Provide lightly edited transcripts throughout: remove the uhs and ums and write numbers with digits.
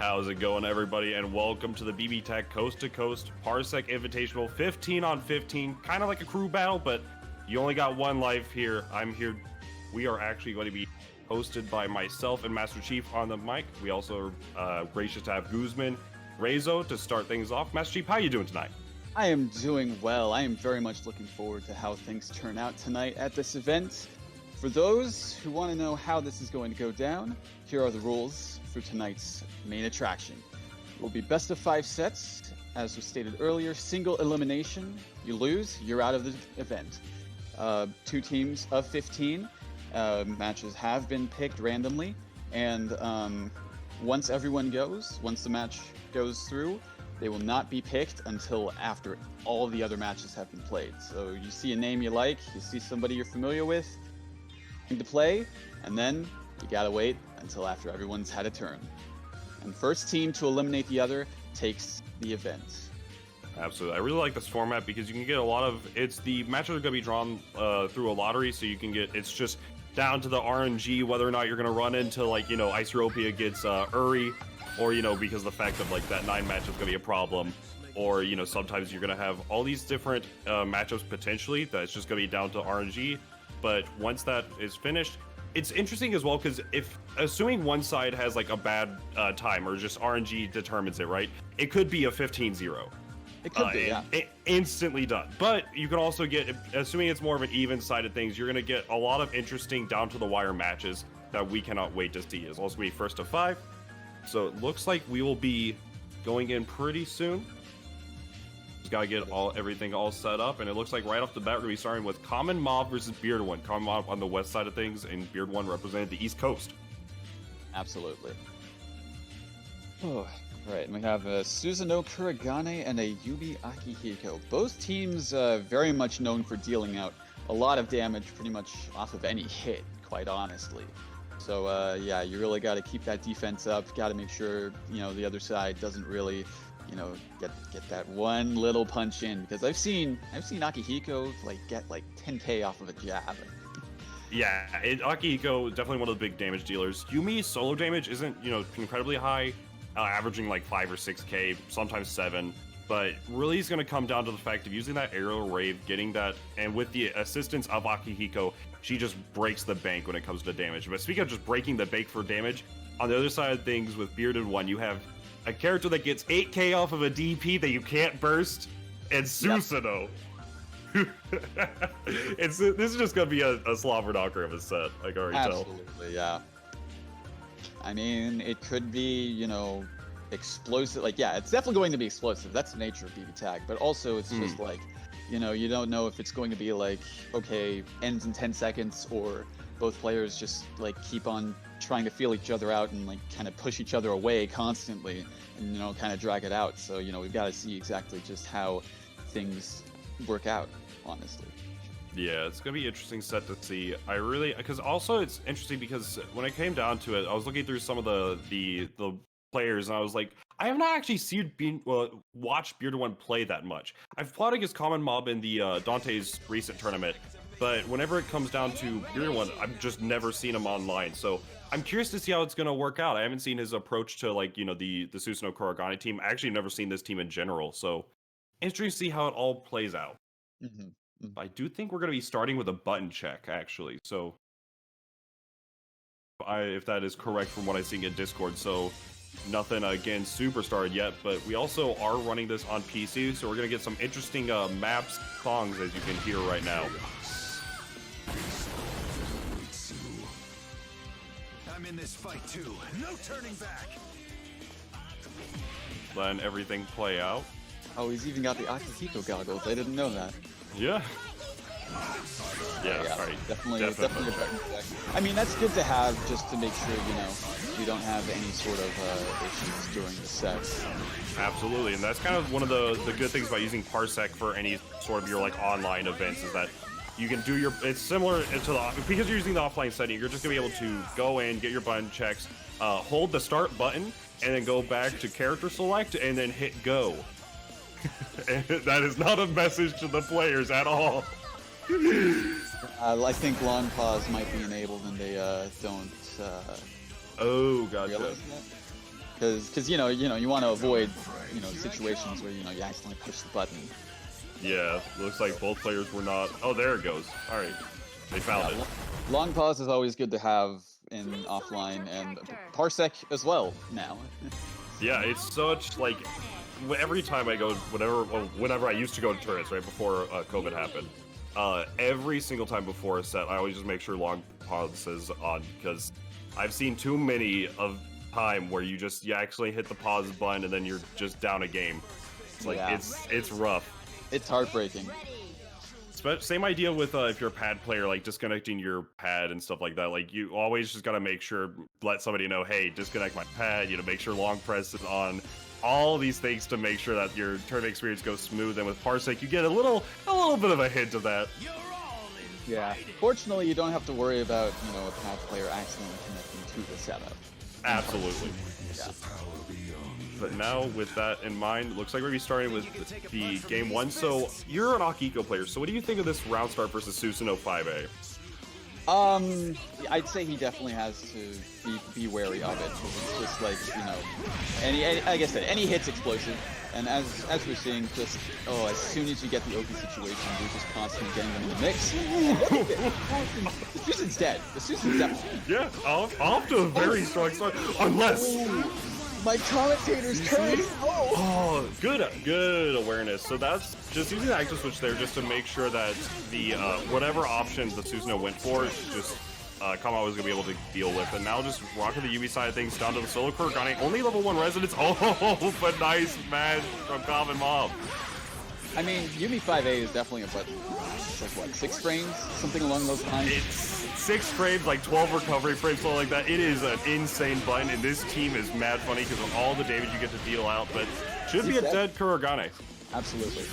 How's it going, everybody, and welcome to the BBTAG Coast to Coast Parsec Invitational 15 on 15, kind of like a crew battle, but you only got one life here. I'm here. We are actually going to be hosted by myself and Master Chief on the mic. We also are gracious to have Guzman, Razzo to start things off. Master Chief, how you doing tonight? I am doing well. I am very much looking forward to how things turn out tonight at this event. For those who want to know how this is going to go down, here are the rules for tonight's main attraction. It will be best of 5 sets. As was stated earlier, single elimination. You lose, you're out of the event. 2 teams of 15. Matches have been picked randomly, and once the match goes through, they will not be picked until after all the other matches have been played. So you see a name you like, you see somebody you're familiar with, to play, and then you gotta wait until after everyone's had a turn. And first team to eliminate the other takes the event. Absolutely. I really like this format because you can get a lot of, the matches are going to be drawn through a lottery, so you can get, it's just down to the RNG whether or not you're going to run into, like, you know, Isorropia gets Uri, or, you know, because the fact of, like, that 9 matchup is going to be a problem, or, you know, sometimes you're going to have all these different matchups potentially that's just going to be down to RNG. But once that is finished, it's interesting as well, because if, assuming one side has like a bad time or just RNG determines it, right? It could be a 15-0. It could be, yeah. Instantly done. But you can also get, assuming it's more of an even side of things, you're going to get a lot of interesting down-to-the-wire matches that we cannot wait to see. It's also be first to 5. So it looks like we will be going in pretty soon. Gotta get everything all set up, and it looks like right off the bat we're gonna be starting with CommonMob versus BBTAG. CommonMob on the west side of things, and BBTAG represented the east coast. Absolutely. Oh, right, and we have a Susanoo Kuragane and a Yubi Akihiko. Both teams very much known for dealing out a lot of damage pretty much off of any hit, quite honestly. So yeah, you really got to keep that defense up. Got to make sure, you know, the other side doesn't really, you know, get that one little punch in, because I've seen Akihiko like get like 10k off of a jab. Yeah, Akihiko definitely one of the big damage dealers. Yumi's solo damage isn't, you know, incredibly high, averaging like 5 or 6k, sometimes 7. But really, it's going to come down to the fact of using that aerial rave, getting that, and with the assistance of Akihiko, she just breaks the bank when it comes to damage. But speaking of just breaking the bank for damage, on the other side of things with BBTAG, you have a character that gets 8k off of a DP that you can't burst, and Susanoo. Yep. This is just gonna be a slobber knocker of a set, I can already tell. Absolutely, yeah. I mean, it could be, you know, explosive. Like, yeah, it's definitely going to be explosive. That's the nature of BBTAG. But also, it's just like, you know, you don't know if it's going to be like, okay, ends in 10 seconds, or both players just like keep on trying to feel each other out and like kind of push each other away constantly, and, you know, kind of drag it out. So, you know, we've got to see exactly just how things work out, honestly. Yeah, it's gonna be an interesting set to see. I really, because also it's interesting because when it came down to it, I was looking through some of the players, and I was like, I have not actually watched BBTAG play that much. I've played against CommonMob in the Dante's recent tournament, but whenever it comes down to BBTAG, I've just never seen him online. So I'm curious to see how it's gonna work out. I haven't seen his approach to, like, you know, the Susanoo Kuragane team. I actually never seen this team in general. So interesting to see how it all plays out. I do think we're going to be starting with a button check, actually. So if that is correct from what I see in Discord. So nothing, again, superstar yet, but we also are running this on PC. So we're going to get some interesting maps, songs, as you can hear right now. I'm in this fight too. No turning back. Letting everything play out. Oh, he's even got the Akihiko goggles. I didn't know that. Yeah. Yeah, right. Definitely a button check. I mean, that's good to have, just to make sure, you know, you don't have any sort of issues during the sets. Absolutely, and that's kind of one of the good things about using Parsec for any sort of your, like, online events, is that you can do your, it's similar to the, because you're using the offline setting, you're just gonna be able to go in, get your button checks, hold the start button, and then go back to character select, and then hit go. And that is not a message to the players at all. I think long pause might be enabled, and they don't oh, gotcha. realize that. Because you want to avoid situations where you accidentally push the button. Yeah, looks like both players were not. Oh, there it goes. All right, they found it. Long pause is always good to have in offline, and Parsec as well now. Yeah, it's such like every time I go, whenever I used to go to tournaments right before COVID happened, every single time before a set, I always just make sure long pause is on because I've seen too many of time where you actually hit the pause button and then you're just down a game. It's like it's rough. It's heartbreaking. Same idea with if you're a pad player, like disconnecting your pad and stuff like that. Like you always just gotta make sure, let somebody know, hey, disconnect my pad. Make sure long press is on. All these things to make sure that your tournament experience goes smooth. And with Parsec, you get a little bit of a hint of that. Yeah. Fortunately, you don't have to worry about a pad player accidentally connecting to the setup. Absolutely. Yeah. But now, with that in mind, looks like we're going to be starting with the game one. So, you're an Akiko player, so what do you think of this round start versus Susanoo 5A? I'd say he definitely has to be wary of it. It's just like, like I said, any hit's explosive. And as we're seeing, just, as soon as you get the Oki situation, you're just constantly getting them in the mix. The Susan's dead. The Susan's dead. Yeah, off to a very strong start, unless... My commentator's turn. Oh, good awareness. So that's just using the active switch there just to make sure that the whatever option the Susanoo went for, just CommonMob was gonna be able to deal with. And now just rocking the Yuumi side of things down to the solo Kuragane, only level 1 resonance. Oh, but nice match from CommonMob. I mean, Yuumi 5A is definitely a button. It's like what, 6 frames, something along those lines. It's 6 frames, like 12 recovery frames, something like that. It is an insane button, and this team is mad funny because of all the damage you get to deal out, but should be a dead Kuragane. Absolutely.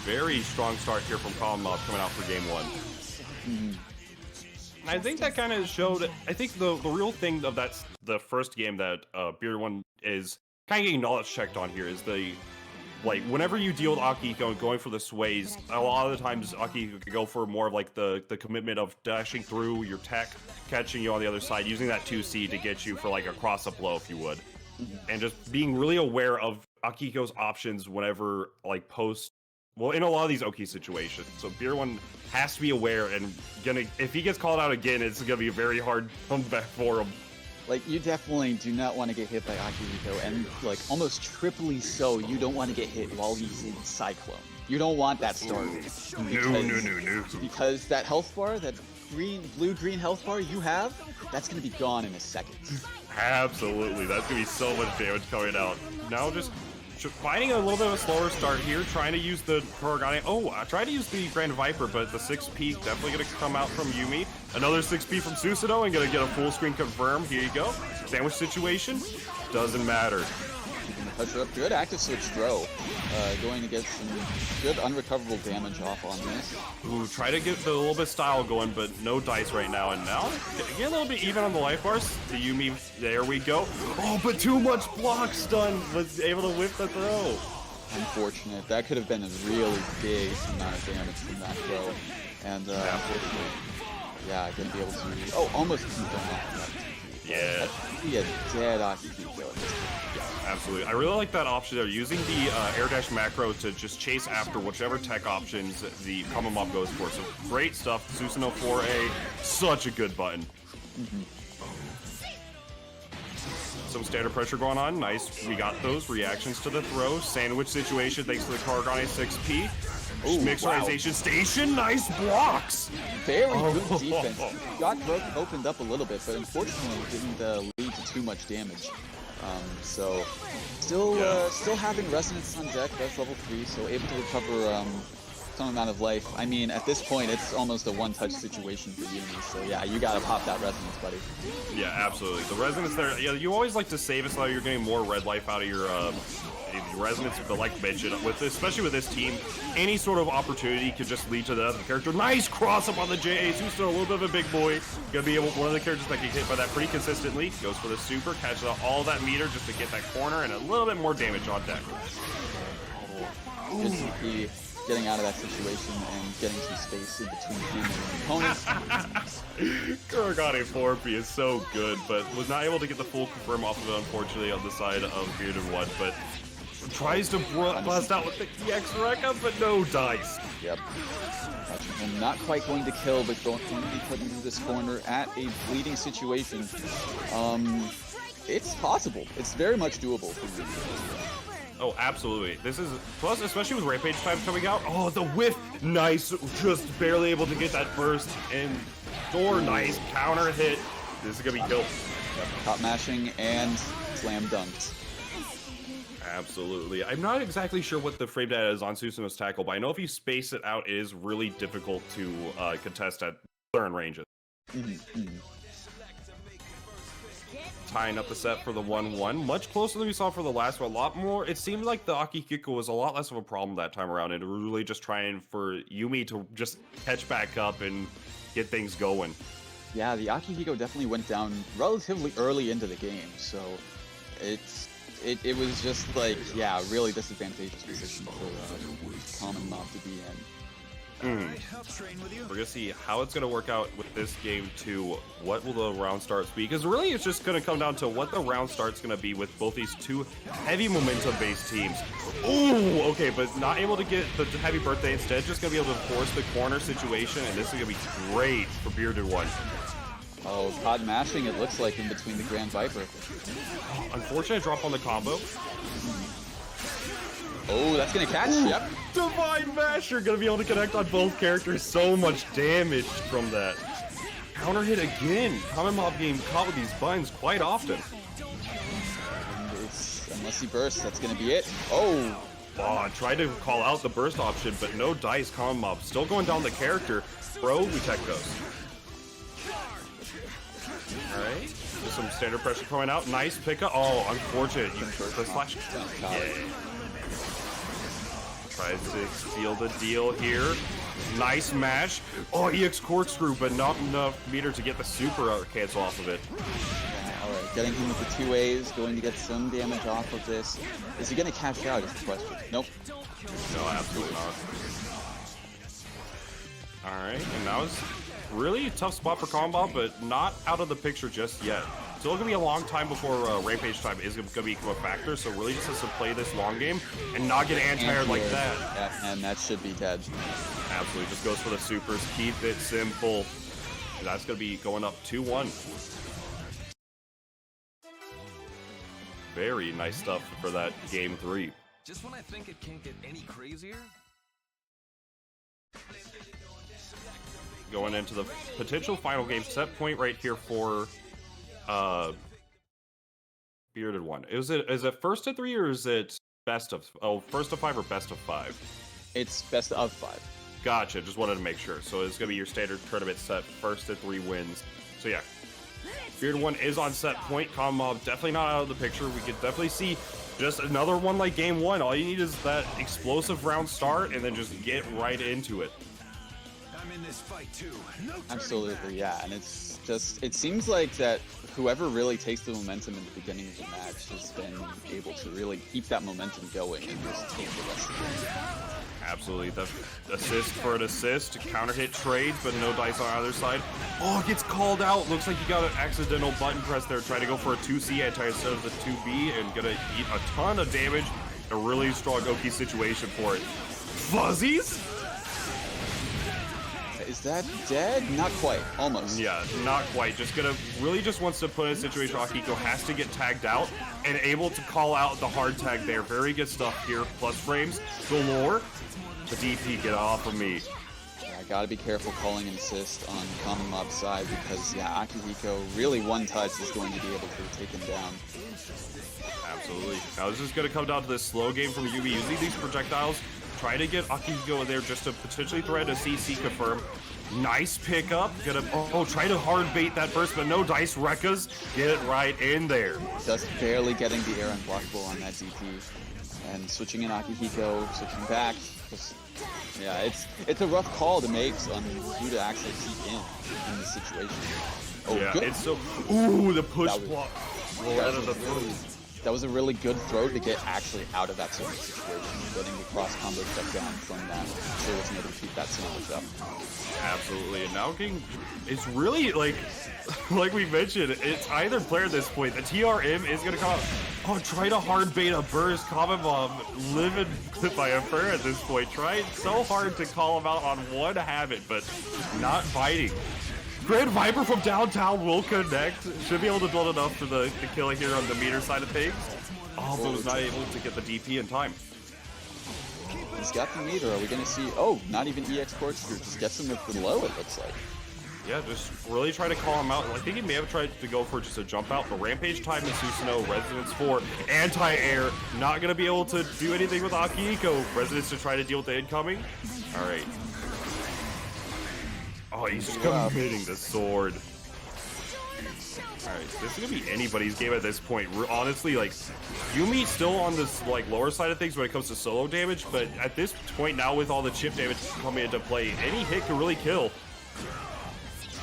Very strong start here from CommonMob coming out for game 1. I think that kind of showed, I think the real thing of the first game that BBTAG is kind of getting knowledge checked on here is like, whenever you deal with Akiko going for the sways, a lot of the times Akiko can go for more of like the commitment of dashing through your tech, catching you on the other side, using that 2C to get you for like a cross-up blow if you would. And just being really aware of Akiko's options whenever like in a lot of these Oki situations. So BBTAG has to be aware and if he gets called out again, it's gonna be a very hard comeback for him. Like, you definitely do not want to get hit by Akihiko, and like almost triply so, you don't want to get hit while he's in Cyclone. You don't want that start. No. Because that health bar, that blue-green health bar you have, that's going to be gone in a second. Absolutely, that's going to be so much damage coming out. Now just finding a little bit of a slower start here, trying to use the Kuragane. Oh, I tried to use the Grand Viper, but the 6P definitely going to come out from Yuumi. Another 6P from Susanoo and going to get a full screen confirm. Here you go. Sandwich situation. Doesn't matter. Pressure up. Good active switch throw. Going to get some good unrecoverable damage off on this. Ooh, try to get the little bit of style going, but no dice right now. And now, get a little bit even on the life bars. The Yuumi, there we go. Oh, but too much block stun. Was able to whip the throw. Unfortunate. That could have been a really big amount of damage from that throw. And unfortunately, yeah, gonna be able to. Oh, almost keep them off. Yeah. Be a dead Akihiko. Absolutely. I really like that option there, using the air dash macro to just chase after whichever tech options the CommonMob goes for. So great stuff. Susanoo 4A, such a good button. Some standard pressure going on. Nice. We got those reactions to the throw. Sandwich situation thanks to the Kuragane 6P. Ooh, mixerization station. Nice blocks. Very good defense. Got opened up a little bit, but unfortunately didn't lead to too much damage. So still having resonance on deck. That's level 3, so able to recover some amount of life. I mean, at this point, it's almost a one-touch situation for Yuumi. So yeah, you gotta pop that resonance, buddy. Yeah, absolutely. The resonance there. Yeah, you always like to save it so that you're getting more red life out of your resonance. But like mentioned, especially with this team, any sort of opportunity could just lead to the other character. Nice cross up on the JA. Who's still a little bit of a big boy. Gonna be one of the characters that can hit by that pretty consistently. Goes for the super, catches all that meter just to get that corner and a little bit more damage on deck. Good CP. getting out of that situation and getting some space in between him and his opponent. Kuragane 4P is so good, but was not able to get the full confirm off of it, unfortunately, on the side of BBTAG, but tries to blast out with the EX Rekka, but no dice. Yep. And not quite going to kill, but going to be put into this corner at a bleeding situation. It's possible. It's very much doable for you. Oh, absolutely. This is, plus, especially with Rampage time coming out. Oh, the whiff. Nice. Just barely able to get that burst in. Door, nice. Counter hit. This is going to be killed. Yep. Top mashing and slam dunked. Absolutely. I'm not exactly sure what the frame data is on Susanoo's tackle, but I know if you space it out, it is really difficult to contest at certain ranges. Tying up the set for the 1-1. Much closer than we saw for the last one. A lot more. It seemed like the Akihiko was a lot less of a problem that time around, and really just trying for Yumi to just catch back up and get things going. Yeah, the Akihiko definitely went down relatively early into the game, so it was just like, yeah, really disadvantageous position for CommonMob to be in. We're gonna see how it's gonna work out with this game too. What will the round starts be? Because really it's just gonna come down to what the round start's gonna be with both these two heavy momentum based teams. Ooh, okay, but not able to get the heavy birthday, instead just gonna be able to force the corner situation, and this is gonna be great for BBTAG. Oh, caught mashing, it looks like, in between the Grand Viper. Unfortunate drop on the combo. Oh, that's gonna catch. Ooh, yep. Divine Masher gonna be able to connect on both characters. So much damage from that. Counter hit again. CommonMob game caught with these buttons quite often. And it's, unless he bursts, that's gonna be it. Oh. Oh, tried to call out the burst option, but no dice. CommonMob still going down the character. Bro, we tech those. Alright. Just some standard pressure coming out. Nice pickup. Oh, unfortunate. The slash. Yeah. Tries to seal the deal here. Nice mash. Oh, EX corkscrew, but not enough meter to get the super cancel off of it. Alright, getting him with the 2As, going to get some damage off of this. Is he going to cash out is the question. Nope. No, absolutely not. Alright, and that was really a tough spot for CommonMob, but not out of the picture just yet. Still gonna be a long time before Rampage time is gonna become a factor, so really just has to play this long game and not get anti-aired like that. Yeah, and that should be dead. Absolutely, just goes for the supers, keep it simple. That's gonna be going up 2-1. Very nice stuff for that game 3. Just when I think it can't get any crazier. Going into the potential final game, set point right here for BBTAG. Is it first to 3 or is it best of first to 5 or best of 5? It's best of 5. Gotcha, just wanted to make sure. So it's gonna be your standard tournament set, first to 3 wins. So yeah. BBTAG is on set point. CommonMob definitely not out of the picture. We could definitely see just another one like game 1. All you need is that explosive round start and then just get right into it. I'm in this fight too. No Absolutely, yeah, and it's just, it seems like that whoever really takes the momentum in the beginning of the match has been able to really keep that momentum going and just take the rest of it. Absolutely, the assist for an assist, counter hit trades, but no dice on either side. Oh, it gets called out. Looks like you got an accidental button press there. Try to go for a 2C anti instead of the 2B and gonna eat a ton of damage. A really strong Oki situation for it. Fuzzies? Is that dead? Not quite. Almost. Yeah, not quite. Just wants to put in a situation where Akihiko has to get tagged out and able to call out the hard tag there. Very good stuff here. Plus frames galore. The DP, get off of me. Yeah, gotta be careful calling an assist on CommonMob's side because, yeah, Akihiko really one touch is going to be able to take him down. Absolutely. Now this is going to come down to this slow game from Yumi using these projectiles. Try to get Akihiko in there just to potentially thread a CC confirm. Nice pickup. Try to hard bait that burst, but no dice. Rekkas, get it right in there. Just barely getting the air unblockable on that DP. And switching in Akihiko, switching back. Just, yeah, it's a rough call to make on who to actually keep in this situation. Oh, yeah, good. it's so. Ooh, the push block. Roll out of the throat. that was a really good throw to get actually out of that sort of situation, getting the cross combo shut down from that. So he wasn't able to keep that sandwich up. Absolutely, and now it's really like we mentioned, it's either player at this point. The TRM is gonna come out. Oh, try to hard bait a burst. CommonMob living by a fur at this point. Trying so hard to call him out on one habit, but not biting. Grand Viper from downtown will connect. Should be able to build enough for the kill here on the meter side of things. Oh, but was not able to get the DP in time. He's got the meter. Are we going to see... Oh, not even EX Corkscrew. Just gets him with the low, it looks like. Yeah, just really try to call him out. I think he may have tried to go for just a jump out, but Rampage time to Susanoo, Resonance 4, anti-air. Not going to be able to do anything with Akihiko. Resonance to try to deal with the incoming. All right. Oh, he's just committing the sword. Alright, this is gonna be anybody's game at this point. Honestly, like, Yumi's still on this, like, lower side of things when it comes to solo damage, but at this point now with all the chip damage coming into play, any hit could really kill.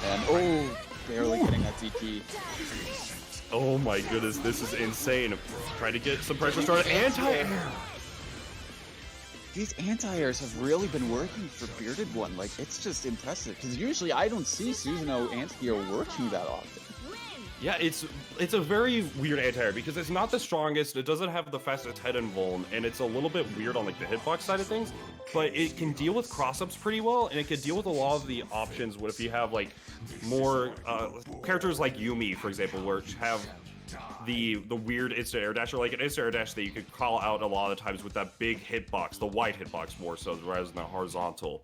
And, oh, barely getting that DP. Oh my goodness, this is insane. Trying to get some pressure started. Anti-air! These anti-airs have really been working for BBTAG. Like, it's just impressive. Because usually I don't see Susanoo anti-air working that often. Yeah, it's a very weird anti-air because it's not the strongest, it doesn't have the fastest head and vuln, and it's a little bit weird on like the hitbox side of things, but it can deal with cross-ups pretty well, and it can deal with a lot of the options. What if you have like more characters like Yumi, for example, which have the weird instant air dash, or like an instant air dash that you could call out a lot of the times with that big hitbox, the wide hitbox more so rather than the horizontal.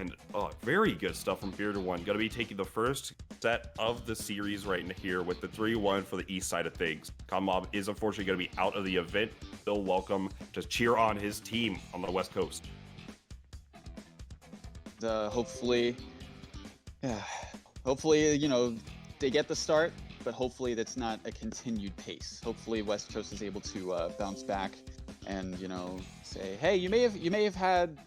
And very good stuff from BBTAG. Gonna be taking the first set of the series right in here with the 3-1 for the east side of things. CommonMob is unfortunately gonna be out of the event. Still welcome to cheer on his team on the West Coast. Hopefully, you know, they get the start, but hopefully that's not a continued pace. Hopefully West Coast is able to bounce back and, you know, say, hey, you may have had,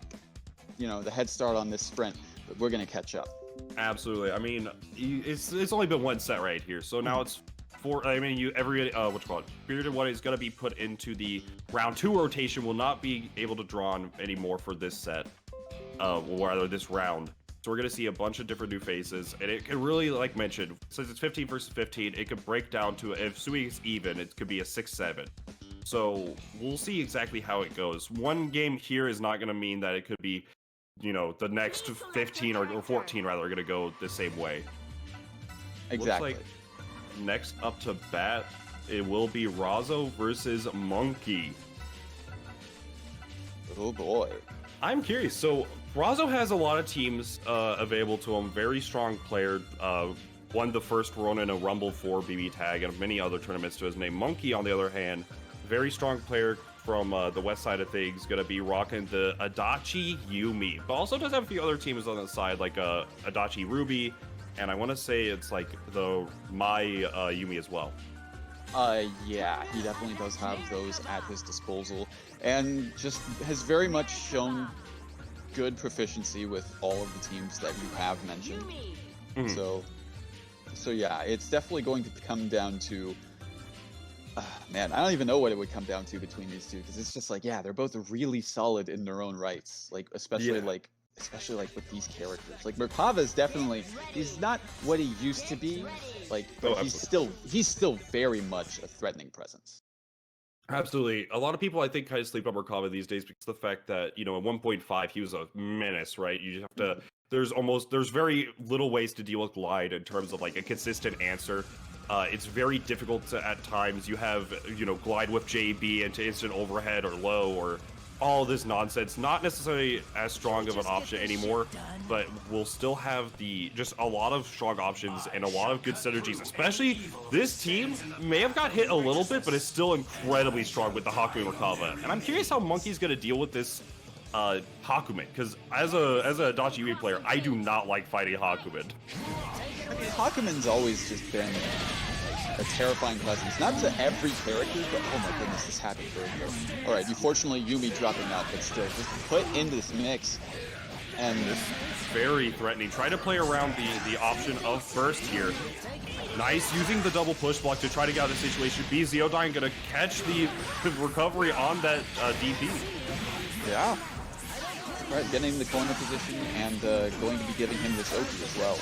you know, the head start on this sprint, but we're gonna catch up. Absolutely. I mean, it's only been one set right here, so now it's four. I mean, BBTAG is gonna be put into the round 2 rotation. Will not be able to draw on anymore for this set, or rather this round. So we're gonna see a bunch of different new faces, and it can really, like mentioned, since it's 15 versus 15, it could break down to, if Sui is even, it could be a 6-7. So we'll see exactly how it goes. One game here is not gonna mean that it could be, you know, the next 15 or 14 rather are gonna go the same way. Exactly. Looks like next up to bat, it will be Razzo versus Monkey. Oh boy. I'm curious. So Razzo has a lot of teams available to him. Very strong player. Won the first run in a Rumble for BBTAG and many other tournaments to his name. Monkey, on the other hand, very strong player from the west side of things, gonna be rocking the Adachi Yumi, but also does have a few other teams on the side, like Adachi Ruby, and I want to say it's like the My Yumi as well. Yeah, he definitely does have those at his disposal, and just has very much shown good proficiency with all of the teams that you have mentioned. Mm-hmm. So yeah, it's definitely going to come down to. Man, I don't even know what it would come down to between these two, because it's just like, yeah, they're both really solid in their own rights. Like, especially like with these characters. Like Merkava is definitely, he's not what he used to be, like, but he's still very much a threatening presence. Absolutely. A lot of people, I think, kind of sleep on Merkava these days because of the fact that, you know, at 1.5 he was a menace, right? You just have to. There's very little ways to deal with glide in terms of like a consistent answer. It's very difficult to, at times, you have, you know, glide with JB into instant overhead or low or all this nonsense. Not necessarily as strong of an option anymore, but we'll still have just a lot of strong options and a lot of good synergies. Especially this team may have got hit a little bit, but is still incredibly strong with the Hakumen Merkava. And I'm curious how Monkey's going to deal with this Hakumen, because as a Adachi Yumi player, I do not like fighting Hakumen. I mean, Hakumen's always just been a terrifying presence. Not to every character, but oh my goodness, this happened very good. Alright, unfortunately Yumi dropping out, but still, just put into this mix. And very threatening. Try to play around the option of first here. Nice, using the double push block to try to get out of the situation. BZOdyne gonna catch the recovery on that DP. yeah. Right, getting the corner position and going to be giving him this Oki as well.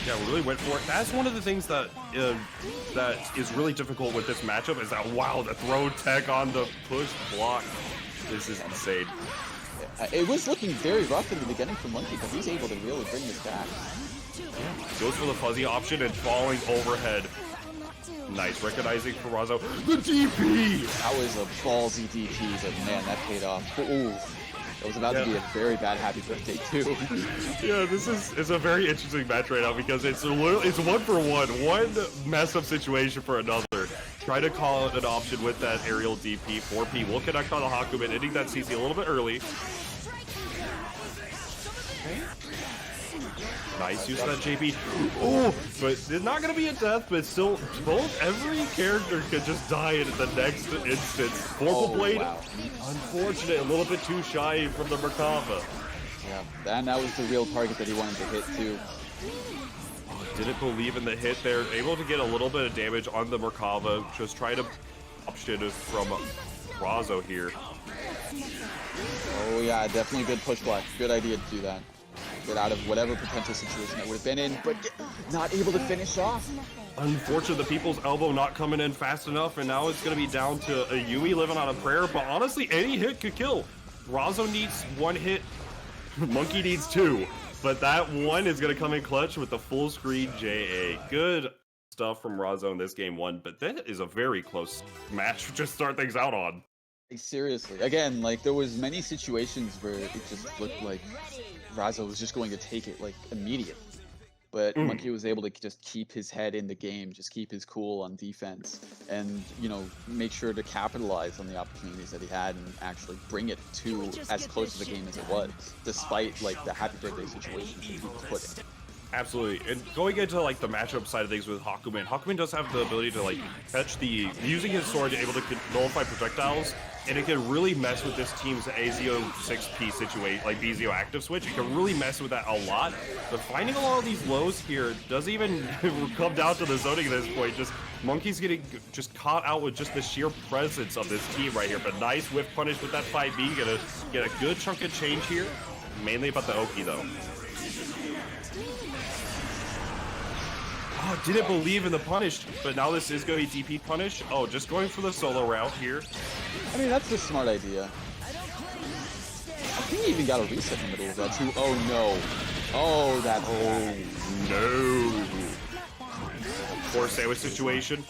Yeah, really went for it. That's one of the things that that is really difficult with this matchup is that, wow, the throw tech on the push block. This is insane. It was looking very rough in the beginning for Monkey, but he's able to really bring this back. Goes for the fuzzy option and falling overhead. Nice, recognizing for Razzo. The DP! That was a ballsy DP, but man, that paid off. Ooh. It was about to be a very bad happy birthday too. Yeah, this is a very interesting match right now because it's one for one mess up situation for another. Try to call out an option with that aerial DP. 4P will connect on the Hakumen, hitting that CC a little bit early. Nice use of that JP. Oh, but it's not going to be a death, but still, every character could just die in the next instance. Vorpal Blade, wow. Unfortunate, a little bit too shy from the Merkava. Yeah, and that was the real target that he wanted to hit too. Didn't believe in the hit there. Able to get a little bit of damage on the Merkava. Just try to option from Razzo here. Oh yeah, definitely good push block. Good idea to do that. Get out of whatever potential situation that would have been in, but not able to finish off. Unfortunately, the People's Elbow not coming in fast enough, and now it's going to be down to a Yui living on a prayer, but honestly, any hit could kill. Razzo needs one hit, Monkey needs two, but that one is going to come in clutch with the full screen JA. Good stuff from Razzo in this game one, but that is a very close match to start things out on. Seriously, again, like there was many situations where it just looked like Razzo was just going to take it like immediately, but Monkey was able to just keep his head in the game, just keep his cool on defense, and make sure to capitalize on the opportunities that he had and actually bring it to as close to the game as it was, despite like the happy birthday situation he was put in. Absolutely, and going into like the matchup side of things with Hakumen does have the ability to like catch using his sword to able to nullify projectiles, and it can really mess with this team's AZO 6P situation, like BZO active switch. It can really mess with that a lot, but finding a lot of these lows here doesn't even come down to the zoning at this point. Just Monkey's getting just caught out with just the sheer presence of this team right here, but nice whiff punish with that 5B, gonna get a good chunk of change here, mainly about the Oki though. Oh, didn't believe in the punish, but now this is going to be DP punish. Oh, just going for the solo route here. I mean, that's a smart idea. I think he even got a reset in the middle of that too. Oh no. Oh, that. Oh no. Poor sandwich situation.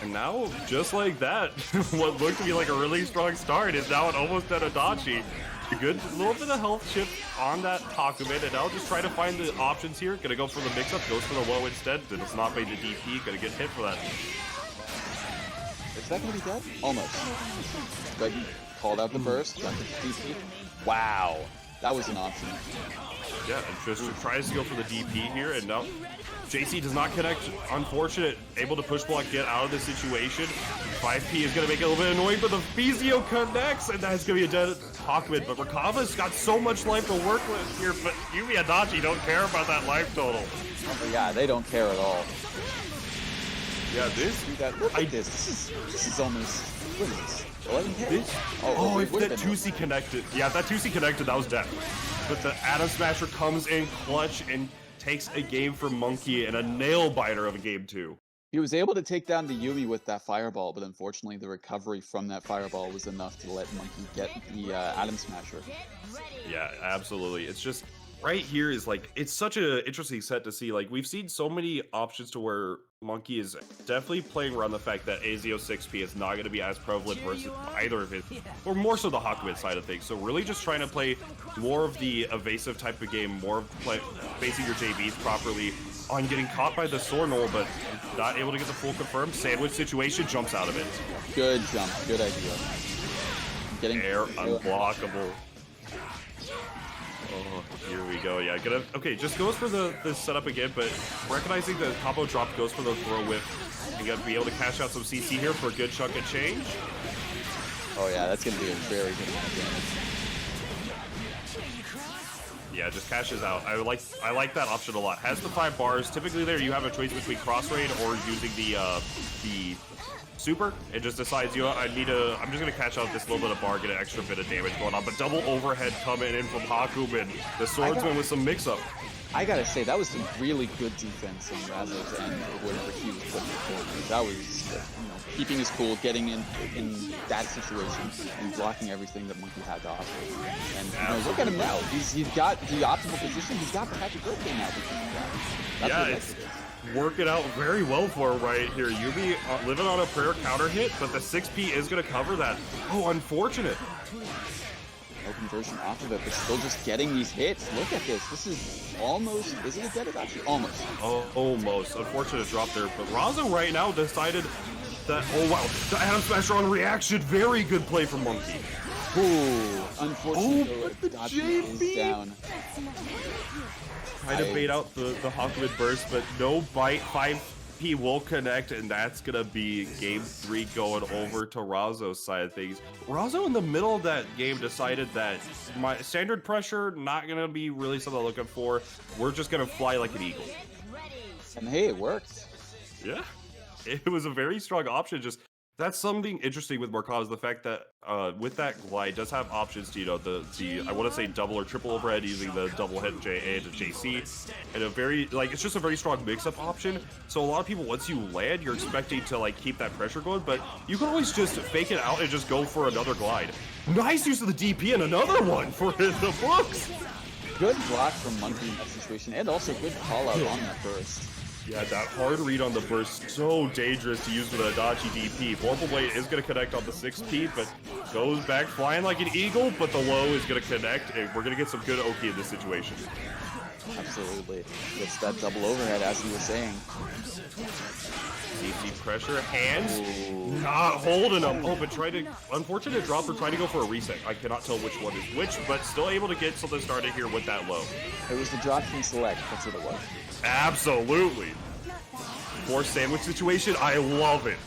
And now, just like that, what looked to be like a really strong start is now an almost at Adachi. A good little bit of health chip on that Hakumen, and now just try to find the options here. Gonna go for the mix-up, goes for the low instead. Does not make the DP, gonna get hit for that. Is that gonna be dead? Almost. But he called out the burst, got the DP. Wow, that was an option. Yeah, and just tries to go for the DP here, and now JC does not connect. Unfortunate, able to push block, get out of the situation. 5P is going to make it a little bit annoying, but the BZO connects, and that's going to be a dead Hakumen. But Merkava's got so much life to work with here, but Yumi and Adachi don't care about that life total. Oh, yeah, they don't care at all. Yeah, this... Look at this. This is almost... What is this? 11K? This? Oh, if that 2C connected. Yeah, if that 2C connected, that was death. But the Atom Smasher comes in clutch and takes a game for Monkey and a nail biter of a game too. He was able to take down the Yumi with that fireball, but unfortunately the recovery from that fireball was enough to let Monkey get the Atom Smasher. Yeah, absolutely. It's just right here is like, it's such an interesting set to see. Like, we've seen so many options to where Monkey is definitely playing around the fact that AZO 6P is not going to be as prevalent versus either of it, or more so the Hakumen side of things. So really just trying to play more of the evasive type of game, more of facing your JBs properly on getting caught by the Sornol, but not able to get the full confirm. Sandwich situation, jumps out of it. Good jump, good idea. Getting air unblockable. Oh, here we go. Yeah, okay, just goes for the setup again, but recognizing the combo drop, goes for the throw whip. You gotta be able to cash out some CC here for a good chunk of change. Oh yeah, that's gonna be a very good amount of damage. Yeah, just cashes out. I like that option a lot. Has the 5 bars. Typically there you have a choice between cross raid or using the super. It just decides, you know, I'm just gonna catch out this little bit of bar, get an extra bit of damage going on. But double overhead coming in from Hakumen, the swordsman with some mix-up. I gotta say, that was some really good defense on Razzo's end or whatever he was putting forward. That was, you know, keeping his cool, getting in that situation, and blocking everything that Monkey had to offer. And you know, look at him now. He's got the optimal position. He's got the happy birthday now. That's yeah, it's working out very well for him right here. Yubi living on a prayer counter hit, but the 6P is gonna cover that. Oh, unfortunate. No conversion off of it, but still just getting these hits. Look at this. This is almost, is it a dead adoption? Almost. Oh, almost. Unfortunate drop there, but Razzo right now decided that, oh wow, the Adam Smasher on reaction. Very good play from Monkey. Ooh, unfortunately, but the JB is down. Trying to bait out the Hakumen burst, but no bite. 5P will connect, and that's gonna be game 3 going over to Razzo's side of things. Razzo in the middle of that game decided that my standard pressure not gonna be really something I'm looking for. We're just gonna fly like an eagle. And hey, it worked. Yeah, it was a very strong option. Just that's something interesting with Markov is the fact that with that glide does have options to, you know, the I want to say double or triple overhead using the double hit JA to JC, and a very, like, it's just a very strong mix-up option. So a lot of people, once you land, you're expecting to like keep that pressure going, but you can always just fake it out and just go for another glide. Nice use of the DP and another one for the books. Good block from Monkey in that situation, and also good call out on that burst. Yeah, that hard read on the burst, so dangerous to use with a Adachi DP. Vorpal Blade is going to connect on the 6P, but goes back flying like an eagle, but the low is going to connect, and we're going to get some good Oki in this situation. Absolutely. It's that double overhead, as he was saying. DC pressure, hands, not holding them. Oh, but unfortunate dropper, trying to go for a reset. I cannot tell which one is which, but still able to get something started here with that low. It was the drop from select, that's what it was. Absolutely. More sandwich situation, I love it.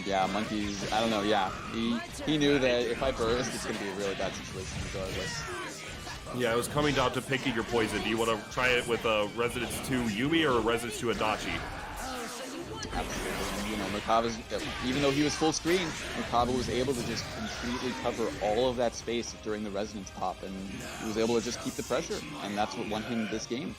Yeah, Monkey's, I don't know, yeah. He knew that if I burst, it's going to be a really bad situation regardless. Yeah, it was coming down to picking your poison. Do you want to try it with a Resonance to Yumi or a Resonance to Adachi? Absolutely. You know, Merkava's, even though he was full screen, Merkava was able to just completely cover all of that space during the resonance pop, and he was able to just keep the pressure, and that's what won him this game.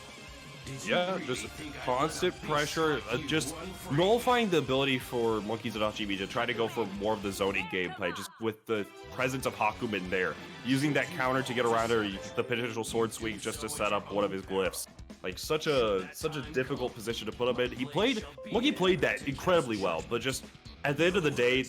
Yeah, just constant pressure, just nullifying the ability for Monkey's Adachi to try to go for more of the zoning gameplay, just with the presence of Hakumen there. Using that counter to get around her, the potential sword swing just to set up one of his glyphs. Like, such a difficult position to put him in. Monkey played that incredibly well, but just at the end of the day,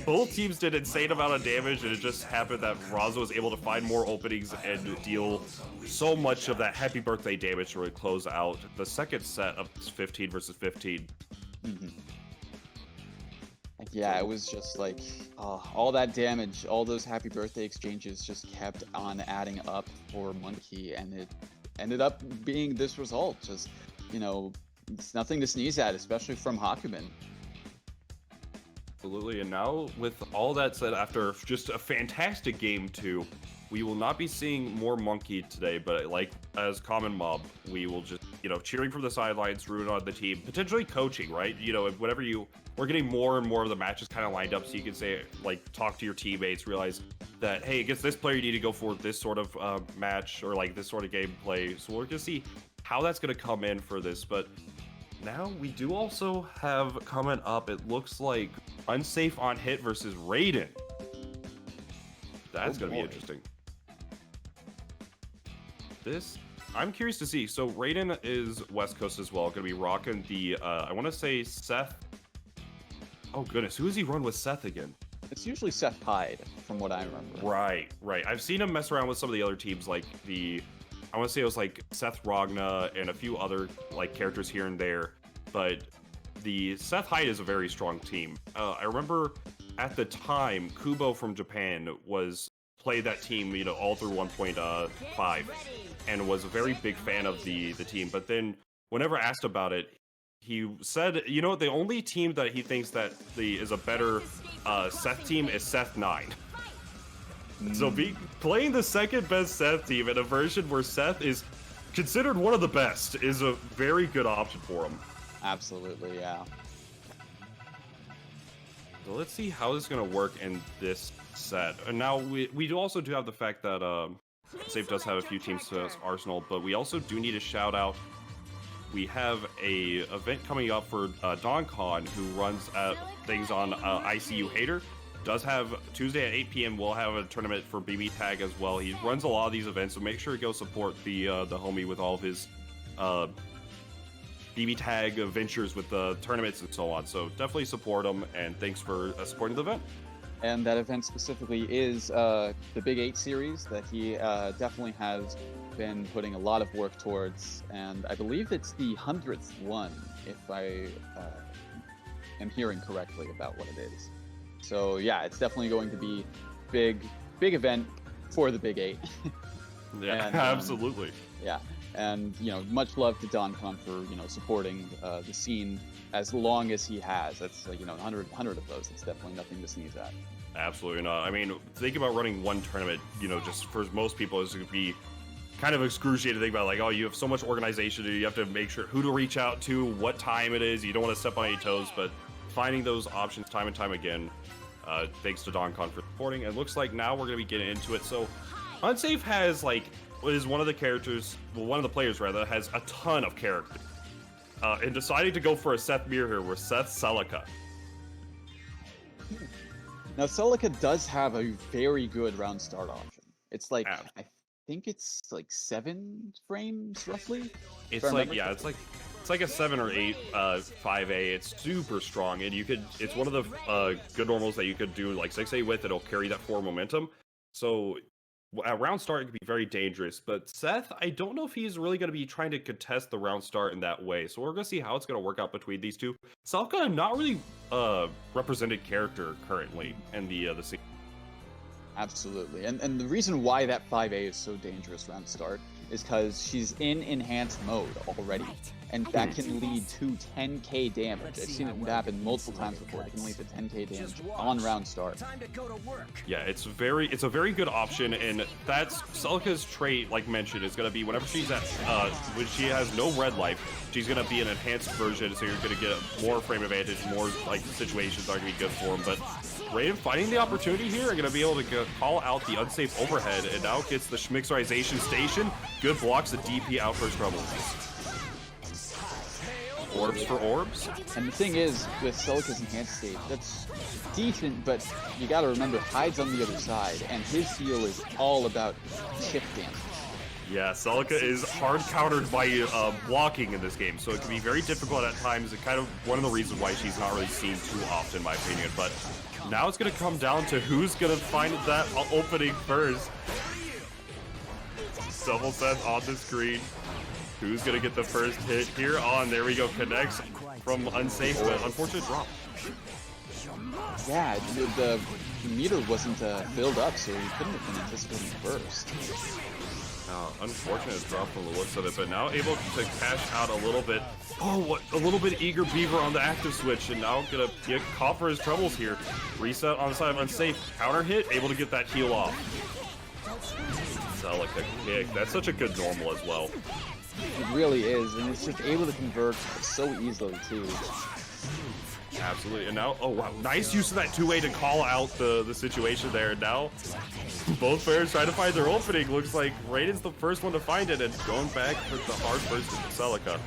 both teams did insane amount of damage, and it just happened that Razzo was able to find more openings and deal so much of that happy birthday damage to really close out the second set of 15 versus 15. Yeah, it was just like all that damage, all those happy birthday exchanges just kept on adding up for Monkey, and it ended up being this result. Just, you know, it's nothing to sneeze at, especially from Hakumen. Absolutely, and now with all that said, after just a fantastic game 2, we will not be seeing more Monkey today, but like as CommonMob, we will just, you know, cheering from the sidelines, rooting on the team, potentially coaching, right? You know, whenever we're getting more and more of the matches kind of lined up, so you can say, like, talk to your teammates, realize that, hey, against this player, you need to go for this sort of match or like this sort of gameplay. So we're gonna see how that's gonna come in for this, but now we do also have coming up, it looks like Unsafeonhit versus Raiden. That's gonna be interesting. I'm curious to see. So Raiden is West Coast as well, gonna be rocking the I want to say Seth. Oh goodness, who does he run with Seth again? It's usually Seth Hyde, from what I remember. Right. I've seen him mess around with some of the other teams, like I want to say it was like Seth Rogna and a few other like characters here and there, but the Seth Hyde is a very strong team. I remember at the time Kubo from Japan played that team, you know, all through 1.5, and was a very big fan of the team. But then whenever asked about it, he said, you know, the only team that he thinks that is a better Seth team is Seth 9. So playing the second best Seth team in a version where Seth is considered one of the best is a very good option for him. Absolutely, yeah. So let's see how this is going to work in this set. And now we do also have the fact that Safe does have a few teams to his arsenal, but we also do need a shout out. We have a event coming up for DonCon, who runs things on ICU Hater. Does have Tuesday at 8 p.m. We'll have a tournament for BBTAG as well. He runs a lot of these events, so make sure to go support the homie with all of his BBTAG ventures with the tournaments and so on. So definitely support him, and thanks for supporting the event. And that event specifically is the Big 8 series that he definitely has been putting a lot of work towards, and I believe it's the 100th one, if I am hearing correctly about what it is. So yeah, it's definitely going to be big event for the Big 8. Yeah, and, absolutely. Yeah, and much love to DonCon for supporting the scene as long as he has. That's 100 of those. It's definitely nothing to sneeze at. Absolutely not. I mean, think about running one tournament. Just for most people, is going to be kind of excruciating to think about. Like, oh, you have so much organization. You have to make sure who to reach out to, what time it is. You don't want to step on any toes, but finding those options time and time again. Thanks to DonCon for supporting. And it looks like now we're going to be getting into it. So, Unsafe has is one of the characters, well, one of the players rather, has a ton of character. And deciding to go for a Seth mirror here with Seth Celica. Now, Celica does have a very good round start option. It's I think it's 7 frames roughly. It's it's like a 7 or 8 5A. It's super strong, and it's one of the good normals that you could do 6A with. It'll carry that forward momentum. So a round start can be very dangerous, but Seth, I don't know if he's really going to be trying to contest the round start in that way. So we're going to see how it's going to work out between these two. Celica, not really represented character currently in the scene. Absolutely, and the reason why that 5A is so dangerous round start is because she's in enhanced mode already, and that can lead to 10k damage. I've seen it happen multiple times before. It can lead to 10k damage on round start. Yeah, it's a very good option, and that's Celica's trait, like mentioned, is going to be whenever she's at when she has no red life, she's going to be an enhanced version, so you're going to get more frame advantage, more situations are going to be good for him. But Raiden finding the opportunity here and going to be able to call out the unsafe overhead, and now gets the schmixerization station. Good blocks the DP out first trouble. Orbs for orbs. And the thing is, with Celica's enhanced state, that's decent, but you gotta remember, Hyde's on the other side, and his heal is all about chip damage. Yeah, Celica is hard countered by blocking in this game, so it can be very difficult at times, and kind of one of the reasons why she's not really seen too often, in my opinion. But now it's going to come down to who's going to find that opening first. Double Seth on the screen. Who's going to get the first hit here on? There we go, connects from Unsafe, but unfortunate drop. Yeah, the meter wasn't filled up, so he couldn't have been anticipating first. Unfortunate drop from the looks of it, but now able to cash out a little bit. Oh, what a little bit eager Beaver on the active switch, and now gonna get caught for his troubles here. Reset on the side of Unsafe, counter hit, able to get that heal off. Celica kick, that's such a good normal as well. It really is, and it's just able to convert so easily too. Absolutely, and now, oh wow, nice use of that two-way to call out the situation there. Now, both players trying to find their opening. Looks like Raiden's the first one to find it, and going back for the hard first to Celica.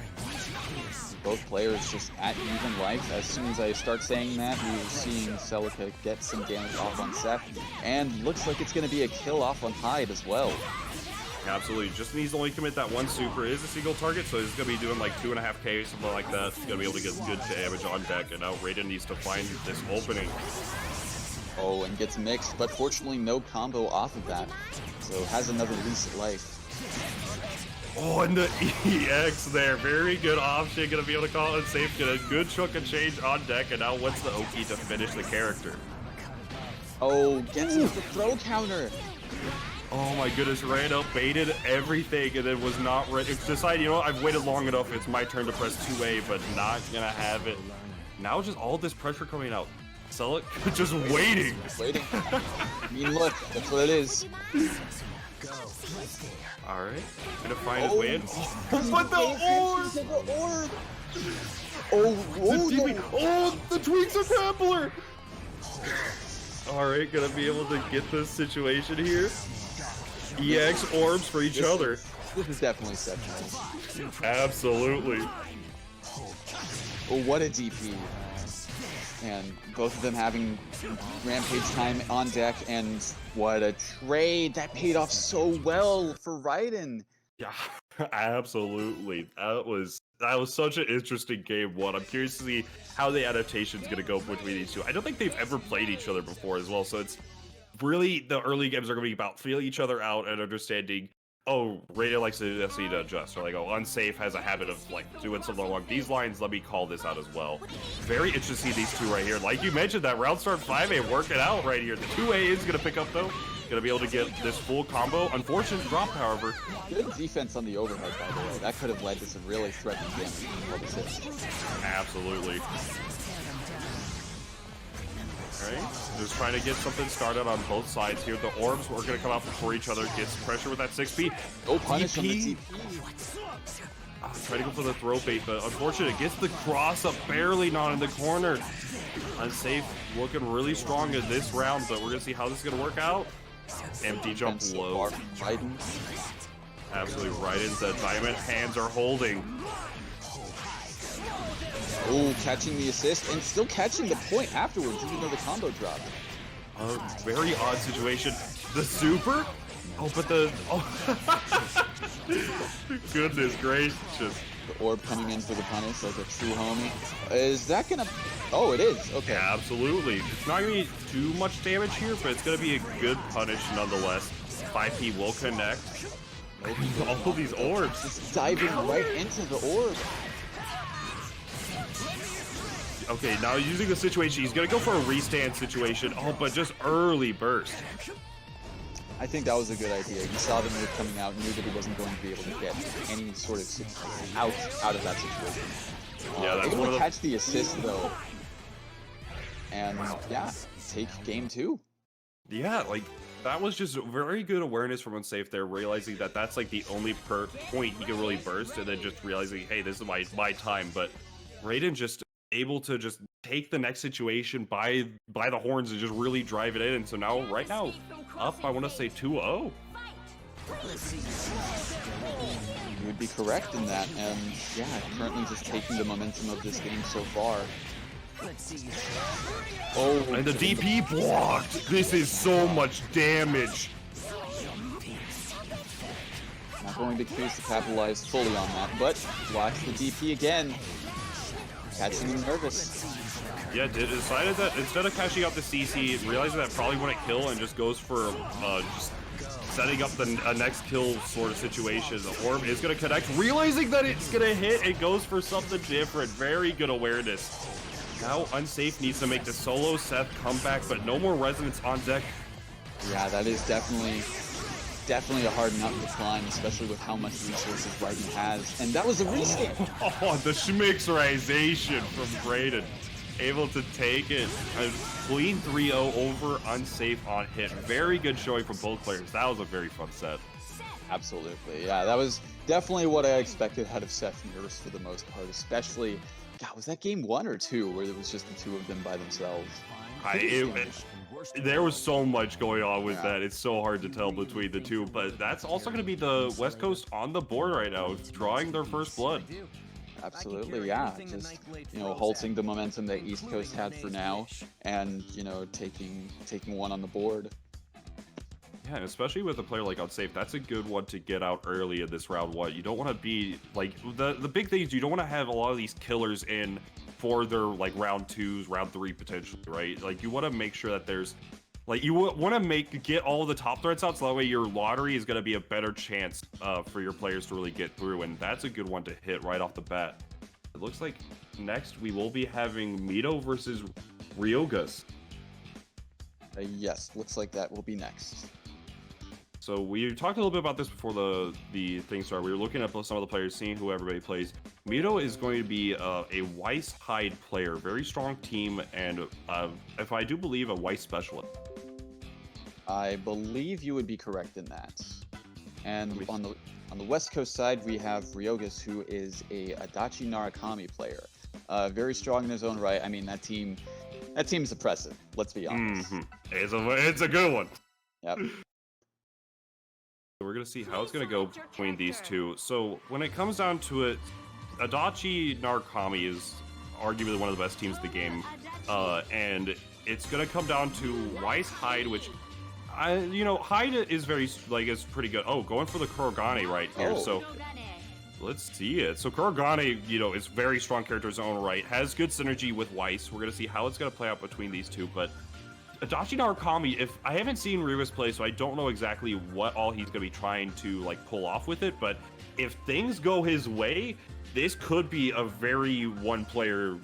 Both players just at even life. As soon as I start saying that, we're seeing Celica get some damage off on Seth, and looks like it's going to be a kill off on Hyde as well. Absolutely, just needs to only commit that one super. It is a single target, so he's going to be doing like 2.5k, something like that. He's going to be able to get good damage on deck, and now Raiden needs to find this opening. Oh, and gets mixed, but fortunately no combo off of that, so has another reset life. Oh, and the EX there, very good option, going to be able to call it safe, get a good chunk of change on deck, and now what's the Oki to finish the character? Oh, gets the throw counter! Oh my goodness, ran up, baited everything, and then was not ready. Decided, you know what, I've waited long enough, it's my turn to press 2A, but not gonna have it. Now just all this pressure coming out. Sell just waiting. Waiting. I mean, look, that's what it is. All right, gonna find his way in. But the orb! The tweaks are grappler. All right, gonna be able to get this situation here. EX orbs for each other. This is definitely Seth. Absolutely. Oh, what a DP. And both of them having Rampage time on deck, and what a trade. That paid off so well for Raiden. Yeah, absolutely. That was such an interesting game one. I'm curious to see how the adaptation's gonna go between these two. I don't think they've ever played each other before as well, so it's really the early games are gonna be about feeling each other out and understanding. Oh, Raiden likes to need to adjust. Or like, oh, Unsafe has a habit of like doing something along these lines. Let me call this out as well. Very interesting to see these two right here. Like you mentioned, that round start 5A working out right here. The 2A is gonna pick up though. Gonna be able to get this full combo. Unfortunate drop, however. Good defense on the overhead, by the way. That could have led to some really threatening damage. Absolutely. Alright, just trying to get something started on both sides here. The orbs are going to come out before each other. Gets pressure with that 6P. Oh, punish on the TP. Trying to go for the throw bait, but unfortunately, gets the cross up, barely not in the corner. Unsafe, looking really strong in this round, but we're going to see how this is going to work out. Empty jump low. Raiden. Absolutely, Raiden's the diamond hands are holding. Oh, catching the assist and still catching the point afterwards, even though the combo dropped. Very odd situation. The super? Oh, but the... Oh. Goodness gracious. The orb coming in for the punish like a true homie. Is that gonna... Oh, it is. Okay. Yeah, absolutely. It's not gonna be too much damage here, but it's gonna be a good punish nonetheless. 5P will connect. All of these orbs. Just diving right into the orb. Okay, now using the situation, he's gonna go for a restand situation. Oh, but just early burst. I think that was a good idea. He saw the move coming out, knew that he wasn't going to be able to get any sort of out of that situation. Yeah, that's able one to of catch the assist though, and yeah, take game 2. Yeah, like that was just very good awareness from Unsafe there, realizing that that's like the only point he can really burst, and then just realizing, hey, this is my time. But Raiden just able to just take the next situation by the horns and just really drive it in. And so now, right now, up, I want to say 2-0. You would be correct in that, and yeah, currently just taking the momentum of this game so far. Oh, and the DP blocked. This is so much damage. Not going to choose to capitalize fully on that, but blocks the DP again. Catching him nervous. Yeah, decided that instead of cashing out the CC, realizing that probably wouldn't kill and just goes for just setting up the next kill sort of situation. The orb is going to connect, realizing that it's going to hit. It goes for something different. Very good awareness. Now Unsafe needs to make the solo Seth comeback, but no more resonance on deck. Yeah, that is definitely a hard nut to climb, especially with how much resources Raiden has. And that was a restand. Oh, the schmixerization from Raiden. Able to take it. A clean 3-0 over Unsafeonhit. Very good showing from both players. That was a very fun set. Absolutely. Yeah, that was definitely what I expected out of Seth and Urs for the most part, especially... God, was that game 1 or 2 where it was just the two of them by themselves? There was so much going on with that. It's so hard to tell between the two, but that's also going to be the West Coast on the board right now, drawing their first blood. Absolutely, yeah. Just, you know, halting the momentum that East Coast had for now, and, you know, taking one on the board. Yeah, and especially with a player like Unsafe, that's a good one to get out early in this round 1. You don't want to be, like, the big thing is you don't want to have a lot of these killers in for their, like, round 2s, round 3 potentially, right? Like, you want to make sure that there's, like, you want to get all the top threats out so that way your lottery is going to be a better chance for your players to really get through, and that's a good one to hit right off the bat. It looks like next we will be having Mido versus Ryogus. Yes, looks like that will be next. So we talked a little bit about this before the thing started. We were looking at some of the players, seeing who everybody plays. Mido is going to be a Weiss Hyde player, very strong team, and if I do believe, a Weiss specialist. I believe you would be correct in that. And on the West Coast side, we have Ryogus, who is a Adachi Narukami player. Very strong in his own right. I mean, that team is impressive. Let's be honest. It's a good one. Yep. So we're gonna see how it's gonna go between these two. So when it comes down to it, Adachi Narukami is arguably one of the best teams in the game, and it's gonna come down to Weiss Hyde, which Hyde is is pretty good. Oh, going for the Kurogane right here. So let's see it. So Kurogane, is very strong character in his own right, has good synergy with Weiss. We're gonna see how it's gonna play out between these two, but Adachi Narukami, if I haven't seen Ryogus play, so I don't know exactly what all he's gonna be trying to pull off with it, but if things go his way, this could be a very one-player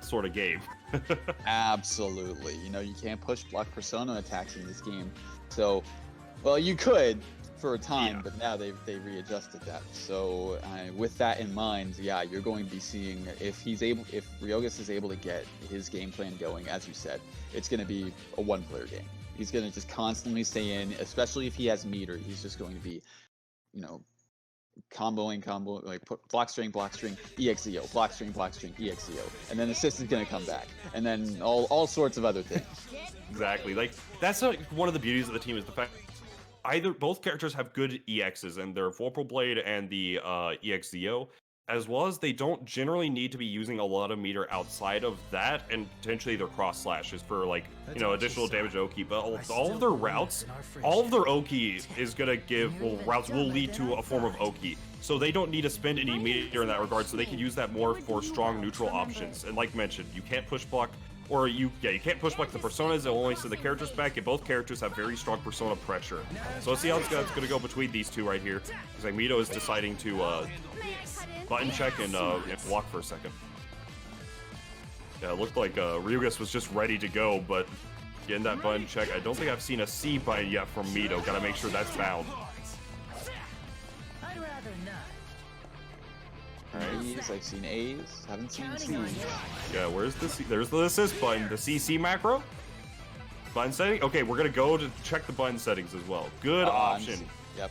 sort of game. Absolutely. You can't push block persona attacks in this game. So, well, you could for a time, but now they've readjusted that. So, with that in mind, yeah, you're going to be seeing if Ryogus is able to get his game plan going, as you said, it's going to be a one-player game. He's going to just constantly stay in, especially if he has meter. He's just going to be, comboing, block string, EXEO, block string, EXEO, and then assist is going to come back, and then all sorts of other things. Exactly. That's one of the beauties of the team is the fact both characters have good EXs, and their Vorpal Blade and the EXEO, as well as they don't generally need to be using a lot of meter outside of that, and potentially their cross slashes for additional damage Oki. But all of their routes, all of their Oki is gonna routes will lead to a form of Oki. So they don't need to spend any meter in that regard, so they can use that more for strong neutral options. And like mentioned, you can't push block, or you can't push block the personas, it'll only send the characters back, and both characters have very strong persona pressure. So let's see how it's gonna go between these two right here. Because Mido is deciding to button check and block for a second. Yeah, it looked like Ryogus was just ready to go, but getting that button check, I don't think I've seen a C button yet from Mido. Gotta make sure that's bound. I'd rather not. Alright, I've seen A's, haven't seen C's. Yeah, where's the C? There's the assist button, the CC macro. Button setting? Okay, we're gonna go to check the button settings as well. Good option.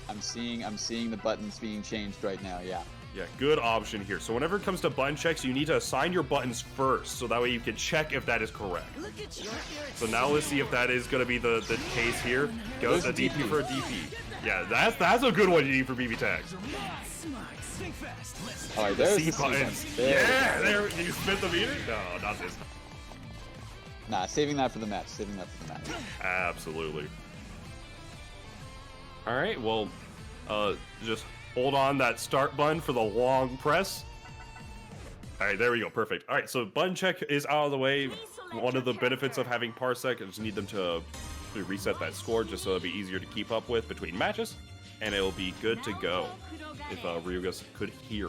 I'm seeing the buttons being changed right now, yeah. Yeah, good option here. So whenever it comes to button checks, you need to assign your buttons first, so that way you can check if that is correct. So now let's see if that is going to be the case here. Go the DP for a DP. Yeah, that's a good one you need for BBTAG. Alright, there's C the C buttons. button. There, you spent the meter? No, not this. Nah, saving that for the match. Absolutely. Alright, well, just hold on that start button for the long press. Alright, there we go. Perfect. Alright, so button check is out of the way. One of the benefits of having Parsec, I just need them to reset that score just so it'll be easier to keep up with between matches. And it'll be good to go if Ryogus could hear.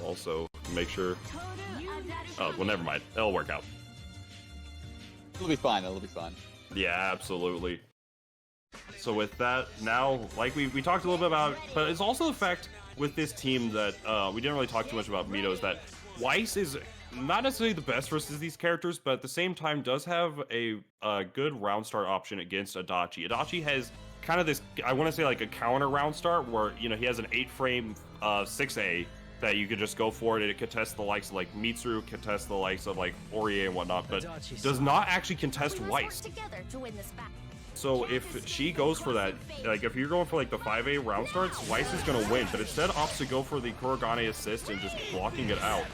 Also, make sure... Oh, well, never mind. It'll work out. It'll be fine. Yeah, absolutely. So with that, now, like we talked a little bit about, but it's also the fact with this team that we didn't really talk too much about Mido, is that Weiss is not necessarily the best versus these characters, but at the same time does have a good round start option against Adachi. Adachi has kind of this, I want to say, like a counter round start where, he has an 8-frame 6A that you could just go for it, and it contests the likes of like Mitsuru, contests the likes of like Orie and whatnot, but does not actually contest Weiss. So if she goes for that, like if you're going for like the 5A round starts, Weiss is gonna win, but instead opts to go for the Kurogane assist and just blocking it out.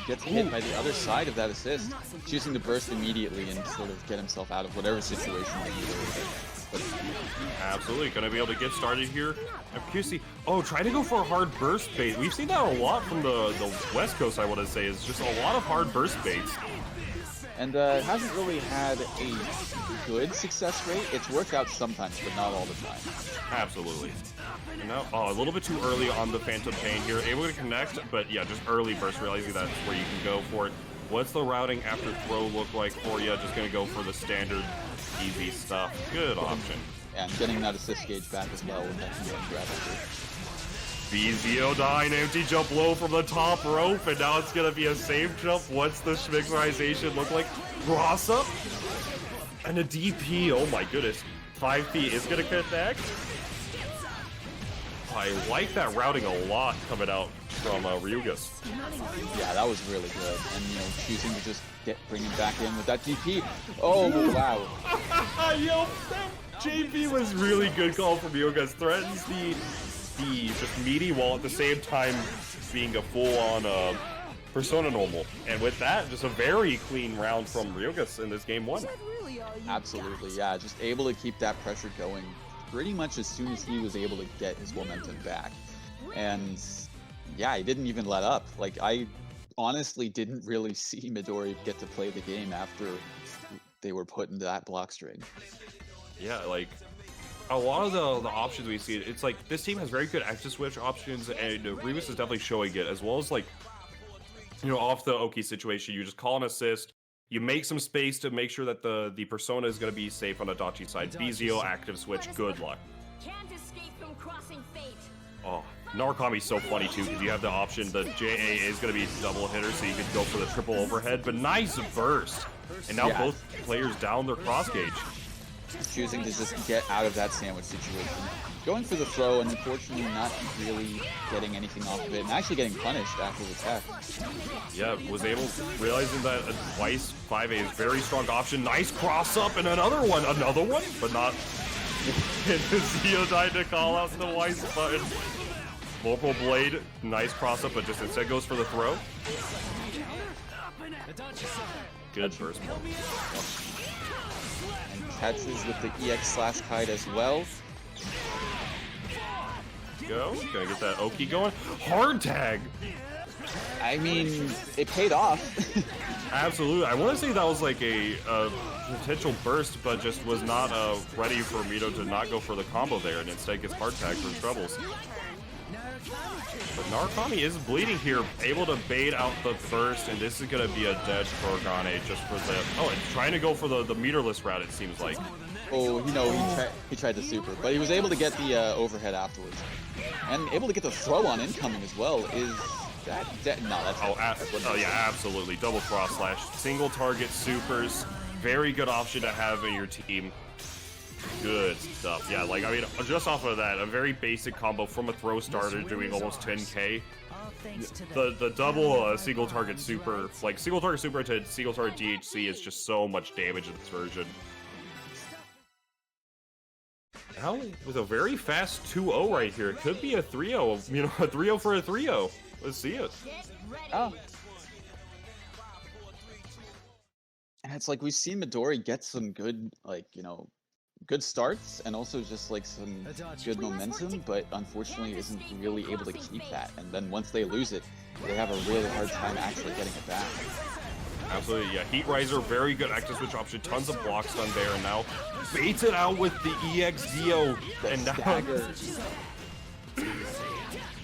Gets hit by the other side of that assist, choosing to burst immediately and sort of get himself out of whatever situation that he was in. Absolutely, gonna be able to get started here. QC, try to go for a hard burst bait. We've seen that a lot from the West Coast, I want to say, is just a lot of hard burst baits. And hasn't really had a good success rate. It's worked out sometimes, but not all the time. Absolutely. And now, a little bit too early on the Phantom Pain here. Able to connect, but yeah, just early burst, realizing that's where you can go for it. What's the routing after throw look like for you? Just gonna go for the standard easy stuff. Good option. And getting that assist gauge back as well with that grab. BZO9 empty jump low from the top rope, and now it's gonna be a safe jump. What's the schmixerization look like? Cross up and a DP. Oh my goodness. 5P is gonna connect. I like that routing a lot coming out from Ryogus. Yeah, that was really good. And choosing to just bring him back in with that DP. Oh wow. Yo, that JP was really good call from Ryogus. Threatens the just meaty while at the same time being a full-on Persona normal. And with that, just a very clean round from Ryogus in this game 1. Absolutely, yeah. Just able to keep that pressure going pretty much as soon as he was able to get his momentum back. And yeah, he didn't even let up. Like, I honestly didn't really see Midori get to play the game after they were put into that block string. Yeah, like, a lot of the options we see, it's like this team has very good active switch options, and Ryogus is definitely showing it, as well as like, off the Oki situation, you just call an assist, you make some space to make sure that the persona is going to be safe on Adachi side. BZO active switch, good luck. Can't escape from crossing fate. Oh, Narukami's so funny too, because you have the option, the JA is going to be double hitter, so you could go for the triple overhead, but nice burst. And now both players down their cross gauge. Choosing to just get out of that sandwich situation. Going for the throw, and unfortunately not really getting anything off of it, and actually getting punished after the tech. Yeah, was realizing that a twice 5A is very strong option. Nice cross up, and another one, but not. And Zio died to call out the Weiss button. Vocal Blade, nice cross up, but just instead goes for the throw. Good burst. Catches with the EX/kite as well. Go. Gonna get that Oki going. Hard tag. I mean, it paid off. Absolutely. I want to say that was like a potential burst, but just was not ready for Mido to not go for the combo there, and instead gets hard tag for troubles. But Narukami is bleeding here, able to bait out the burst, and this is going to be a dead for Gane just for the... Oh, and trying to go for the meterless route, it seems like. Oh, he tried to super, but he was able to get the overhead afterwards. And able to get the throw on incoming as well. Is that... No, that's... Oh, yeah, absolutely. Double cross slash. Single target supers. Very good option to have in your team. Good stuff. Yeah, like, I mean, just off of that, a very basic combo from a throw starter doing almost 10k. The double single target super, like single target super to single target DHC is just so much damage in this version. Now, with a very fast 2-0 right here, it could be a 3-0, a 3-0 for a 3-0. Let's see it. Oh. And it's like, we've seen Midori get some good, like, good starts, and also just like some good momentum, but unfortunately isn't really able to keep that. And then once they lose it, they have a really hard time actually getting it back. Absolutely, yeah. Heat Riser, very good active switch option, tons of blocks done there, and now baits it out with the EXDO. And now...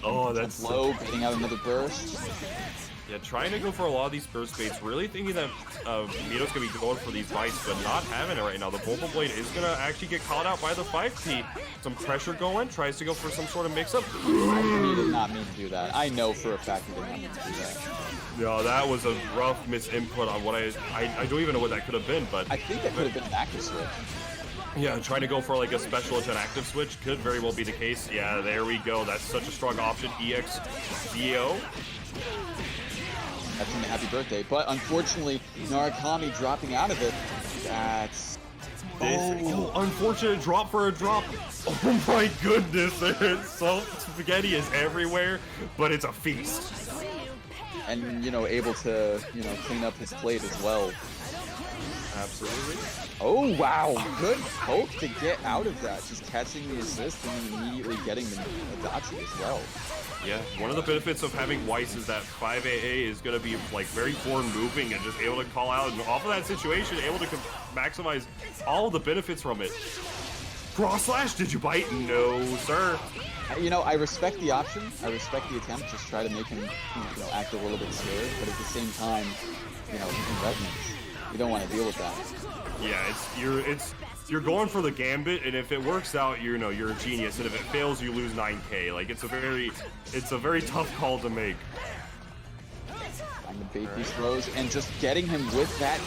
Oh, that's low, baiting out another burst. Yeah, trying to go for a lot of these burst baits, really thinking that Mido's going to be going for these bites, but not having it right now. The Vocal Blade is going to actually get caught out by the 5P. Some pressure going, tries to go for some sort of mix-up. He did not mean to do that. I know for a fact he did not mean to do that. No, that was a rough misinput on what I don't even know what that could have been, but... I think that could have been an active switch. Yeah, trying to go for like a special attack active switch could very well be the case. Yeah, there we go. That's such a strong option. EXDO. That's him a happy birthday, but unfortunately, Narukami dropping out of it. That's... unfortunate drop for a drop. Oh my goodness, spaghetti is everywhere, but it's a feast. And, able to, clean up his plate as well. Absolutely. Oh, wow. Good poke to get out of that. Just catching the assist and then immediately getting the Adachi as well. Yeah, one of the benefits of having Weiss is that 5AA is going to be like very forward moving and just able to call out, and off of that situation, able to maximize all of the benefits from it. Cross slash, did you bite? No, sir. I respect the option. I respect the attempt. Just try to make him, act a little bit scared, but at the same time, he's in resonance. You don't want to deal with that. Yeah, you're going for the gambit, and if it works out, you know, you're a genius, and if it fails, you lose 9K. Like, it's a very tough call to make. Trying to bait these throws, and just getting him with that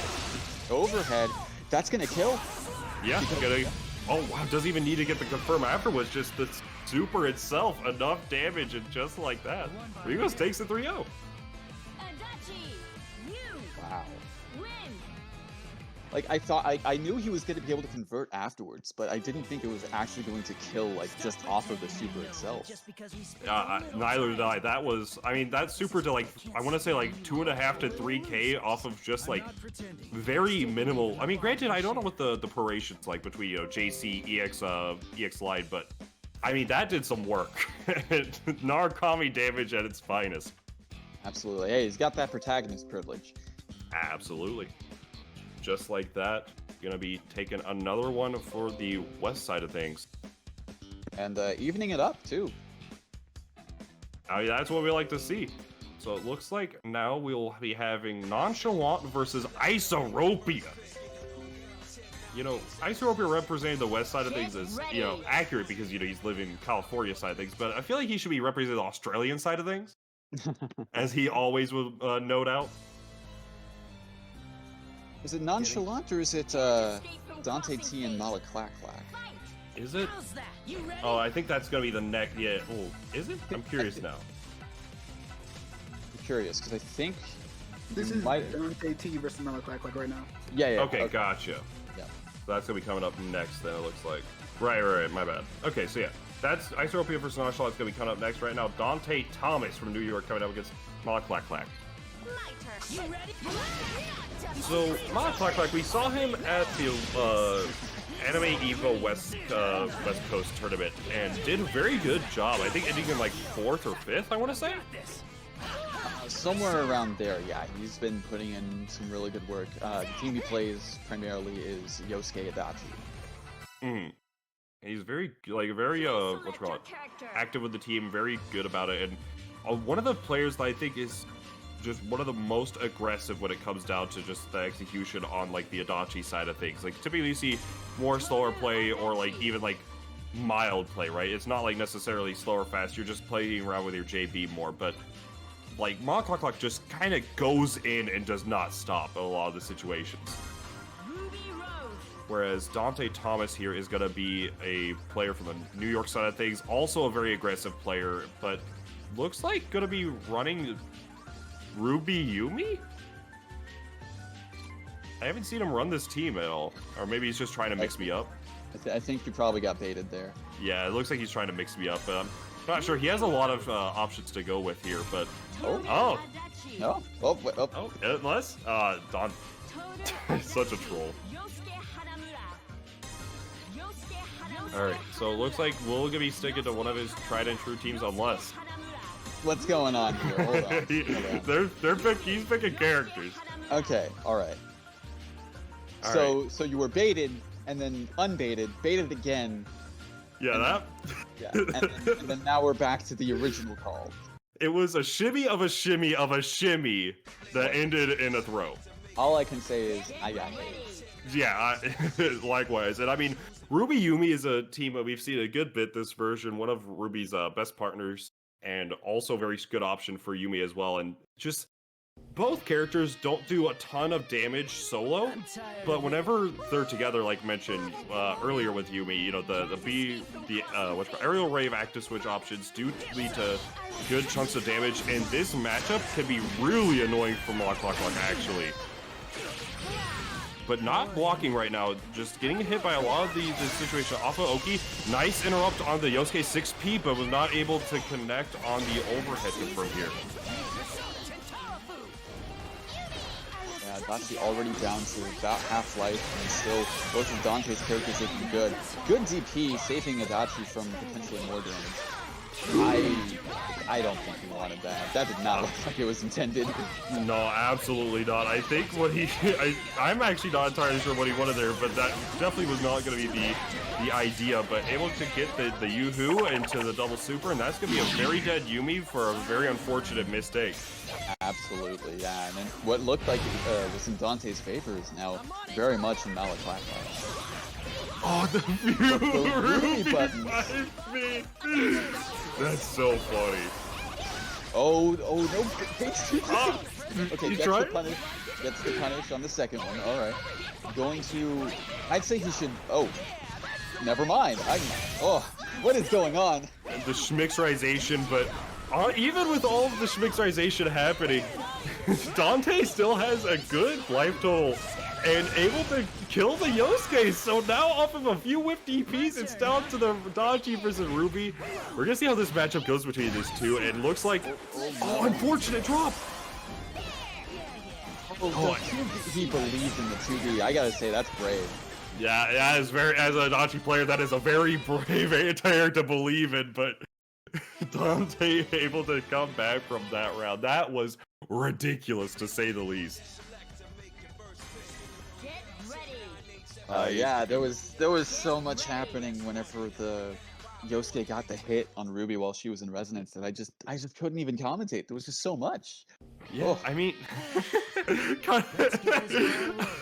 overhead, that's gonna kill. Yeah, oh wow, doesn't even need to get the confirm afterwards, just the super itself, enough damage, and just like that, Ryogus takes the 3-0. Wow. Like, I knew he was going to be able to convert afterwards, but I didn't think it was actually going to kill, like, just off of the super itself. Neither did I. That was, I mean, that super to, like, I want to say, like, 2.5 to 3K off of just, like, very minimal. I mean, granted, I don't know what the proration's like between, you know, JC, EX Light, but, I mean, that did some work. Narukami damage at its finest. Absolutely. Hey, he's got that protagonist privilege. Absolutely. Just like that, gonna be taking another one for the west side of things. And evening it up, too. I mean, that's what we like to see. So it looks like now we'll be having Nonchalant versus Isorropia. You know, Isorropia representing the west side of things is, you know, accurate because, you know, he's living California side of things, but I feel like he should be representing the Australian side of things, as he always will note out. Is it Nonchalant or is it NYDanteT and Mallaclaqclaq? Is it? Oh, I think that's gonna be the neck. Yeah. Oh, is it? I'm curious now. I'm curious because I think this is NYDanteT versus Mallaclaqclaq right now. Yeah. Okay, gotcha. Yeah. So that's gonna be coming up next. Then it looks like. Right. My bad. Okay, so yeah, that's Isorropia versus Nonchalant. It's gonna be coming up next right now. Dante Thomas from New York coming up against Mallaclaqclaq. So, Mallaclaqclaq, we saw him at the Anime Evo West Coast tournament and did a very good job. I think ending in like 4th or 5th, I want to say. Somewhere around there, yeah. He's been putting in some really good work. The team he plays primarily is Yosuke Adachi. He's very active with the team, very good about it, and one of the players that I think is just one of the most aggressive when it comes down to just the execution on like the Adachi side of things. Like typically you see more slower play or like even like mild play, right? It's not like necessarily slow or fast, you're just playing around with your JB more, but like Mallaclaqclaq just kind of goes in and does not stop in a lot of the situations. Whereas Dante Thomas here is going to be a player from the New York side of things, also a very aggressive player, but looks like going to be running Ruby Yumi? I haven't seen him run this team at all. Or maybe he's just trying to mix me up. I think you probably got baited there. Yeah, it looks like he's trying to mix me up. But I'm not sure. He has a lot of options to go with here, but... Oh! No? Oh. Unless? Don... Such a troll. Alright, so it looks like we're going to be sticking to one of his tried and true teams unless... What's going on here? Hold on. He's picking characters. Okay, alright. So you were baited, and then unbaited, baited again. Yeah, and then now we're back to the original call. It was a shimmy of a shimmy of a shimmy that ended in a throw. All I can say is, I got baited. Yeah, likewise. And I mean, Ruby Yumi is a team that we've seen a good bit this version, one of Ruby's best partners. And also a very good option for Yumi as well. And just both characters don't do a ton of damage solo, but whenever they're together, like mentioned earlier with Yumi, you know, the aerial rave active switch options do lead to good chunks of damage. And this matchup can be really annoying for Mallaclaqclaq actually. But not blocking right now, just getting hit by a lot of the situation off of Oki. Nice interrupt on the Yosuke 6P, but was not able to connect on the overhead confirm here. Yeah, Adachi already down to about half life, and still both of Dante's characters looking good. Good DP, saving Adachi from potentially more damage. I don't think he wanted that. That did not look like it was intended. No, absolutely not. I think what I'm actually not entirely sure what he wanted there, but that definitely was not going to be the idea. But able to get the Yoo-hoo into the double super, and that's going to be a very dead Yumi for a very unfortunate mistake. Absolutely, yeah. And then what looked like it was in Dante's favor is now very much in Mallaclaqclaq. Oh, the Ruby Ruby buttons. That's so funny. Oh no, Bates too Oh, Okay, you gets tried? the punish. Gets the punish on the second one. All right. Going to. I'd say he should. Oh, never mind. Oh, what is going on? The schmixerization, but even with all of the schmixerization happening, Dante still has a good life total and able to kill the Yosuke. So now off of a few whiff DPs, it's down to the Dodgy versus Ruby. We're gonna see how this matchup goes between these two. And it looks like, oh, unfortunate drop. Oh, he believes in the 2B. I gotta say, that's brave. Yeah, as a Dodgy player, that is a very brave anti-air to believe in, but Dante able to come back from that round. That was ridiculous, to say the least. Get ready. Yeah, there was so much happening whenever the Yosuke got the hit on Ruby while she was in resonance that I just couldn't even commentate. There was just so much. Yeah, Oh. I mean,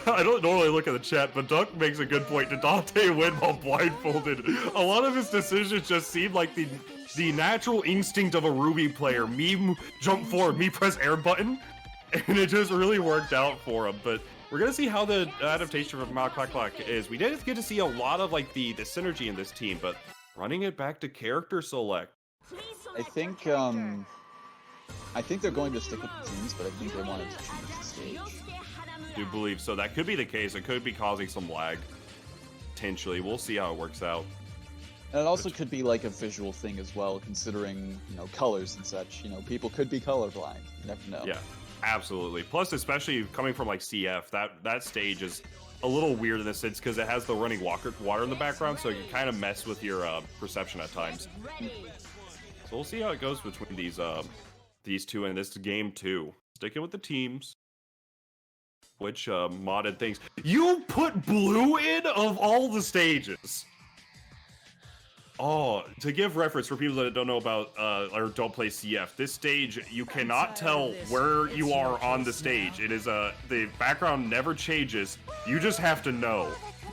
I don't normally look at the chat, but Duck makes a good point. Did Dante win while blindfolded? A lot of his decisions just seem like the natural instinct of a Ruby player. Me jump forward, me press air button, and it just really worked out for him. But we're gonna see how the adaptation of Mallaclaqclaq is. We did get to see a lot of like the synergy in this team, but running it back to character select. Please I select think a character. I think they're going to stick with the teams, but I think they wanted to change the stage. Do believe so. That could be the case. It could be causing some lag, potentially. We'll see how it works out. And it also could be like a visual thing as well, considering, you know, colors and such. You know, people could be colorblind. You never know. Yeah, absolutely. Plus, especially coming from like CF, that stage is a little weird in this sense because it has the running water in the background, so it can kind of mess with your perception at times. Ready. So we'll see how it goes between these two in this game too. Sticking with the teams. Which modded things. You put blue in of all the stages. Oh, to give reference for people that don't know about or don't play CF, this stage you cannot tell where you are on the stage. It is the background never changes. You just have to know.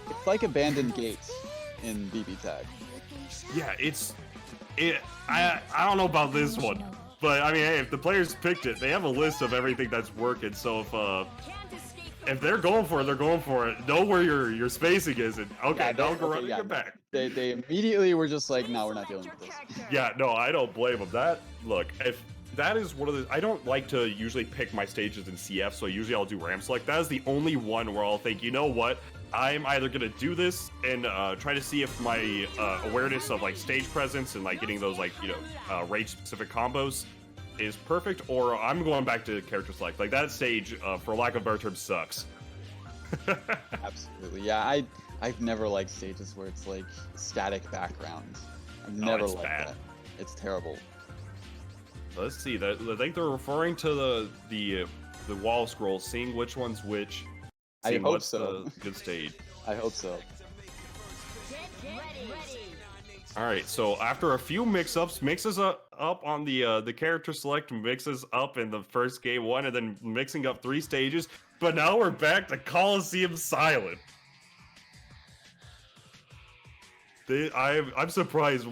It's like abandoned gates in BBTAG. Yeah, I don't know about this one, but I mean, hey, if the players picked it, they have a list of everything that's working. So if they're going for it, they're going for it. Know where your spacing is, and okay, now go running it back. They immediately were just like, no, we're not dealing with this. Yeah, no, I don't blame them. Look, if that is one of the, I don't like to usually pick my stages in CF, so usually I'll do RAM select. That is the only one where I'll think, you know what, I'm either gonna do this and try to see if my awareness of like stage presence and like getting those like rage specific combos is perfect, or I'm going back to character select. Like that stage, for lack of a better term, sucks. Absolutely, yeah. I've never liked stages where it's like static background. I've never it's liked bad. that. It's terrible. Let's see. I think they're referring to the wall scroll, seeing which one's which. I Seeing hope what's so. the good stage. I hope so. Get ready. All right. So after a few mix-ups, mixes up on the character select, mixes up in the first game one, and then mixing up 3 stages. But now we're back to Coliseum Silent. I'm surprised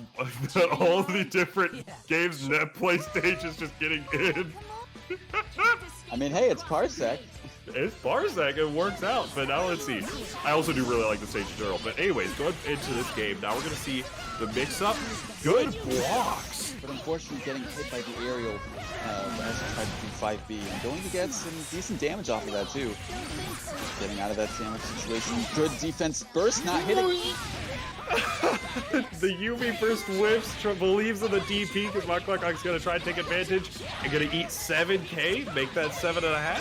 that all the different games net play stages just getting in. I mean, hey, it's Parsec. It's Parsec, it works out, but now let's see. I also do really like the stage in general, but anyways, going into this game, now we're gonna see the mix-up. Good blocks! But unfortunately, getting hit by the aerial as he tried to do 5B, and going to get some decent damage off of that too. Getting out of that sandwich situation. Good defense burst, not hitting. The Yuumi first whiffs, believes in the DP, because Mallaclaqclaq's gonna try and take advantage, and gonna eat 7k, make that 7.5.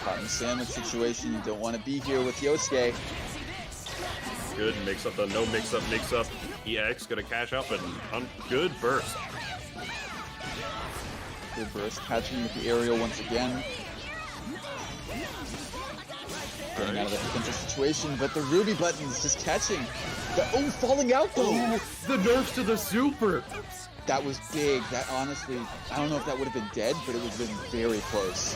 Caught in the sandwich situation, you don't want to be here with Yosuke. Good mix up, the no mix up. EX gonna cash out, but good burst. Good burst, catching with the aerial once again. Getting out of that defensive situation, but the Ruby button is just catching. Falling out though! Oh, the nerfs to the super! That was big. That honestly, I don't know if that would have been dead, but it would have been very close.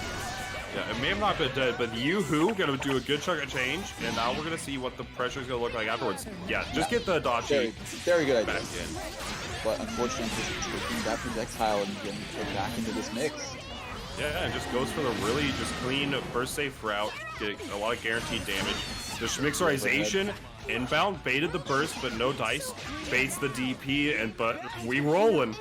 Yeah, it may have not been dead, but Yoo-Hoo gonna do a good chunk of change, and now we're gonna see what the pressure is gonna look like afterwards. Yeah, just get the Adachi Very good back idea. in. But unfortunately, just taking that projectile and getting put back into this mix. Yeah, and just goes for the really just clean burst safe route, getting a lot of guaranteed damage. The Schmixerization, inbound, baited the burst, but no dice. Baits the DP, but we rolling.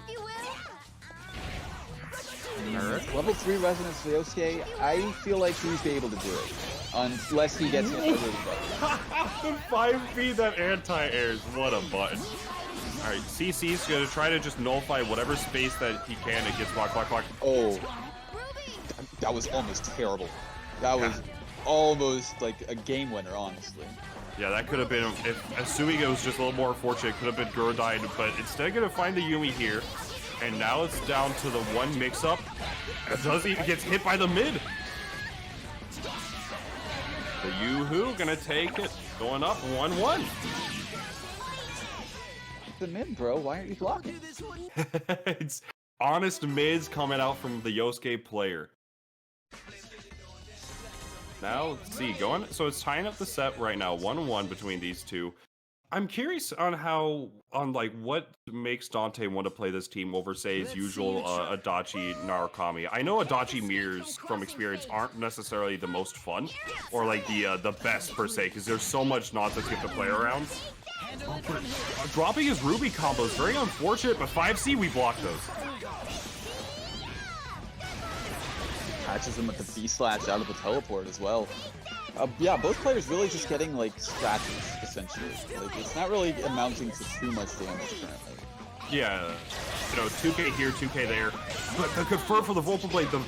Alright. Level 3 Resonance Ryosuke, I feel like he's be able to do it. Unless he gets hit by the The 5B that anti-airs, what a button. Alright, CC's gonna try to just nullify whatever space that he can against Mallaclaqclaq. Oh. That was almost terrible. That was almost like a game winner, honestly. Yeah, that could have been, if Asuiga was just a little more fortunate, could have been Gurdine, but instead gonna find the Yumi here. And now it's down to the one mix-up. Does he gets hit by the mid? The Yoo-Hoo gonna take it, going up 1-1. The mid, bro. Why aren't you blocking? It's honest mids coming out from the Yosuke player. Now, let's see, so it's tying up the set right now, 1-1 between these two. I'm curious on what makes Dante want to play this team over, say, his usual Adachi Narukami. I know Adachi mirrors from experience aren't necessarily the most fun, or like the best per se, because there's so much nonsense you have to play around. Dropping his Ruby combo is very unfortunate, but 5C, we block those. Catches him with the B-slash out of the teleport as well. Yeah, both players really just getting, like, scratches, essentially. Like, it's not really amounting to too much damage currently. Yeah, 2k here, 2k there. But the confirm for the Vocal Blade, the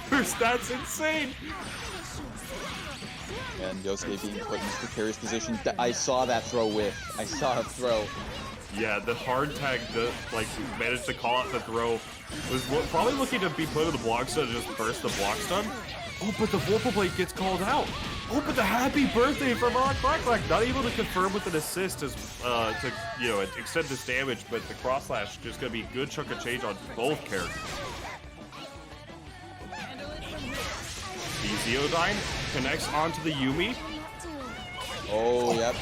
burst, that's insane! And Yosuke being put in this precarious position. I saw that throw whiff. I saw a throw. Yeah, the hard tag managed to call out the throw. Was probably looking to be put in the block stun to just burst the block stun. Oh, but the Vocal Blade gets called out. Oh, but the happy birthday from Mallaclaqclaq, not able to confirm with an assist to extend this damage, but the cross slash just gonna be a good chunk of change on both characters. The Zeodine connects onto the Yumi. Oh, yep.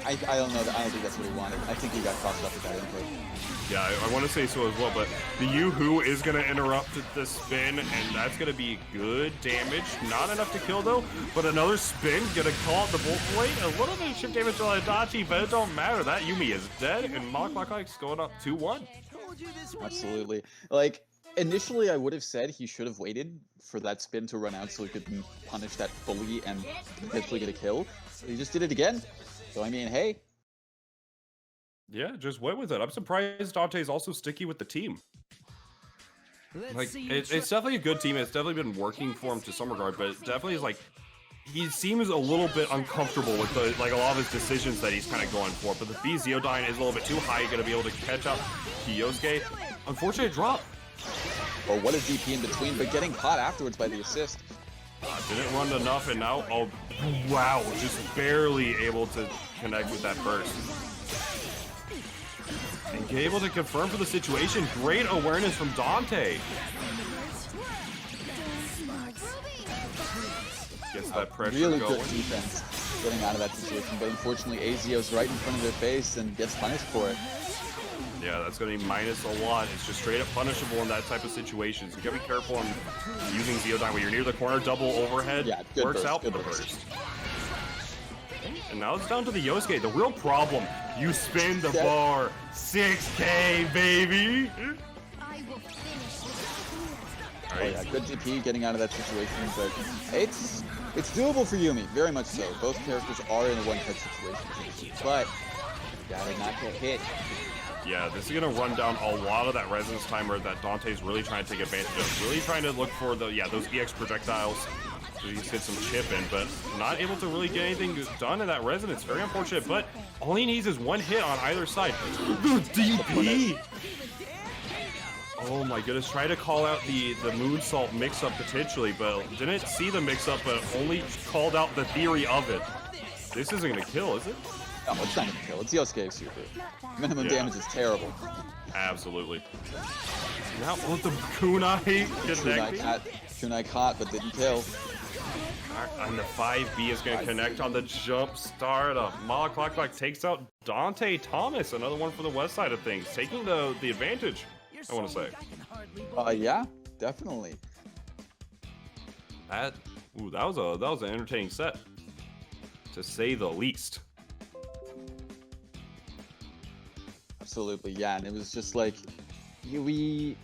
I don't know. I don't think that's what he wanted. I think he got crossed up with that input. Yeah, I want to say so as well, but the Yoo-Hoo is going to interrupt the spin, and that's going to be good damage. Not enough to kill, though, but another spin going to call out the Volt Blade. A little bit of chip damage on Adachi, but it don't matter. That Yumi is dead, and Mallaclaqclaq's going up 2-1. Absolutely. Like, initially I would have said he should have waited for that spin to run out so he could punish that fully and potentially get a kill. But he just did it again. So, I mean, hey. Yeah, just went with it. I'm surprised Dante's also sticky with the team. Like, it's definitely a good team. It's definitely been working for him to some regard, but it definitely is like, he seems a little bit uncomfortable with a lot of his decisions that he's kind of going for. But the B Zeodine is a little bit too high, going to be able to catch up to Yosuke. Unfortunate drop. Or what a DP in between, but getting caught afterwards by the assist. Didn't run enough, and now, oh, wow, just barely able to connect with that burst. And able to confirm for the situation. Great awareness from Dante. Gets that pressure really going. Good defense getting out of that situation, but unfortunately Azio's right in front of their face and gets punished for it. Yeah, that's going to be minus a lot. It's just straight up punishable in that type of situation. So you got to be careful on using Zeodine when you're near the corner. Double overhead works out for the burst. And now it's down to the Yosuke. The real problem, you spin the bar. 6K, baby! Oh yeah, good DP getting out of that situation, but it's doable for Yumi, very much so. Both characters are in a one-hit situation, but you gotta not get hit. Yeah, this is going to run down a lot of that resonance timer that Dante's really trying to take advantage of. Really trying to look for those EX projectiles so he can get some chip in, but not able to really get anything done in that resonance. Very unfortunate, but all he needs is one hit on either side. The DP! Oh my goodness, try to call out the moonsault mix-up potentially, but didn't see the mix-up, but only called out the theory of it. This isn't going to kill, is it? No, it's not gonna kill. It's Yosuke super. Minimum damage is terrible. Absolutely. Now with the kunai connecting. Kunai caught, but didn't kill. And the 5B is going to connect on the jump start. Mallaclaqclaq takes out Dante Thomas, another one from the west side of things, taking the advantage, I want to say. Yeah, definitely. That was an entertaining set, to say the least. Absolutely, yeah, and it was just like we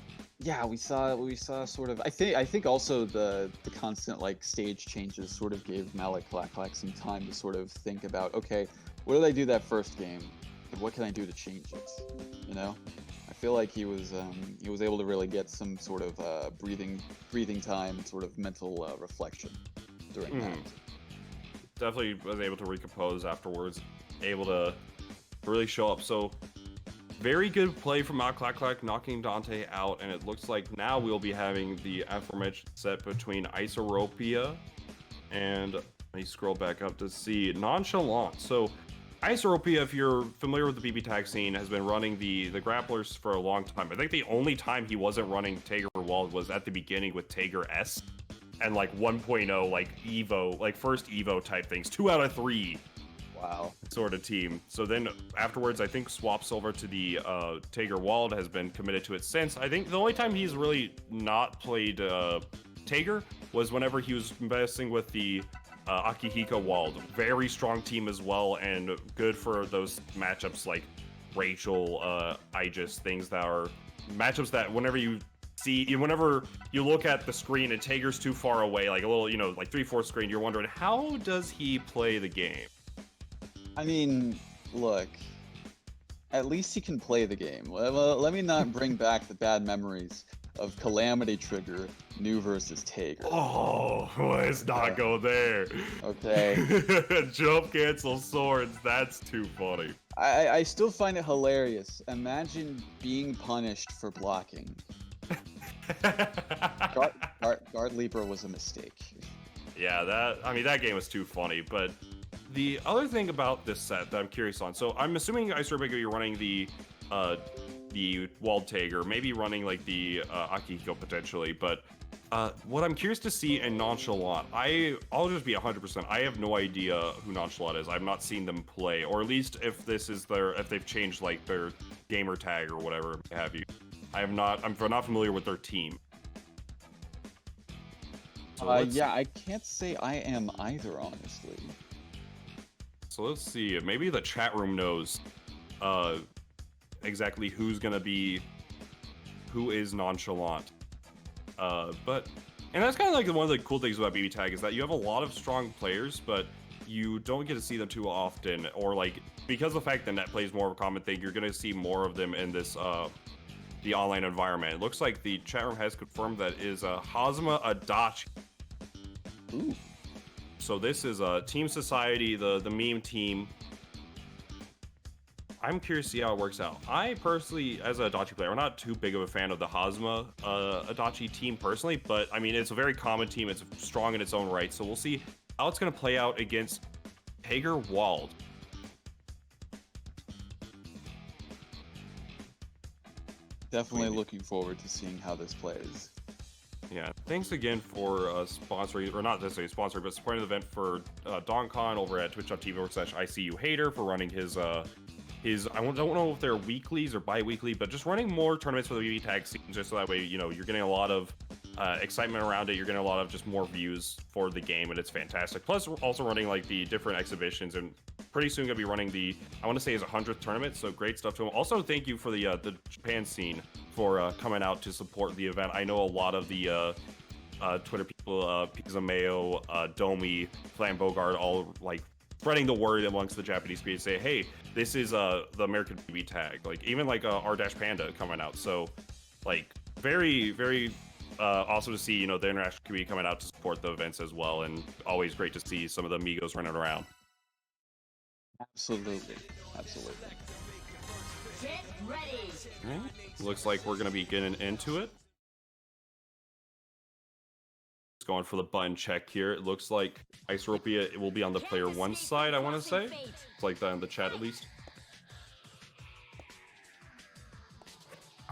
saw sort of. I think also the constant like stage changes sort of gave Mallaclaqclaq some time to sort of think about, okay, what did I do that first game, and what can I do to change it? You know, I feel like he was able to really get some sort of breathing time, sort of mental reflection during that. Definitely was able to recompose afterwards, able to really show up. So very good play from Mallaclaqclaq, knocking Dante out, and it looks like now we'll be having the aforementioned set between Isorropia and, let me scroll back up to see, Nonchalant. So Isorropia, if you're familiar with the BBTAG scene, has been running the grapplers for a long time. I think the only time he wasn't running Tager Wald was at the beginning with Tager S and like 1.0, like Evo, like first Evo type things, 2 out of 3. Wow. Sort of team. So then afterwards, I think swaps over to the Tager Wald, has been committed to it since. I think the only time he's really not played Tager was whenever he was messing with the Akihiko Wald. Very strong team as well, and good for those matchups like Rachel, Aegis, things that are matchups that whenever you look at the screen and Tager's too far away, like a little, like 3/4 screen, you're wondering, how does he play the game? I mean, look, at least he can play the game. Well, let me not bring back the bad memories of Calamity Trigger, New versus Tager. Oh, let's not go there. Okay. Jump cancel swords, that's too funny. I still find it hilarious. Imagine being punished for blocking. Guard Libra was a mistake. Yeah, that game was too funny, but the other thing about this set that I'm curious on, so I'm assuming Isorropia, you're running the Wald Tager, maybe running like the Akihiko potentially, but what I'm curious to see in Nonchalant, I'll just be 100%, I have no idea who Nonchalant is. I've not seen them play, or at least if they've changed like their gamer tag or whatever have you. I'm not familiar with their team. So yeah, I can't say I am either, honestly. So let's see, maybe the chat room knows exactly who is Nonchalant. And that's kind of like one of the cool things about BBTAG is that you have a lot of strong players, but you don't get to see them too often, or like, because of the fact that net play is more of a common thing, you're going to see more of them in this the online environment. It looks like the chat room has confirmed that is Hazuma Adachi. Ooh. So this is Team Society, the meme team. I'm curious to see how it works out. I personally, as a Adachi player, I'm not too big of a fan of the Hazuma Adachi team personally, but I mean, it's a very common team. It's strong in its own right. So we'll see how it's going to play out against Tager Wald. Definitely looking forward to seeing how this plays. Yeah, thanks again for sponsoring, or not necessarily sponsoring, but supporting the event for DonCon over at twitch.tv/ICUHater for running his I don't know if they're weeklies or bi-weekly, but just running more tournaments for the BBTAG scene, just so that way, you're getting a lot of excitement around it. You're getting a lot of just more views for the game, and it's fantastic. Plus, we're also running like the different exhibitions, and pretty soon gonna be running I want to say his 100th tournament. So great stuff to him. Also, thank you for the Japan scene for coming out to support the event. I know a lot of the Twitter people, Pizza Mayo, Domi, Flan Bogard, all like spreading the word amongst the Japanese community, say, hey, this is the American BBTAG. Like even like R-Panda coming out. So like very, very awesome to see, the international community coming out to support the events as well. And always great to see some of the amigos running around. Absolutely. Get ready. Right. Looks like we're going to be getting into it. going for the button check here. It looks like Isorropia will be on the player 1 side, I want to say. It's like that in the chat at least.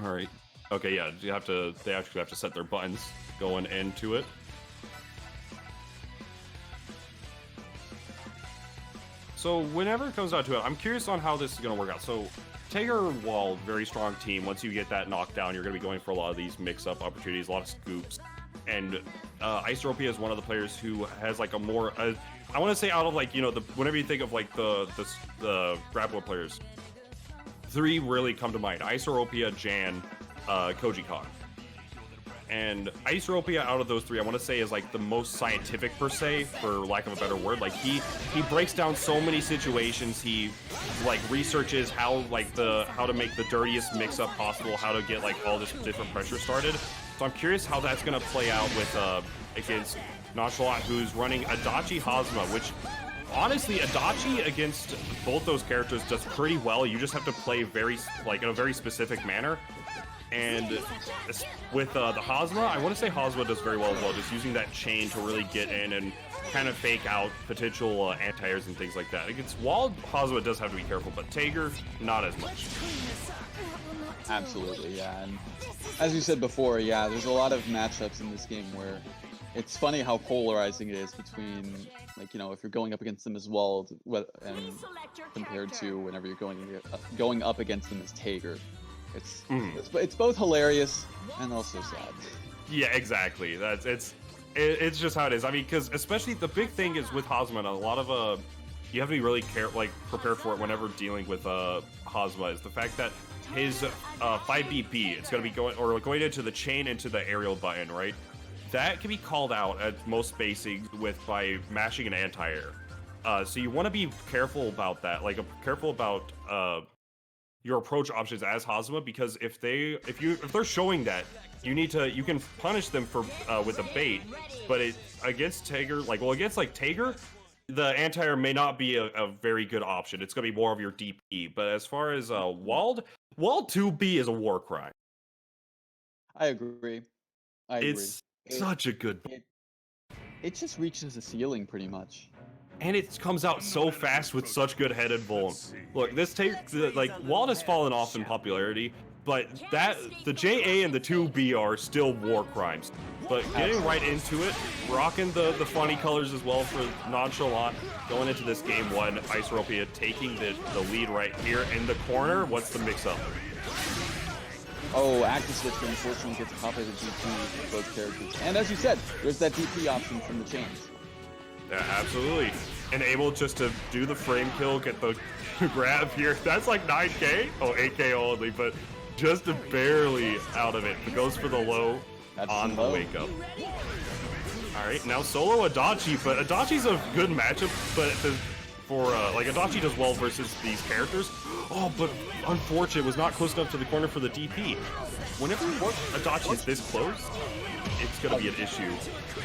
All right. Okay, yeah, they actually have to set their buttons going into it. So whenever it comes down to it, I'm curious on how this is going to work out. So Tager Wall, very strong team. Once you get that knockdown, you're going to be going for a lot of these mix-up opportunities, a lot of scoops. And Isorropia is one of the players who has like a more, I want to say out of like, you know, whenever you think of like the grappler players, 3 really come to mind: Isorropia, Jan, Koji Khan. And Isorropia out of those 3, I want to say is like the most scientific per se, for lack of a better word. Like he breaks down so many situations. He like researches how to make the dirtiest mix-up possible, how to get like all this different pressure started. So I'm curious how that's gonna play out with against Nonchalant, who's running Adachi Hosma, which honestly Adachi against both those characters does pretty well. You just have to play in a very specific manner. And with the Hosma, I want to say Hosma does very well as well, just using that chain to really get in and kind of fake out potential anti-airs and things like that. Against Walled, Hosma does have to be careful, but Tager, not as much. Absolutely, yeah. And as you said before, yeah, there's a lot of matchups in this game where it's funny how polarizing it is between, like, you know, if you're going up against them as Walled and compared to whenever you're going up against them as Tager. It's both hilarious and also sad. Yeah, exactly. It's just how it is. I mean, because especially the big thing is with Hosma, a lot of you have to be really prepared for it whenever dealing with Hosma, is the fact that his 5 BP, it's going to be going into the chain into the aerial button, right? That can be called out at most spacing by mashing an anti-air. So you want to be careful about that, like careful about your approach options as Hosma, because if they're showing that, you can punish them for with a bait, but against Tager, against Tager, the anti-air may not be a very good option. It's gonna be more of your DP. But as far as Walled 2B is a war crime. I agree. It's such a good. It just reaches the ceiling pretty much. And it comes out so fast with such good headed vuln. Look, Walled has fallen off in popularity, but the JA and the 2B are still war crimes. But getting right into it, rocking the funny colors as well for Nonchalant, going into this game 1, Isorropia taking the lead right here in the corner. What's the mix-up? Oh, Active Switch unfortunately gets caught by the DP with both characters. And as you said, there's that DP option from the chains. Yeah, absolutely. And able just to do the frame kill, get the grab here. That's like 9k? Oh, 8k only, but just barely out of it. It goes for the low on the wake up. Alright, now solo Adachi, but Adachi's a good matchup, but Adachi does well versus these characters. Oh, but unfortunate, was not close enough to the corner for the DP. Whenever Adachi is this close, it's gonna be an issue.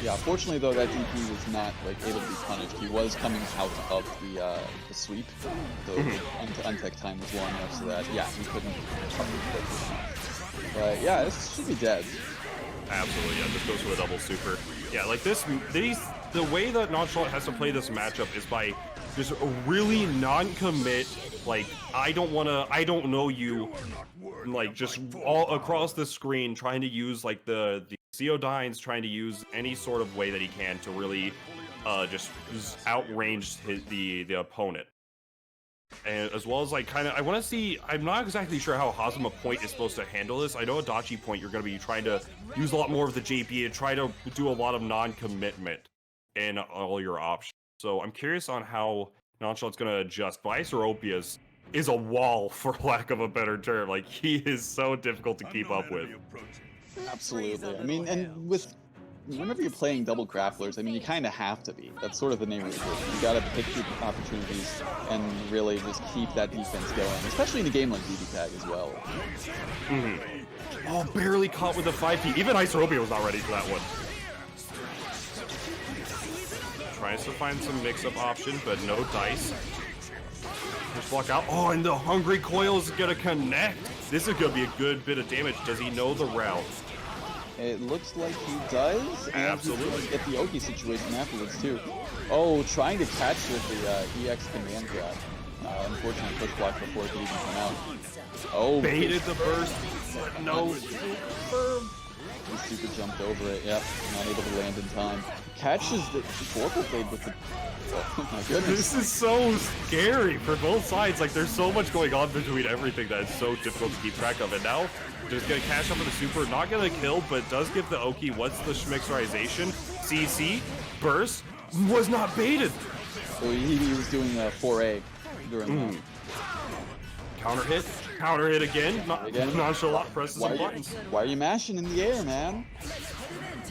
Yeah, fortunately though, that DP was not able to be punished. He was coming out of the sweep. The untech time was long enough so that he couldn't cover it. But yeah, this should be dead. Absolutely, yeah. This goes for the double super. Yeah, like the way that Nonchalant has to play this matchup is by just a really non-commit, like, I don't know you, like, just all across the screen, trying to use like the Zeodines, trying to use any sort of way that he can to really just outrange the opponent. And as well as I want to see, I'm not exactly sure how Hosma Point is supposed to handle this. I know Adachi Point, you're going to be trying to use a lot more of the JP and try to do a lot of non-commitment in all your options. So I'm curious on how Nonchalant's going to adjust. But Isorropia's is a wall, for lack of a better term. Like, he is so difficult to keep up with. Absolutely. I mean, and whenever you're playing double grapplers, I mean, you kind of have to be. That's sort of the name of the game. You got to pick your opportunities and really just keep that defense going, especially in a game like BBTAG as well. Oh, barely caught with the 5P. Even Isorropia was not ready for that one. Tries to find some mix-up option, but no dice. Just block out. Oh, and the Hungry Coil is going to connect. This is going to be a good bit of damage. Does he know the route? It looks like he does. And Absolutely. he's gonna get the Oki situation afterwards too. Oh, trying to catch with the EX command grab. Unfortunately, push block before it could even come out. Oh, Baited the burst, but no. He super jumped over it. Yep, not able to land in time. Catches the Oracle Blade with the. Oh my goodness. This is so scary for both sides. Like, there's so much going on between everything that it's so difficult to keep track of. And now, just gonna cash up with the super. Not gonna kill, but does give the Oki. What's the schmixerization? CC burst was not baited. So he was doing a 4A during that. Counter hit again. Nonchalant presses some buttons. Why are you mashing in the air, man?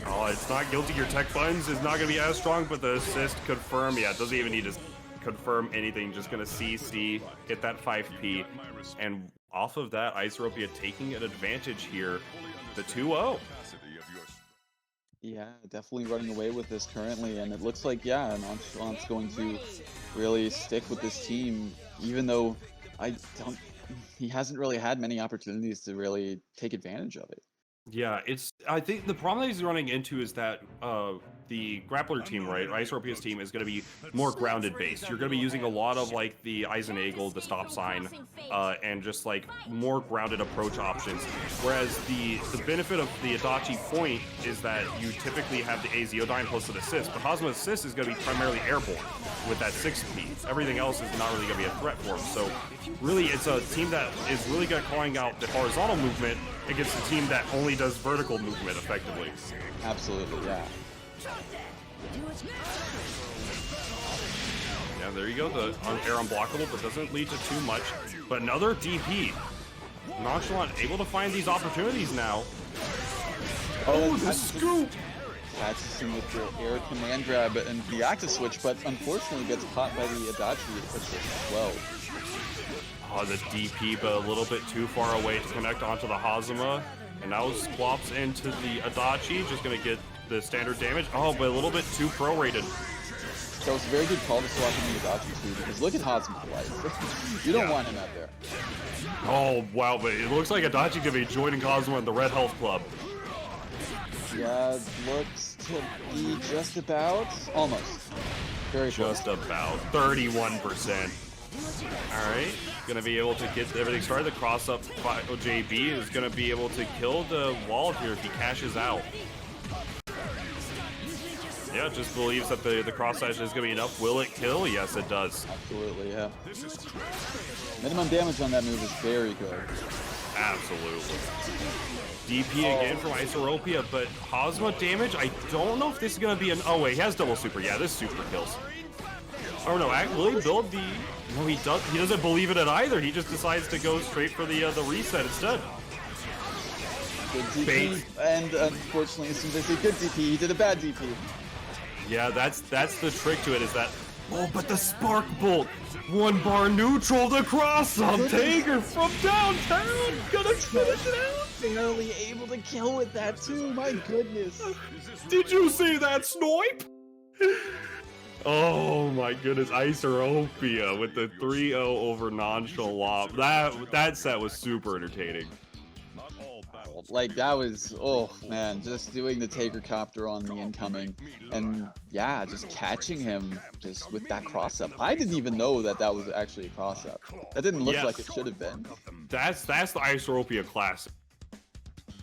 Oh, it's not guilty. Your tech buttons is not gonna be as strong, but the assist confirm. Yeah, it doesn't even need to confirm anything. Just gonna CC, get that 5P, and off of that, Isorropia taking an advantage here. The 2-0. Yeah, definitely running away with this currently, and it looks like, yeah, Nonchalant's going to really stick with this team, even though he hasn't really had many opportunities to really take advantage of it. Yeah, I think the problem that he's running into is that the grappler team, right, Isorropia's team, is going to be more grounded based. You're going to be using a lot of like the Eisenagel, the stop sign, and just like more grounded approach options. Whereas the benefit of the Adachi point is that you typically have the Azeodyne plus an assist, but Hosma's assist is going to be primarily airborne with that 6P. Everything else is not really going to be a threat for him. So really, it's a team that is really good at calling out the horizontal movement against a team that only does vertical movement effectively. Absolutely, yeah. Yeah, there you go. The air unblockable, but doesn't lead to too much. But another DP. Nonchalant able to find these opportunities now. Oh, the scoop! Catches him with the air command grab and the active switch, but unfortunately gets caught by the Adachi as well. Oh, the DP, but a little bit too far away to connect onto the Hazama. And now swaps into the Adachi, just gonna get the standard damage. Oh, but a little bit too prorated. So it's a very good call to swap in the Adachi too, because look at Hoseph life. You don't want him out there. Oh, wow, but it looks like Adachi gonna be joining Cosmo in the Red Health Club. Yeah, it looks to be just about, almost. Very close. Just about 31%. All right, gonna be able to get everything started. The cross up JB is gonna be able to kill the wall here if he cashes out. Yeah, just believes that the cross slash is gonna be enough. Will it kill? Yes, it does. Absolutely, yeah. Minimum damage on that move is very good. Absolutely. DP again from Isorropia, but Hosma damage, I don't know if this is gonna be an. Oh wait, he has double super. Yeah, this super kills. Oh no, will he build the? No, he does. He doesn't believe in it either. He just decides to go straight for the reset instead. Good DP, Bait. and unfortunately, as soon as I say good DP, he did a bad DP. Yeah, that's the trick to it. Is that? Oh, but the spark bolt, 1 bar neutral, the cross up Tager from downtown, gonna finish it out. Barely able to kill with that too. My goodness. Did you see that snipe? Oh my goodness, Isorropia with the 3-0 over Nonchalant. That set was super entertaining. Like, that was, oh man, just doing the Taker copter on the incoming, and yeah, just catching him just with that cross up. I didn't even know that was actually a cross up. That didn't look like it should have been. That's the Isorropia classic.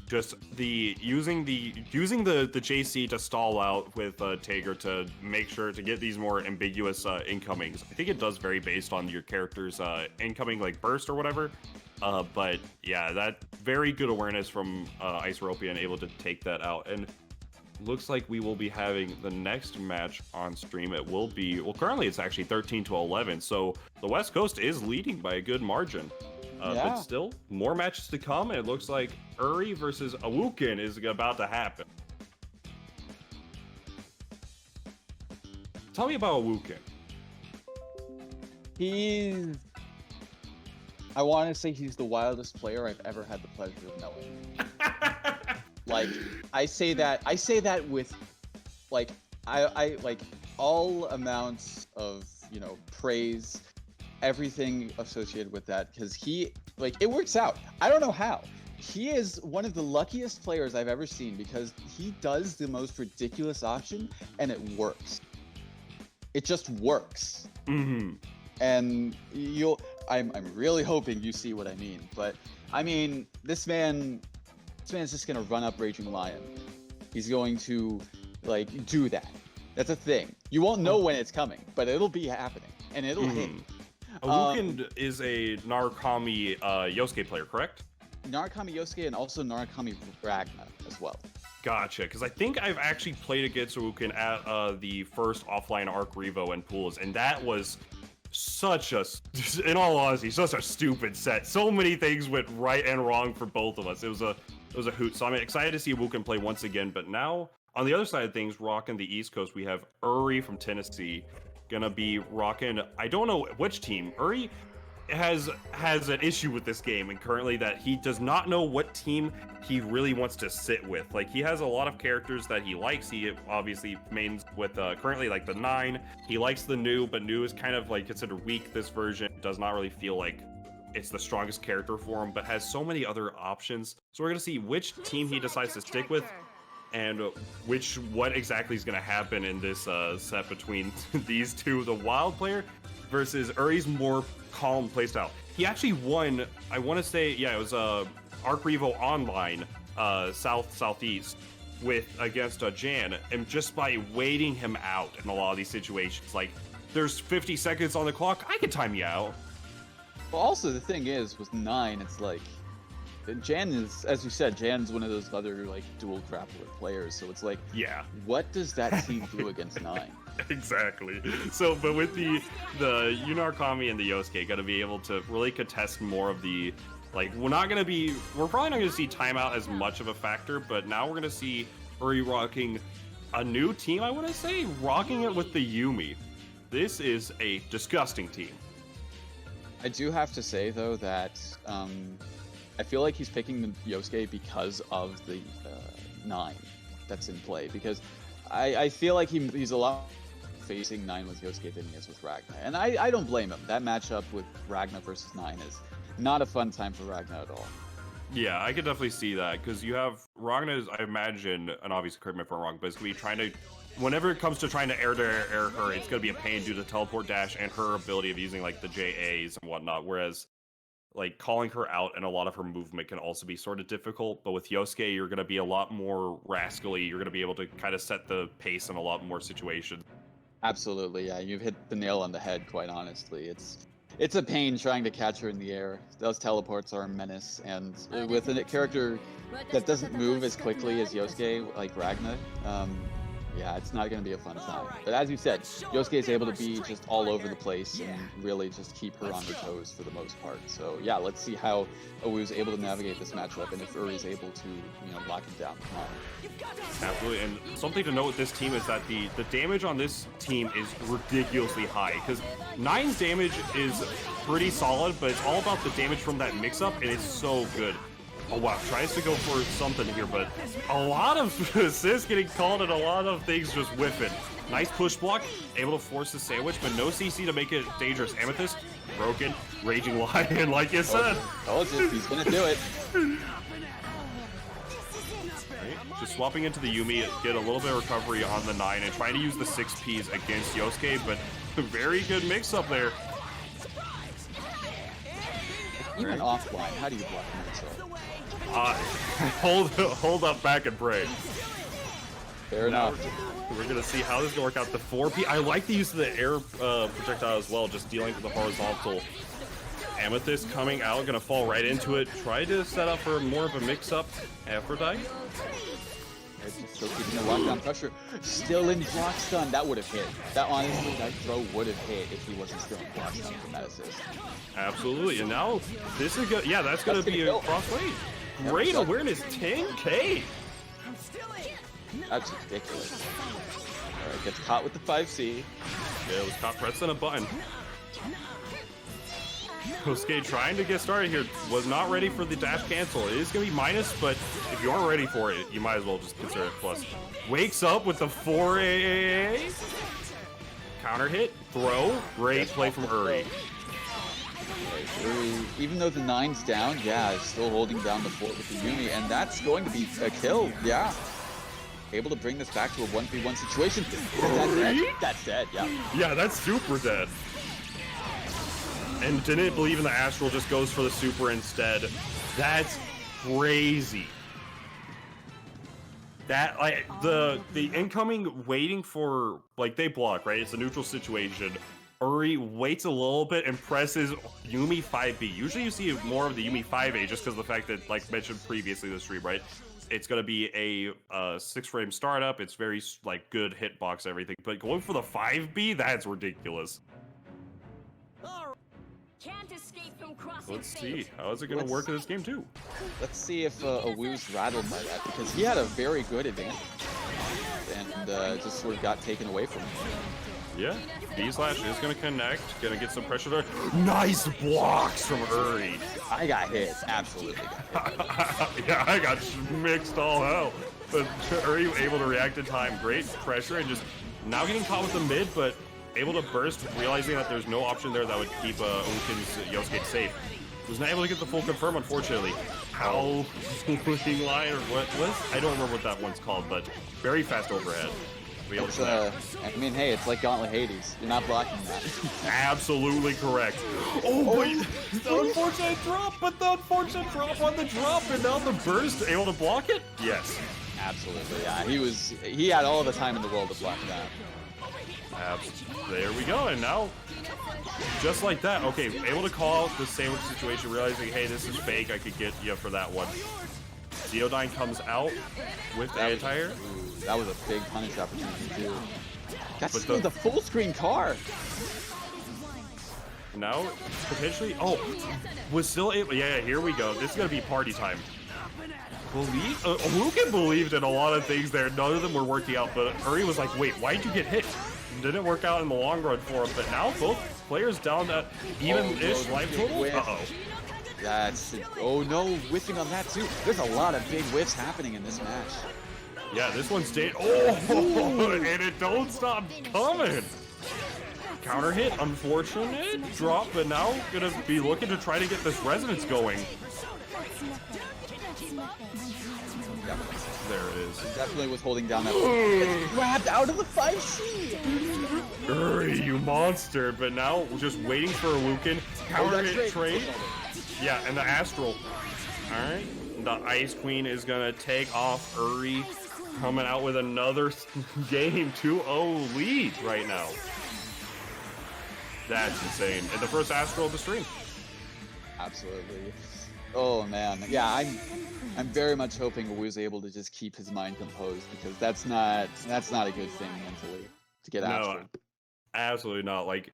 Just using the JC to stall out with Tager to make sure to get these more ambiguous incomings. I think it does vary based on your character's incoming like burst or whatever. But yeah, that very good awareness from Isorropia and able to take that out. And looks like we will be having the next match on stream. It will be, well, currently it's actually 13-11, so the West Coast is leading by a good margin. But still, more matches to come, and it looks like Uri versus Awookanen is about to happen. Tell me about Awookanen. I want to say he's the wildest player I've ever had the pleasure of knowing. Like, I say that with, like, I like all amounts of, you know, praise, everything associated with that, because he, like, it works out. I don't know how. he is one of the luckiest players I've ever seen because he does the most ridiculous option and it works. It just works. Mm-hmm. And I'm really hoping you see what I mean. But I mean, this man's just gonna run up Raging Lion. He's going to like do that. That's a thing. You won't know when it's coming, but it'll be happening and it'll hit. Awookanen is a Narukami Yosuke player, correct? Narukami Yosuke and also Narukami Ragna as well. Gotcha, because I think I've actually played against Awookanen at the first offline Arc Revo and pools, and that was such a, in all honesty, such a stupid set. So many things went right and wrong for both of us. It was a hoot. So I'm excited to see Awookanen play once again. But now on the other side of things, rocking the East Coast, we have Uri from Tennessee, gonna be rocking. I don't know which team. Uri has an issue with this game, and currently that he does not know what team he really wants to sit with. Like, he has a lot of characters that he likes. He obviously mains with currently like the 9. He likes the new, but new is kind of like considered weak. This version does not really feel like it's the strongest character for him, but has so many other options. So we're gonna see which team he decides to stick with and what exactly is gonna happen in this set between these two, the wild player versus Uri's more calm playstyle. He actually won, I want to say, yeah, it was Arc Revo Online, Southeast, against Jan, and just by waiting him out in a lot of these situations, like, there's 50 seconds on the clock, I can time you out. Well, also the thing is, with 9, it's like, Jan is, as you said, Jan's one of those other, like, dual grappler players, so it's like, yeah, what does that team do against 9? Exactly. So, but with the Unarkami and the Yosuke, gonna be able to really contest more of the, like, we're probably not gonna see timeout as much of a factor, but now we're gonna see Uri rocking a new team, I want to say, rocking it with the Yumi. This is a disgusting team. I do have to say, though, that I feel like he's picking the Yosuke because of the 9 that's in play, because I feel like he's a lot facing 9 with Yosuke than he is with Ragna, and I don't blame him. That matchup with Ragna versus 9 is not a fun time for Ragna at all. Yeah, I could definitely see that, because you have Ragna's, I imagine, and obviously correct me if I'm wrong, but it's gonna be trying to, whenever it comes to trying to air her, it's gonna be a pain due to teleport dash and her ability of using like the JAs and whatnot, whereas like calling her out and a lot of her movement can also be sort of difficult. But with Yosuke, you're going to be a lot more rascally. You're going to be able to kind of set the pace in a lot more situations. Absolutely, yeah. You've hit the nail on the head, quite honestly. It's a pain trying to catch her in the air. Those teleports are a menace, and with a character that doesn't move as quickly as Yosuke, like Ragna, yeah, it's not going to be a fun time. But as you said, Yosuke is able to be just all over the place and really just keep her on her toes for the most part. So yeah, let's see how Awoo's able to navigate this matchup and if Uri's able to, lock him down. Absolutely, and something to note with this team is that the damage on this team is ridiculously high, because 9's damage is pretty solid, but it's all about the damage from that mix-up, and it's so good. Oh wow, tries to go for something here, but a lot of assists getting called and a lot of things just whiffing. Nice push block, able to force the sandwich, but no CC to make it dangerous. Amethyst, broken, Raging Lion, like you said. Told you, he's gonna do it. Right, just swapping into the Yumi, get a little bit of recovery on the 9, and trying to use the 6Ps against Yosuke, but very good mix-up there. Even offline, how do you block him so? Hold up back and pray. Fair enough. We're gonna see how this is gonna work out. The 4P, I like the use of the air projectile as well, just dealing with the horizontal. Amethyst coming out, gonna fall right into it. Try to set up for more of a mix-up. Aphrodite. It's just still keeping the lockdown pressure. Still in block stun. That would have hit. That honestly, that throw would have hit if he wasn't still in block stun from that assist. Absolutely, and now this is good. Yeah, that's gonna be a crossway. Great awareness, 10K. That's ridiculous. Alright, gets caught with the 5C. Yeah, it was caught pressing a button. Yosuke trying to get started here, was not ready for the dash cancel. It is going to be minus, but if you aren't ready for it, you might as well just consider it plus. Wakes up with the 4A. Counter hit, throw, great play from Uri. Even though the 9's down, yeah, it's still holding down the fort with the Yumi, and that's going to be a kill, yeah. Able to bring this back to a 1v1 situation. Is that dead? That's dead, yeah. Yeah, that's super dead. And didn't believe in the Astral, just goes for the super instead. That's crazy. That, like, the incoming waiting for, like, they block, right? It's a neutral situation. Uri waits a little bit and presses Yumi 5B. Usually you see more of the Yumi 5A just because of the fact that, like mentioned previously in the stream, right? It's going to be a 6-frame startup. It's very, like, good hitbox, everything. But going for the 5B, that's ridiculous. Can't escape from crossing Let's fate. see. How is it going to work in this game, too? Let's see if Awoo's rattled by that, because he had a very good advantage. And just sort of got taken away from him. Yeah, B-Slash is going to connect. Going to get some pressure there. Nice blocks from Uri. I got hit. Absolutely got hit. Yeah, I got mixed all hell. But Uri able to react in time. Great pressure and just now getting caught with the mid, but able to burst, realizing that there's no option there that would keep Awookanen's Yosuke safe. Was not able to get the full confirm, unfortunately. How looking line or what was? I don't remember what that one's called, but very fast overhead. It's, I mean, hey, it's like Gauntlet Hades. You're not blocking that. Absolutely correct. Oh, but the unfortunate drop, but the unfortunate drop on the drop, and now the burst, able to block it? Yes. Absolutely, yeah. He had all the time in the world to block that. There we go, and now, just like that, okay, able to call out the sandwich situation, realizing, hey, this is fake, I could get you for that one. Zeodyne comes out with the anti-air. That was a big punish opportunity, too. That's the full screen car. Now, potentially, was still able, yeah, here we go. This is going to be party time. Awookanen believed in a lot of things there. None of them were working out, but Uri was like, wait, why'd you get hit? Didn't work out in the long run for him, but now both players down that even-ish life total. Uh-oh. Oh no, whiffing on that too. There's a lot of big whiffs happening in this match. Yeah, this one's dead. Oh, and it don't stop coming. Counter hit, unfortunate drop, but now gonna be looking to try to get this resonance going. Yeah. There it is. Definitely was holding down that. It's grabbed out of the 5C. Uri, you monster! But now we're just waiting for Awookanen. Counter hit trade. Yeah, and the Astral. Alright. The Ice Queen is gonna take off Uri. Coming out with another game 2-0 lead right now. That's insane. And the first Astral of the stream. Absolutely. Oh man. Yeah, I'm very much hoping Awoo's able to just keep his mind composed, because that's not a good thing mentally to get Astral. No, absolutely not. Like,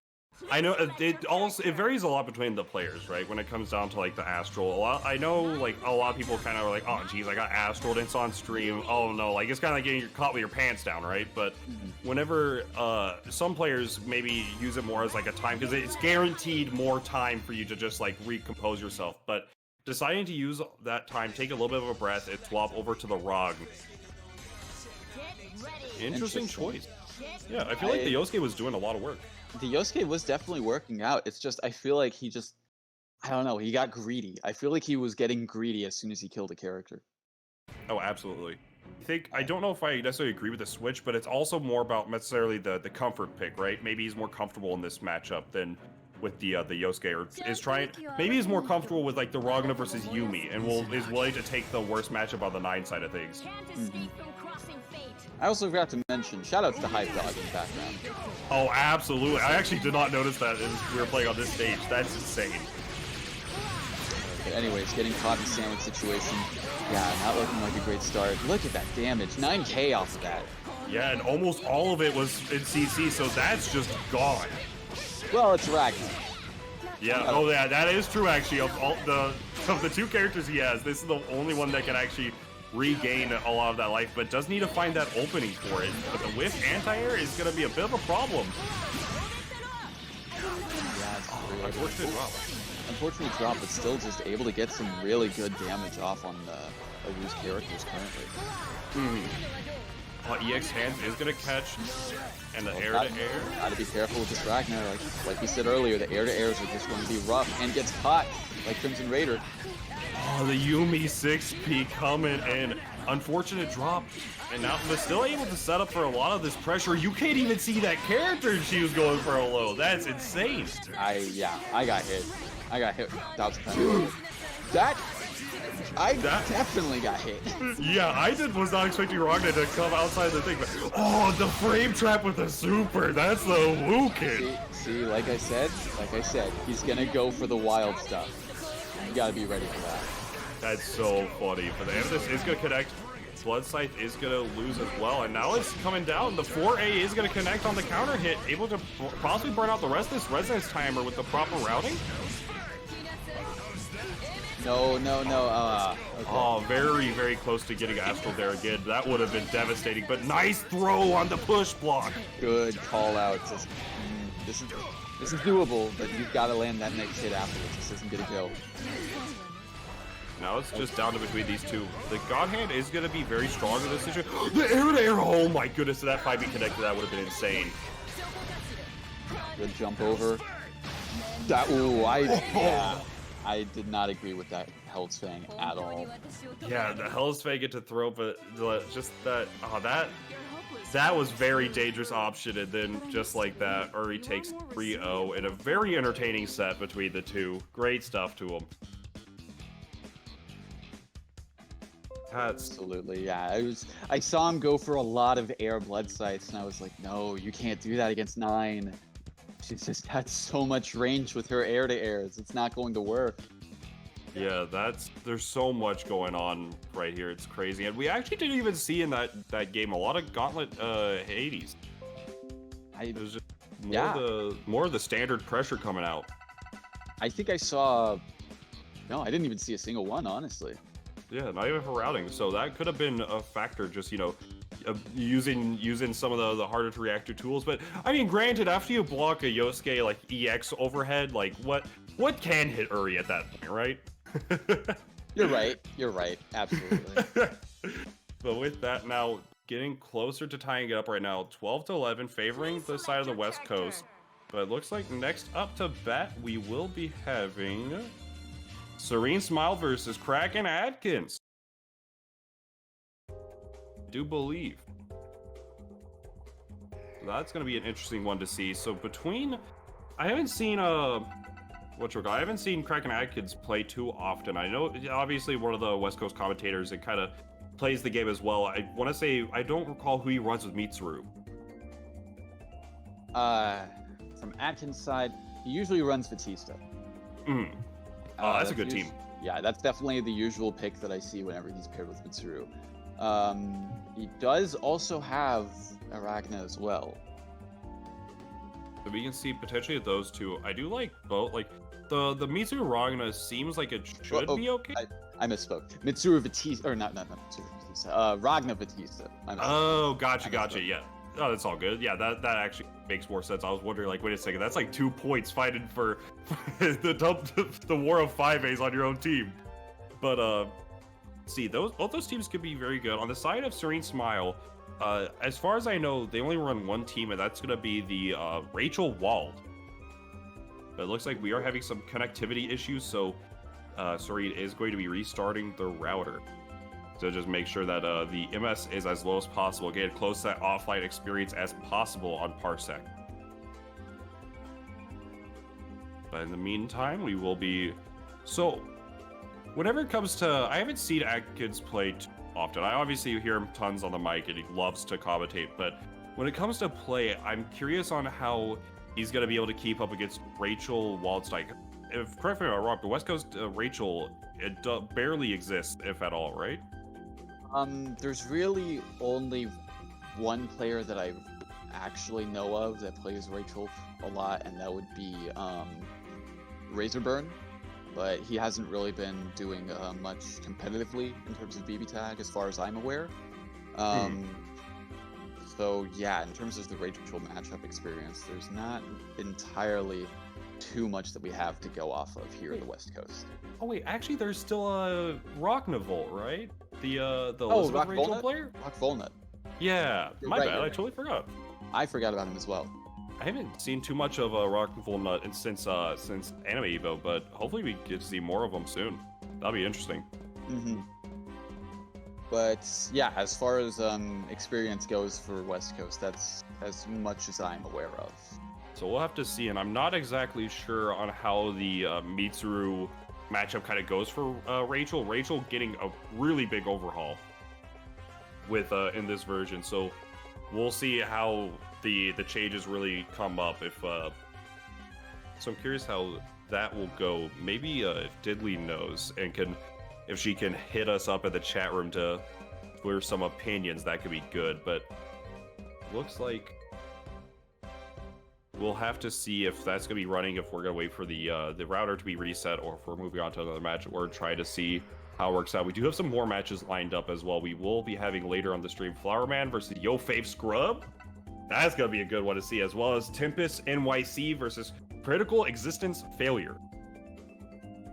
I know it varies a lot between the players, right? When it comes down to like the Astral, I know like a lot of people kind of are like, oh geez, I got Astral, and it's on stream. Oh no, like it's kind of like getting caught with your pants down, right? But whenever some players maybe use it more as like a time, because it's guaranteed more time for you to just like recompose yourself. But deciding to use that time, take a little bit of a breath, and swap over to the Rog. Interesting choice. Yeah, I feel like the Yosuke was doing a lot of work. The Yosuke was definitely working out. It's just, I feel like I don't know, he got greedy. I feel like he was getting greedy as soon as he killed a character. Oh, absolutely. I don't know if I necessarily agree with the switch, but it's also more about necessarily the comfort pick, right? Maybe he's more comfortable in this matchup than with the Yosuke, or maybe he's more comfortable with like the Ragna versus Yumi, and is willing to take the worst matchup on the 9 side of things. I also forgot to mention, shoutouts to Hype Dog in the background. Oh, absolutely. I actually did not notice that as we were playing on this stage. That's insane. Okay, anyways, getting caught in the sandwich situation. Yeah, not looking like a great start. Look at that damage. 9k off of that. Yeah, and almost all of it was in CC, so that's just gone. Well, it's Ragnar. Yeah, oh yeah, that is true actually. Of the 2 characters he has, this is the only one that can actually regain a lot of that life, but does need to find that opening for it. But the whiff anti-air is going to be a bit of a problem. Yeah, Unfortunate drop. But still just able to get some really good damage off on Awoo's characters currently. EX hands is gonna catch, and the air to air. Gotta be careful with this Ragnar. Like we said earlier, the air to airs are just going to be rough, and gets caught like Crimson Raider. Oh, the Yumi 6P coming in. Unfortunate drop. And now they're still able to set up for a lot of this pressure. You can't even see that character she was going for a low. That's insane. I got hit. I got hit. I definitely got hit. Yeah, I was not expecting Ragnar to come outside the thing, but the frame trap with the super. That's the Awookanen. See, like I said, he's gonna go for the wild stuff. You gotta be ready for that. That's so funny. But the Amethyst is gonna connect. Blood Scythe is gonna lose as well, and now it's coming down. The 4A is gonna connect on the counter hit, able to possibly burn out the rest of this resonance timer with the proper routing. No. Okay. Oh, very, very close to getting Astral there again. That would have been devastating, but nice throw on the push block. Good call out. This is doable, but you've got to land that next hit afterwards. This isn't gonna go. Now it's just down to between these two. The God Hand is going to be very strong in this situation. The air to air! Oh my goodness, that 5B connected, that would have been insane. Good jump over. I did not agree with that Hell's Fang at all. Yeah, the Hell's Fang get to throw, but just that, that was very dangerous option, and then just like that, Uri takes 3-0 in a very entertaining set between the two. Great stuff to him. Absolutely, yeah. I saw him go for a lot of air blood sights, and I was like, no, you can't do that against 9. She's just got so much range with her air to airs. It's not going to work. Yeah, there's so much going on right here. It's crazy, and we actually didn't even see in that game a lot of Gauntlet Hades. It was just more of the standard pressure coming out. I think I saw. No, I didn't even see a single one, honestly. Yeah, not even for routing. So that could have been a factor, just, using some of the harder to react to tools. But I mean, granted, after you block a Yosuke like EX overhead, like what can hit Uri at that point, right? You're right. Absolutely. But with that, now getting closer to tying it up right now, 12-11, favoring the side of the West Coast. But it looks like next up to bat, we will be having Serene Smile versus Crackin Atkins. I do believe. So that's going to be an interesting one to see. So I haven't seen Crackin Atkins play too often. I know, obviously, one of the West Coast commentators, it kind of plays the game as well. I want to say, I don't recall who he runs with Mitsuru. From Atkins' side, he usually runs Batista. That's a good team. Yeah, that's definitely the usual pick that I see whenever he's paired with Mitsuru. He does also have Arachna as well. So we can see potentially those two. I do like both. Like the Mitsuru Ragna seems like it should be okay. I misspoke. Mitsuru Batista, or not Mitsuru Batista. Ragna Batista. Oh, gotcha. Yeah. Oh, that's all good. Yeah, that actually makes more sense. I was wondering, like, wait a second, that's like 2 points fighting for the war of 5As on your own team. But see, both those teams could be very good. On the side of Serene Smile, as far as I know, they only run one team, and that's gonna be the Rachel Wald. But it looks like we are having some connectivity issues, so Serene is going to be restarting the router. So just make sure that the MS is as low as possible. Get close to that offline experience as possible on Parsec. But in the meantime, we will be... So, whenever it comes to... I haven't seen Atkins play too often. I obviously hear him tons on the mic and he loves to commentate. But when it comes to play, I'm curious on how he's going to be able to keep up against Rachel Waldstein. Correct me if I'm wrong, the West Coast Rachel, it barely exists, if at all, right? There's really only one player that I actually know of that plays Rachel a lot, and that would be Razorburn, but he hasn't really been doing much competitively in terms of BBTAG as far as I'm aware. So yeah, in terms of the Rachel matchup experience, there's not entirely too much that we have to go off of here in the West Coast. Oh wait, actually there's still a Rocknavolt, right? The Elizabeth Rachel player? Rock Volnut. Yeah, You're my right, bad. you're I right. totally forgot. I forgot about him as well. I haven't seen too much of Rock'n'Full Nut since Anime Evo, but hopefully we get to see more of them soon. That'll be interesting. Mm-hmm. But yeah, as far as experience goes for West Coast, that's as much as I'm aware of. So we'll have to see, and I'm not exactly sure on how the Mitsuru matchup kind of goes for Rachel. Rachel getting a really big overhaul with in this version, so we'll see how the changes really come up. If so, I'm curious how that will go. Maybe if Diddley knows and if she can hit us up in the chat room to clear some opinions, that could be good. But looks like we'll have to see if that's gonna be running, if we're gonna wait for the router to be reset, or if we're moving on to another match, or try to see how it works out. We do have some more matches lined up as well. We will be having later on the stream Flowerman versus YoFavScrub. That's gonna be a good one to see, as well as TempestNYC versus Critical Existence Failure.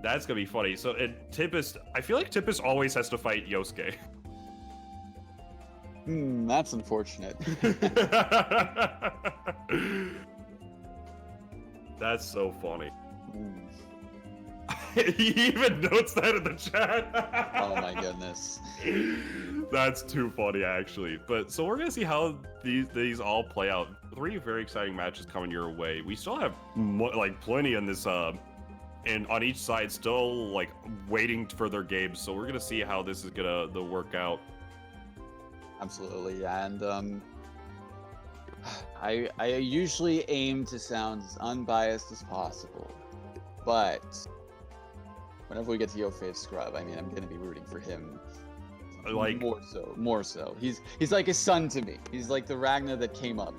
That's gonna be funny. So Tempest, I feel like Tempest always has to fight Yosuke. That's unfortunate. That's so funny. He even notes that in the chat. Oh my goodness. That's too funny, actually. But so we're gonna see how these all play out. 3 very exciting matches coming your way. We still have like plenty in this and on each side still like waiting for their games. So we're gonna see how this is gonna work out. Absolutely, and I usually aim to sound as unbiased as possible, but whenever we get to YoFavScrub, I mean, I'm gonna be rooting for him. Like more so. He's like a son to me. He's like the Ragnar that came up.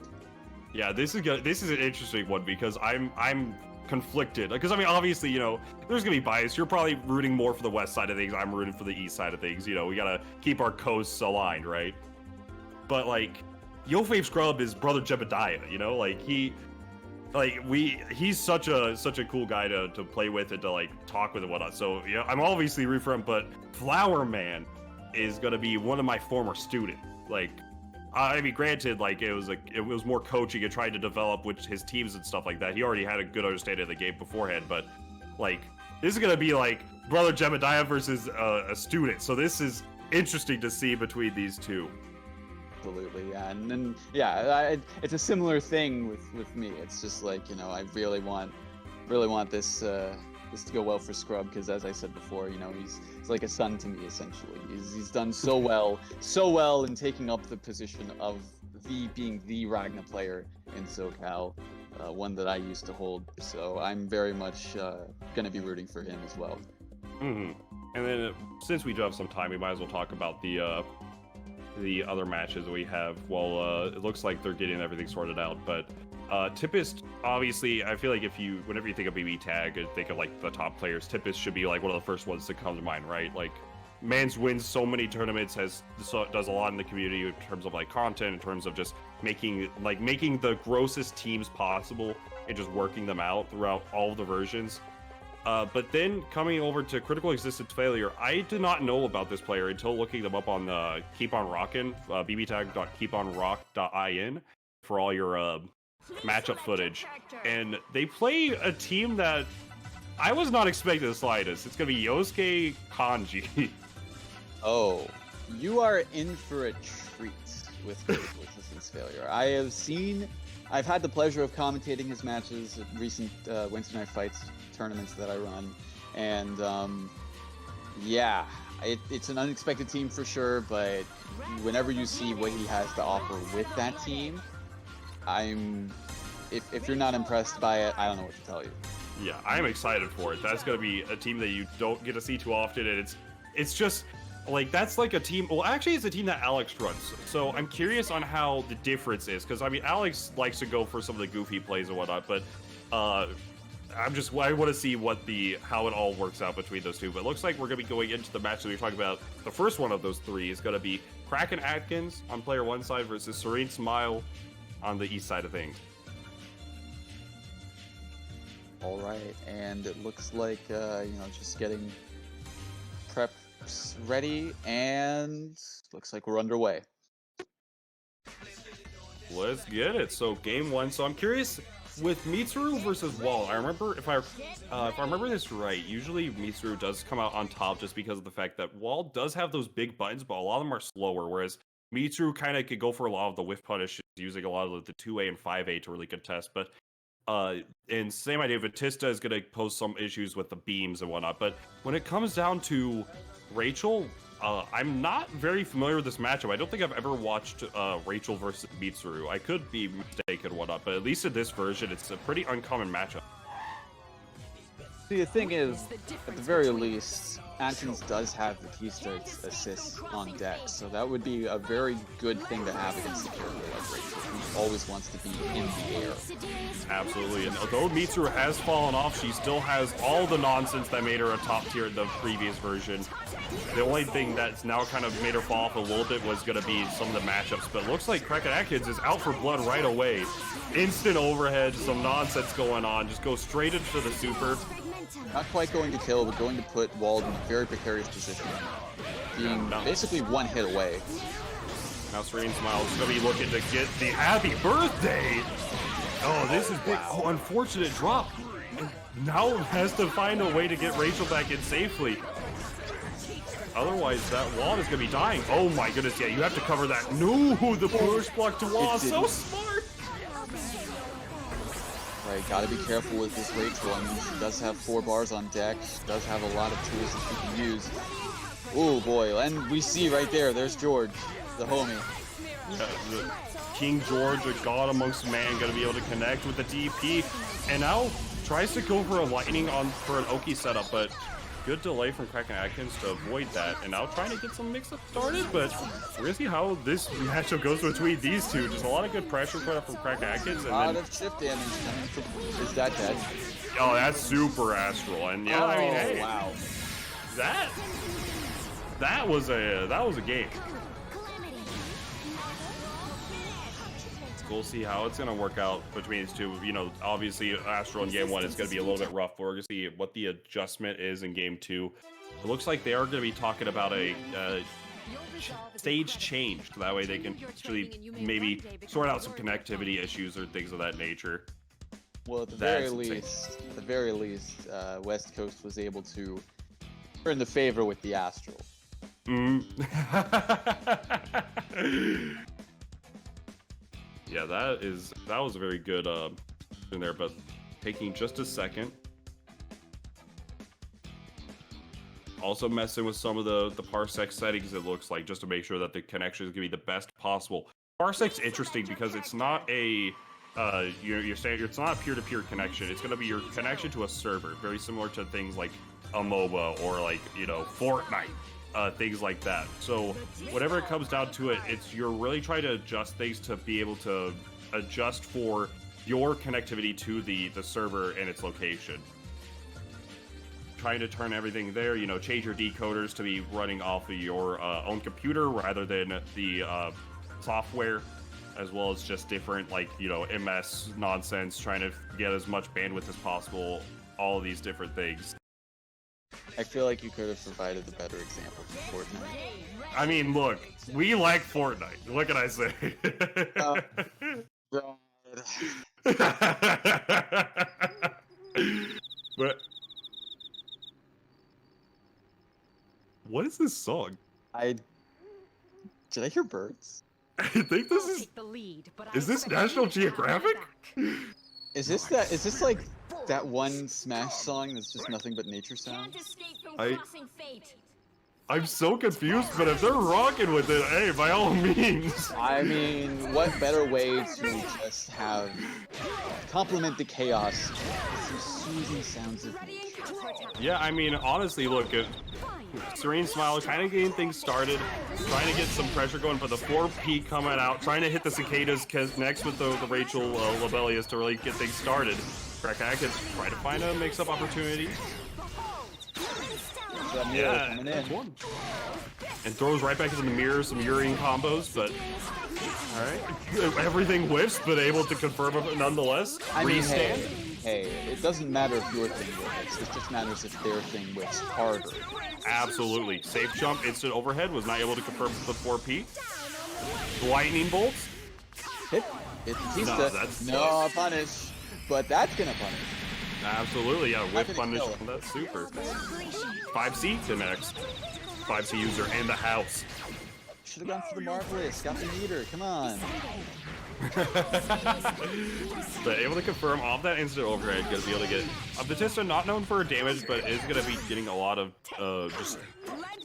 Yeah, this is an interesting one because I'm conflicted, because I mean, obviously, you know, there's gonna be bias. You're probably rooting more for the west side of things. I'm rooting for the east side of things. You know, we gotta keep our coasts aligned, right? But like, YoFavScrub is brother Jebediah. You know, like he's such a cool guy to play with and to like talk with and whatnot. So yeah, I'm obviously rooting for him. But Flowerman is gonna be one of my former students. Like, I mean, granted, like it was more coaching and trying to develop with his teams and stuff like that. He already had a good understanding of the game beforehand, but like this is gonna be like brother Jebediah versus a student. So this is interesting to see between these two. Absolutely, yeah, and then yeah, it's a similar thing with me. It's just like, you know, I really want this this to go well for Scrub, because as I said before, you know, he's like a son to me essentially. He's done so well in taking up the position of being the Ragnar player in SoCal, one that I used to hold. So I'm very much gonna be rooting for him as well. Mm-hmm. And then since we do have some time, we might as well talk about the other matches we have. Well, it looks like they're getting everything sorted out, but Tempest, obviously, I feel like whenever you think of BBTAG and think of like the top players, Tempest should be like one of the first ones to come to mind, right? Like, Mans wins so many tournaments, does a lot in the community in terms of like content, in terms of just making the grossest teams possible and just working them out throughout all of the versions. But then coming over to Critical Existence Failure, I did not know about this player until looking them up on Keep On Rockin', bbtag.keeponrock.in for all your matchup footage. And they play a team that I was not expecting the slightest. It's gonna be Yosuke Kanji. Oh, you are in for a treat with Critical Existence Failure. I've had the pleasure of commentating his matches at recent Wednesday Night Fights tournaments that I run, and yeah, it's an unexpected team for sure, but whenever you see what he has to offer with that team, if you're not impressed by it, I don't know what to tell you. Yeah, I'm excited for it. That's gonna be a team that you don't get to see too often, and it's just like, that's like a team. Well, actually, it's a team that Alex runs. So I'm curious on how the difference is, because I mean, Alex likes to go for some of the goofy plays and whatnot, but I want to see how it all works out between those two. But it looks like we're gonna be going into the match that we were talking about. The first one of those 3 is gonna be Crackin Atkins on player 1 side versus Serene Smile on the east side of things. All right, and it looks like just getting preps ready, and looks like we're underway. Let's get it. So game 1. So I'm curious with Mitsuru versus Wall. I remember if I remember this right, usually Mitsuru does come out on top just because of the fact that Wall does have those big buttons, but a lot of them are slower. Whereas Mitsuru kind of could go for a lot of the whiff punishes, using a lot of the 2A and 5A to really contest. But and same idea, Batista is going to pose some issues with the beams and whatnot. But when it comes down to Rachel, I'm not very familiar with this matchup. I don't think I've ever watched Rachel versus Mitsuru. I could be mistaken and whatnot, but at least in this version, it's a pretty uncommon matchup. See, the thing is, at the very least, Atkins does have Batista's assists on deck, so that would be a very good thing to have against a character like Rachel, who always wants to be in the air. Absolutely, and although Mitsuru has fallen off, she still has all the nonsense that made her a top tier in the previous version. The only thing that's now kind of made her fall off a little bit was going to be some of the matchups, but it looks like Crackin Atkins is out for blood right away. Instant overhead, some nonsense going on, just go straight into the super. Not quite going to kill, but going to put Wald in a very precarious position, being basically one hit away. Now Serene Smiles is going to be looking to get the happy birthday. Oh, this is big. Oh, unfortunate drop. And now has to find a way to get Rachel back in safely. Otherwise, that wall is going to be dying. Oh my goodness, yeah, you have to cover that. No, the push block to wall, so smart. Right, gotta be careful with this Rachel. I mean, she does have 4 bars on deck. She does have a lot of tools that she can use. Oh boy, and we see right there, there's George, the homie. Yeah, the King George, a god amongst man, gonna be able to connect with the DP. And now tries to go for a lightning for an Oki setup, but good delay from Crackin Atkins to avoid that. And now trying to get some mix-up started, but we're gonna see how this matchup goes between these two. Just a lot of good pressure put up from Crackin Atkins. And a lot of chip damage coming from... Is that dead? Oh, that's super astral. And yeah, I mean, hey, wow. That was a game. We'll see how it's going to work out between these two. You know, obviously, Astral in game 1 is going to be a little bit rough, but we're going to see what the adjustment is in game 2. It looks like they are going to be talking about a stage change, so that way they can actually maybe sort out some connectivity issues or things of that nature. Well, at the very least, West Coast was able to turn the favor with the Astral. Yeah, that was a very good in there, but taking just a second. Also messing with some of the Parsec settings, it looks like, just to make sure that the connection is going to be the best possible. Parsec's interesting because it's not a you're saying it's not a peer-to-peer connection. It's going to be your connection to a server, very similar to things like a MOBA or like, you know, Fortnite. Things like that. So whatever it comes down to it, you're really trying to adjust things to be able to adjust for your connectivity to the server and its location. Trying to turn everything there, you know, change your decoders to be running off of your own computer rather than the software, as well as just different, like, you know, MS nonsense, trying to get as much bandwidth as possible, all of these different things. I feel like you could have provided a better example for Fortnite. I mean, look, we like Fortnite. What can I say? But what is this song? Did I hear birds? I think this is this National Geographic? Is this like that one Smash song that's just nothing but nature sounds? I'm so confused, but if they're rocking with it, hey, by all means. I mean, what better way to just complement the chaos with some soothing sounds of nature? Yeah, I mean, honestly, look, Serene Smile kind of getting things started, trying to get some pressure going, but the 4P coming out, trying to hit the cicadas next with the Rachel Lobelius to really get things started. Crackin Atkins try to find a mix-up opportunity. Yeah, coming in. And throws right back into the mirror, some Urian combos, but alright. Everything whiffs, but able to confirm it nonetheless. I mean, hey, it doesn't matter if your thing whiffs, it just matters if their thing whiffs harder. Absolutely. Safe jump, instant overhead, was not able to confirm the 4P. Lightning bolts. Hit. It's Batista. No, that's no punish. But that's gonna punish. Absolutely, yeah. Whip gonna punish kill from that super. 5C to next. 5C user and the house. Should have gone for the marvelous. Got the meter. Come on. But able to confirm off that instant overhead, gonna be able to get a Batista not known for damage, but is gonna be getting a lot of just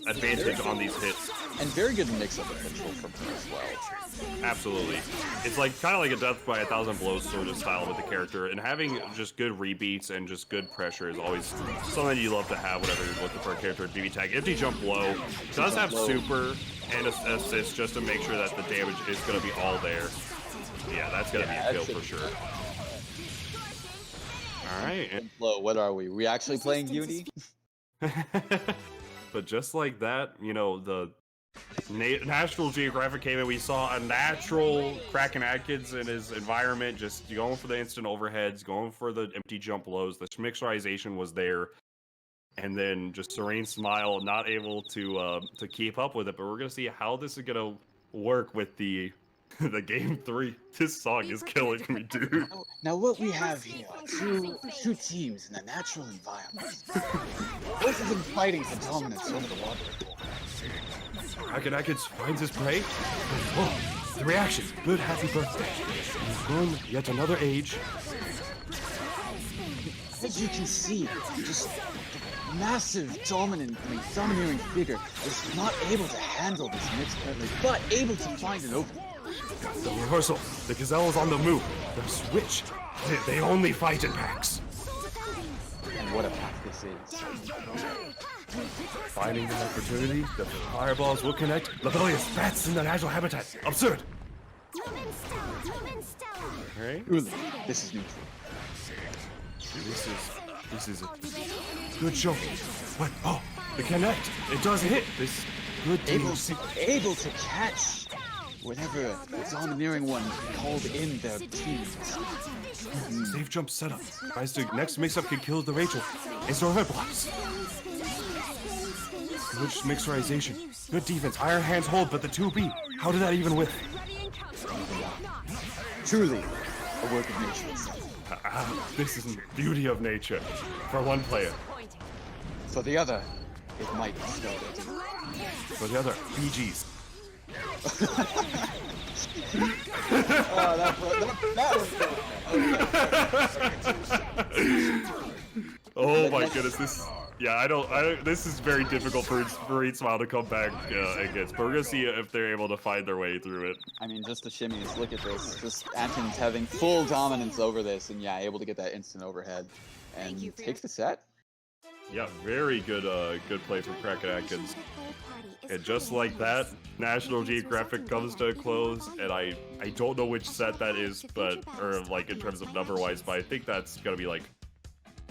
advantage on these hits. And very good mix-up potential from her as well. Absolutely. It's like kind of like a death by 1,000 blows sort of style with the character, and having just good rebeats and just good pressure is always something you love to have whenever you're looking for a character at BBTAG. Empty jump low does have super and assist just to make sure that the damage is going to be all there. Yeah, that's going to be a kill for sure. All right. Low, what are we? We actually playing Beauty? But just like that, you know, the National Geographic came in, we saw a natural Crackin Atkins in his environment, just going for the instant overheads, going for the empty jump lows. The mixerization was there, and then just Serene Smile not able to keep up with it. But we're gonna see how this is gonna work with the the game 3. This song is killing me, dude. Now what we have here are two teams in a natural environment. Both of them fighting for dominance over the water. Crackin Atkins finds his prey. Oh, the reaction. Good happy birthday. He's grown yet another age. As you can see, just massive domineering figure is not able to handle this mix currently, but able to find an opening. The reversal. The gazelle is on the move. The switch. They only fight in packs. And what a pack this is. Finding the opportunity, the fireballs will connect. Labellious bats in the natural habitat. Absurd. Alright. Truly, this is neutral. This is a good show. What? Oh, the connect. It does hit. This good Able to catch whatever the domineering one called in their teams. Safe jump setup. Tries to next mix up can kill the Rachel. Isorropia blocks. Good mixerization. Good defense. Iron hands hold, but the 2B. How did that even whiff? Truly, a work of nature. This is the beauty of nature. For one player. For the other, it might be started. For the other, BGs. Oh, that was Oh my goodness, this is very difficult for Serene Smile to come back against, but we're gonna see if they're able to find their way through it. I mean, just the shimmies, look at this. Just Atkins having full dominance over this, and yeah, able to get that instant overhead and take the set. Yeah, very good good play from Crackin Atkins. And just like that, National Geographic comes to a close, and I don't know which set that is, but or like in terms of number-wise, but I think that's gonna be like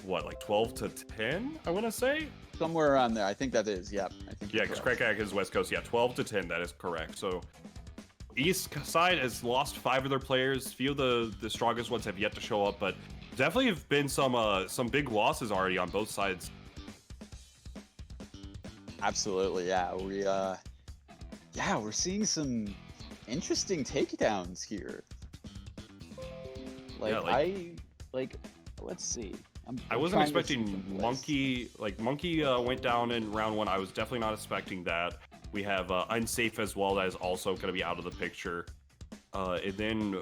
what, like 12 to 10, I want to say? Somewhere around there. I think that is, yeah. I think yeah, because Crackin is West Coast. Yeah, 12 to 10, that is correct. So East side has lost 5 of their players. Few of the strongest ones have yet to show up, but definitely have been some big losses already on both sides. Absolutely, yeah. We're seeing some interesting takedowns here. Let's see. I wasn't expecting Monkey. Like Monkey went down in round 1. I was definitely not expecting that. We have Unsafe as well, that is also going to be out of the picture. And then,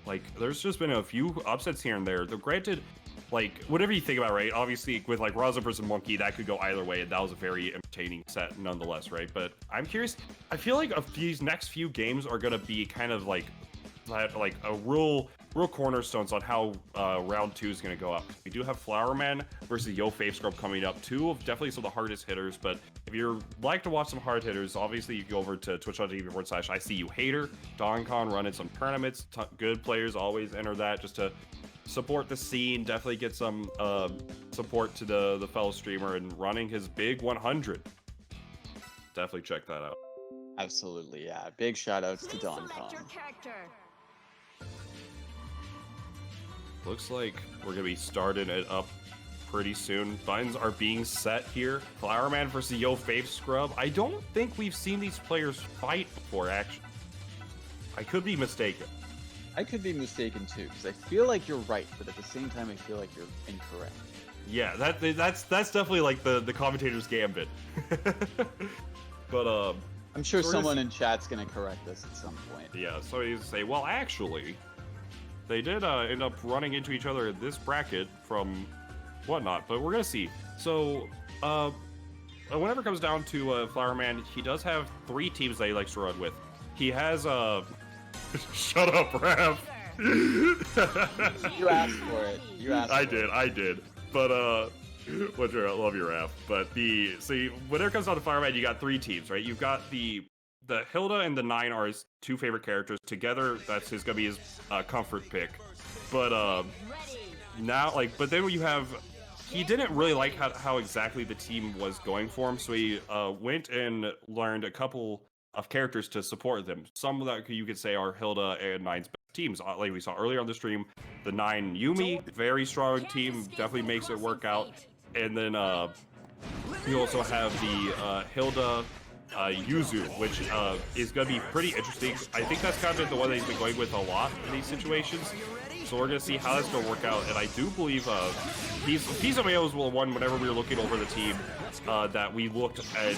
like, there's just been a few upsets here and there. Though granted, like, whatever you think about, right? Obviously, with like Razzosharp versus Monkey, that could go either way, and that was a very entertaining set nonetheless, right? But I'm curious. I feel like these next few games are going to be kind of like a real cornerstones on how round 2 is going to go up. We do have Flowerman versus YoFavScrub coming up. 2 of definitely some of the hardest hitters, but if you'd like to watch some hard hitters, obviously you can go over to twitch.tv/ICUHater. Donkon running some tournaments. Good players always enter that just to support the scene, definitely get some support to the fellow streamer and running his big 100. Definitely check that out. Absolutely, yeah. Big shout outs to Donkon. Looks like we're gonna be starting it up pretty soon. Buttons are being set here. Flowerman versus YoFavScrub. I don't think we've seen these players fight before, actually. I could be mistaken. I could be mistaken too, because I feel like you're right, but at the same time, I feel like you're incorrect. Yeah, that's definitely like the commentator's gambit. But I'm sure someone in chat's gonna correct us at some point. yeah, so you say, well, actually, they did end up running into each other in this bracket from whatnot, but we're gonna see. So, whenever it comes down to Flowerman, he does have 3 teams that he likes to run with. He has shut up, Raph. You asked for it. You asked. I did. But I love your Raph. But whenever it comes down to Flowerman, you got 3 teams, right? You've got the Hilda and the 9 are his 2 favorite characters together. That's gonna be his comfort pick. But now, but then you have. He didn't really like how exactly the team was going for him, so he went and learned a couple of characters to support them. Some of that you could say are Hilda and 9's best teams. Like we saw earlier on the stream, the 9 Yumi, very strong team, definitely makes it work out. And then you also have the Hilda Yuzu, which is going to be pretty interesting. I think that's kind of the one that he's been going with a lot in these situations. So we're going to see how that's going to work out. And I do believe Piece of Mayo was one whenever we were looking over the team that we looked and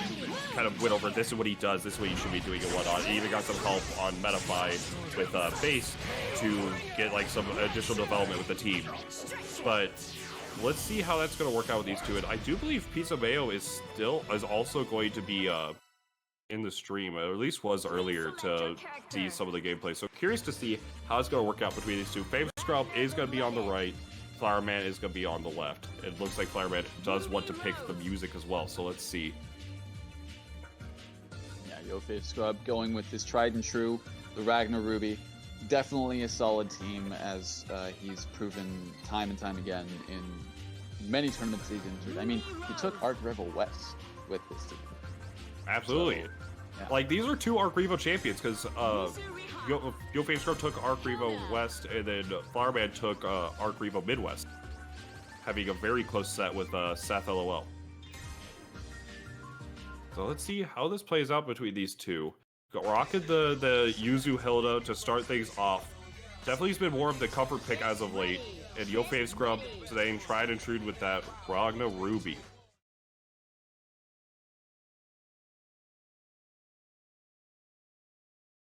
kind of went over, this is what he does, this is what you should be doing and whatnot. He even got some help on Metafy with Base to get some additional development with the team. But let's see how that's going to work out with these two. And I do believe Piece of Mayo is also going to be in the stream, or at least was earlier, to see some of the gameplay. So curious to see how it's going to work out between these two. YoFavScrub is going to be on the right. Flowerman is going to be on the left. It looks like Flowerman does want to pick the music as well, so let's see. Yeah, YoFavScrub going with his tried and true, the Ragnar Ruby. Definitely a solid team, as he's proven time and time again in many tournaments he's entered. I mean, he took Arc Revel West with this team. Absolutely. So, yeah. These are 2 Arc Revo champions, because YoFavScrub took Arc Revo West, and then Flowerman took Arc Revo Midwest, having a very close set with Seth LOL. So let's see how this plays out between these two. Got rocking the Yuzu Hilda to start things off. Definitely has been more of the comfort pick as of late, and YoFavScrub today tried and true with that Ragnar Ruby.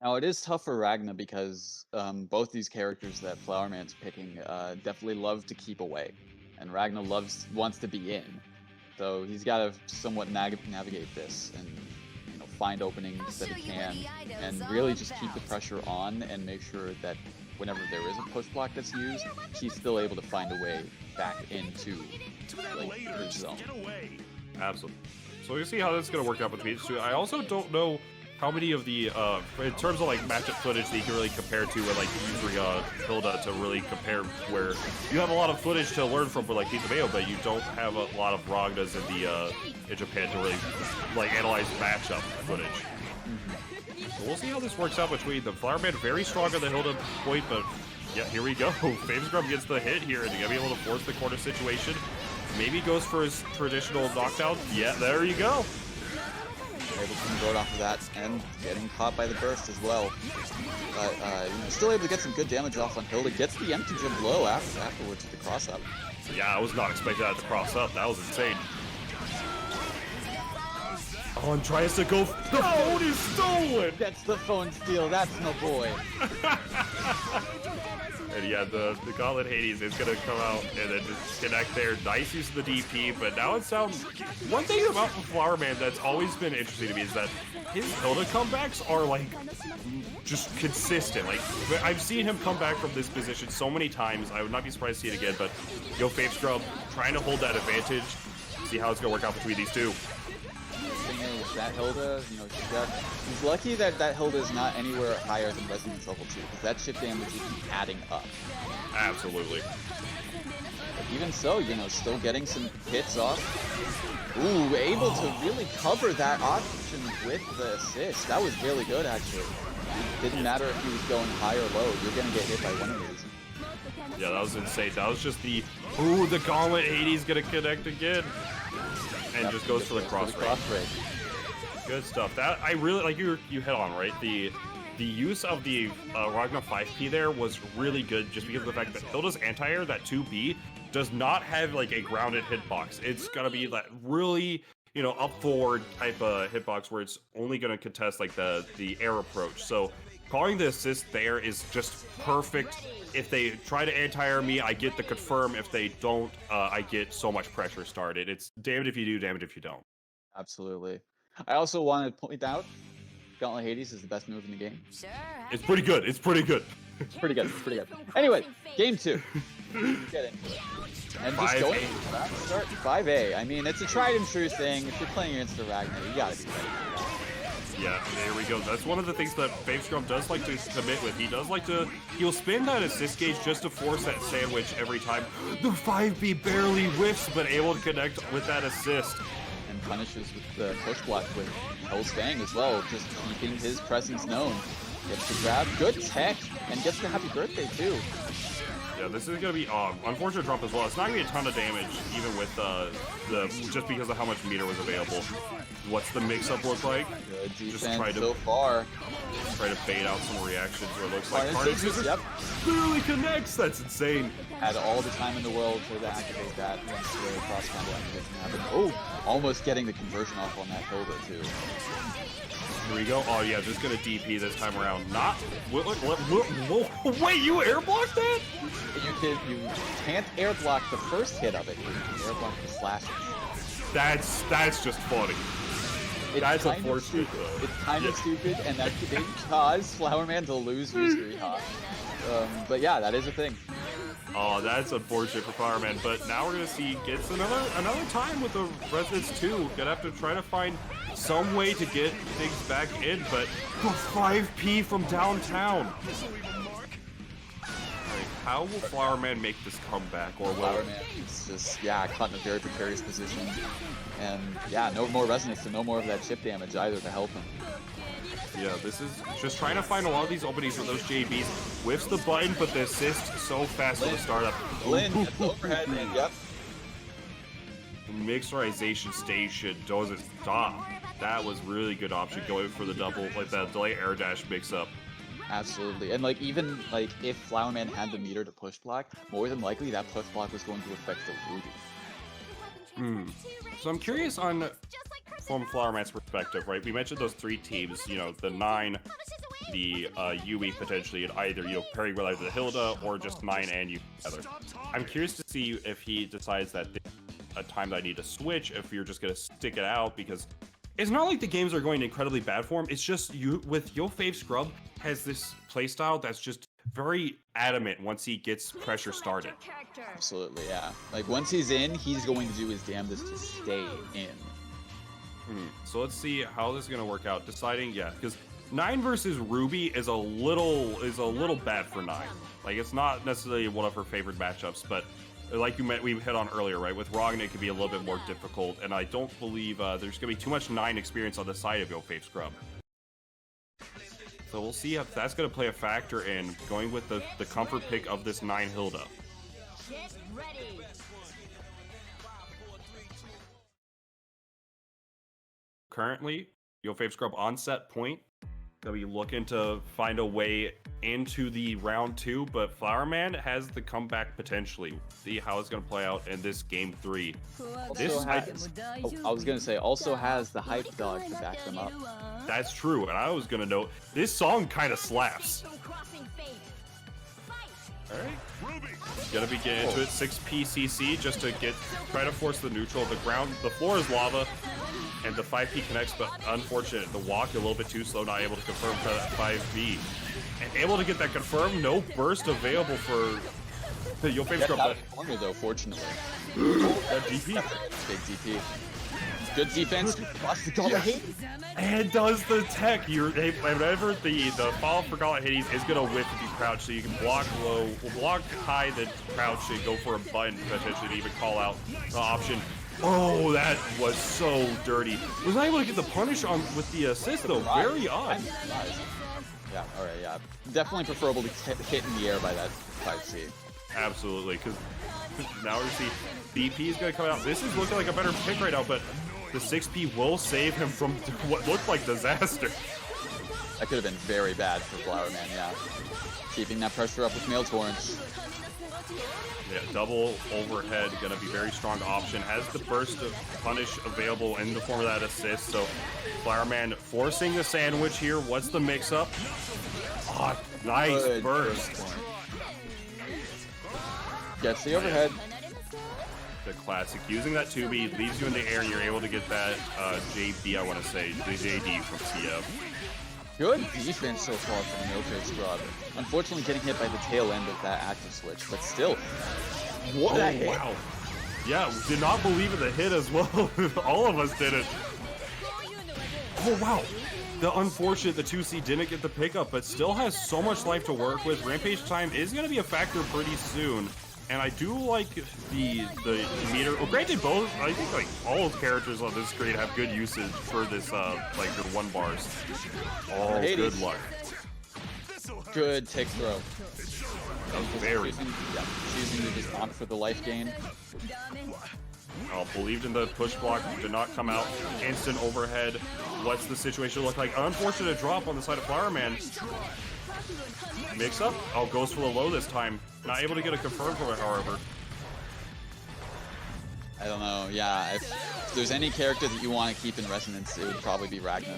Now, it is tough for Ragnar because both these characters that Flowerman's picking definitely love to keep away, and Ragnar wants to be in. So he's got to somewhat navigate this and find openings that he can, and really just keep the pressure on and make sure that whenever there is a push block that's used, he's still able to find a way back into his zone. Absolutely. So we'll see how this is going to work out between these two. I also don't know how many of the, in terms of matchup footage that you can really compare to, where use Hilda to really compare, where you have a lot of footage to learn from for Piece of Mayo, but you don't have a lot of Ragnas in Japan to really analyze matchup footage. So we'll see how this works out between them. Flowerman very strong on the Hilda point, but yeah, here we go. YoFavScrub gets the hit here, and he's gonna be able to force the corner situation. Maybe goes for his traditional knockdown. Yeah, there you go. Able to convert off of that and getting caught by the burst as well. But still able to get some good damage off on Hilda. Gets the empty jump blow afterwards with the cross up. Yeah, I was not expecting that to cross up. That was insane. Oh, and tries to go. The phone is stolen! That's the phone steal. That's my boy. And yeah, the Gauntlet Hades is going to come out and then just connect there. Nice use of the DP, but now it sounds... One thing about Flowerman that's always been interesting to me is that his Hilda comebacks are, just consistent. I've seen him come back from this position so many times. I would not be surprised to see it again, but YoFavScrub trying to hold that advantage. See how it's going to work out between these two. With that Hilda, he's lucky that Hilda is not anywhere higher than Resonance level 2, because that shit damage will keep adding up. Absolutely. But even so, still getting some hits off. Ooh, able to really cover that option with the assist. That was really good, actually. It didn't matter if he was going high or low, you're gonna get hit by one of these. Yeah, that was insane. That was just the Gauntlet Hades gonna connect again. And just goes for the cross break. Good stuff. That I really you hit on, right? the use of the Ragna 5P there was really good just because of the fact that Hilda's anti-air, that 2B, does not have like a grounded hitbox. It's gonna be that really, you know, up forward type of hitbox where it's only gonna contest like the air approach. So calling the assist there is just perfect. If they try to anti-air me, I get the confirm. If they don't, I get so much pressure started. It's damned if you do, damned if you don't. Absolutely. I also want to point out, Gauntlet Hades is the best move in the game. Sure. It's pretty good. It's pretty good. Pretty good. Pretty good. Anyway, game 2. Get in. And just go in. Start 5A. I mean, it's a tried and true thing. If you're playing against the Ragnar, you gotta be ready for that. Yeah, there we go. That's one of the things that YoFavScrub does like to commit with. He does like to, he'll spin that assist gauge just to force that sandwich every time. The 5B barely whiffs, but able to connect with that assist. And punishes with the push block with Hell's Fang as well, just keeping his presence known. Gets the grab, good tech, and gets the happy birthday too. Yeah, this is gonna be unfortunate drop as well. It's not gonna be a ton of damage, even with just because of how much meter was available. What's the mix-up look like? Good defense just try to so far. Try to bait out some reactions where it looks like Carnage Carnage Scissors, yep. literally connects. That's insane. Had all the time in the world to activate that once the cross combo activation happened. Oh, almost getting the conversion off on that Hilda too. Here we go. Oh yeah, just gonna DP this time around. Not. Wait, you air blocked that? You can't air block the first hit of it. You can air block the slashes. That's just funny. That's unfortunate. It's kind of stupid, and that could cause Flowerman to lose Mystery Hawk. But yeah, that is a thing. Oh, that's unfortunate for Flowerman. But now we're gonna see gets another time with the Resonance 2. Gonna have to try to find some way to get things back in, but 5P from downtown. How will Flowerman make this comeback, or will Flowerman is just caught in a very precarious position, and no more resonance and no more of that chip damage either to help him. Yeah, this is just trying to find a lot of these openings with those JBs. Whiffs the button, but the assist so fast with the startup. Lynn, overhead, and yep. Mixerization station doesn't stop. That was really good option going for the double, like that delay air dash mix up. Absolutely, and if Flowerman had the meter to push block, more than likely that push block was going to affect the Ruby. So I'm curious on, from Flowerman's perspective, right? We mentioned those 3 teams, you know, the 9, the UE potentially, and either, you know, pairing with either the Hilda or just 9 and UE together. I'm curious to see if he decides that a time that I need to switch, if you're just gonna stick it out, because it's not like the games are going in incredibly bad form. It's just YoFavScrub has this playstyle that's just very adamant once he gets pressure started. Absolutely, yeah. Like once he's in, he's going to do his damnedest to stay in. So let's see how this is gonna work out. Deciding, because 9 versus Ruby is a little bad for 9. Like it's not necessarily one of her favorite matchups, but like we hit on earlier, right? With Ragnar, it can be a little bit more difficult, and I don't believe there's gonna be too much 9 experience on the side of YoFavScrub. So we'll see if that's gonna play a factor in going with the comfort pick of this 9 Hilda. Get ready. Currently, YoFavScrub on set point. Gonna be looking to find a way into the round 2, but Flowerman has the comeback potentially. See how it's gonna play out in this game 3. I was gonna say, also has the hype dog to back them up. That's true, and I was gonna note this song kind of slaps. Alright. Gonna be getting into it. 6 PCC just to try to force the neutral. The floor is lava, and the 5P connects, but unfortunate. The walk a little bit too slow, not able to confirm for that 5B. And able to get that confirmed, no burst available for the YoFavScrub. Out of corner though, fortunately. That DP. Big DP. Good defense. Lost the Gauntlet Hades. And does the tech. Whenever the follow for Gauntlet Hades is going to whiff if you crouch, so you can block low, block high, then crouch and go for a button, potentially to even call out the option. Oh, that was so dirty. Was not able to get the punish on with the assist though. Very odd. Yeah, alright, yeah. Definitely preferable to hit in the air by that 5C. Absolutely, because now we see BP is going to come out. This is looking like a better pick right now, but the 6P will save him from what looked like disaster. That could have been very bad for Flowerman, yeah. Keeping that pressure up with Mail Torrent. Yeah, double overhead, gonna be very strong option. Has the burst of punish available in the form of that assist, so Flowerman forcing the sandwich here. What's the mix-up? Oh, nice Good burst. Gets the overhead. The classic. Using that 2B leaves you in the air and you're able to get that JB, I want to say, the JD from CF. Good defense so far from YoFavScrub. Unfortunately getting hit by the tail end of that active switch, but still. What a hit. Wow. Yeah, did not believe in the hit as well. All of us did it. Oh, wow. The unfortunate, the 2C didn't get the pickup, but still has so much life to work with. Rampage time is going to be a factor pretty soon. And I do like the meter. Well, granted, both, I think like all of the characters on this screen have good usage for this, like their 1 bars. Oh, good luck. Good tick throw. Very. Choosing to just opt for the life gain. Oh, believed in the push block, did not come out. Instant overhead. What's the situation look like? Unfortunate drop on the side of Flowerman. Mix up. Oh, goes for the low this time. Not able to get a confirm from it, however. I don't know. Yeah, if there's any character that you want to keep in resonance, it would probably be Ragnar.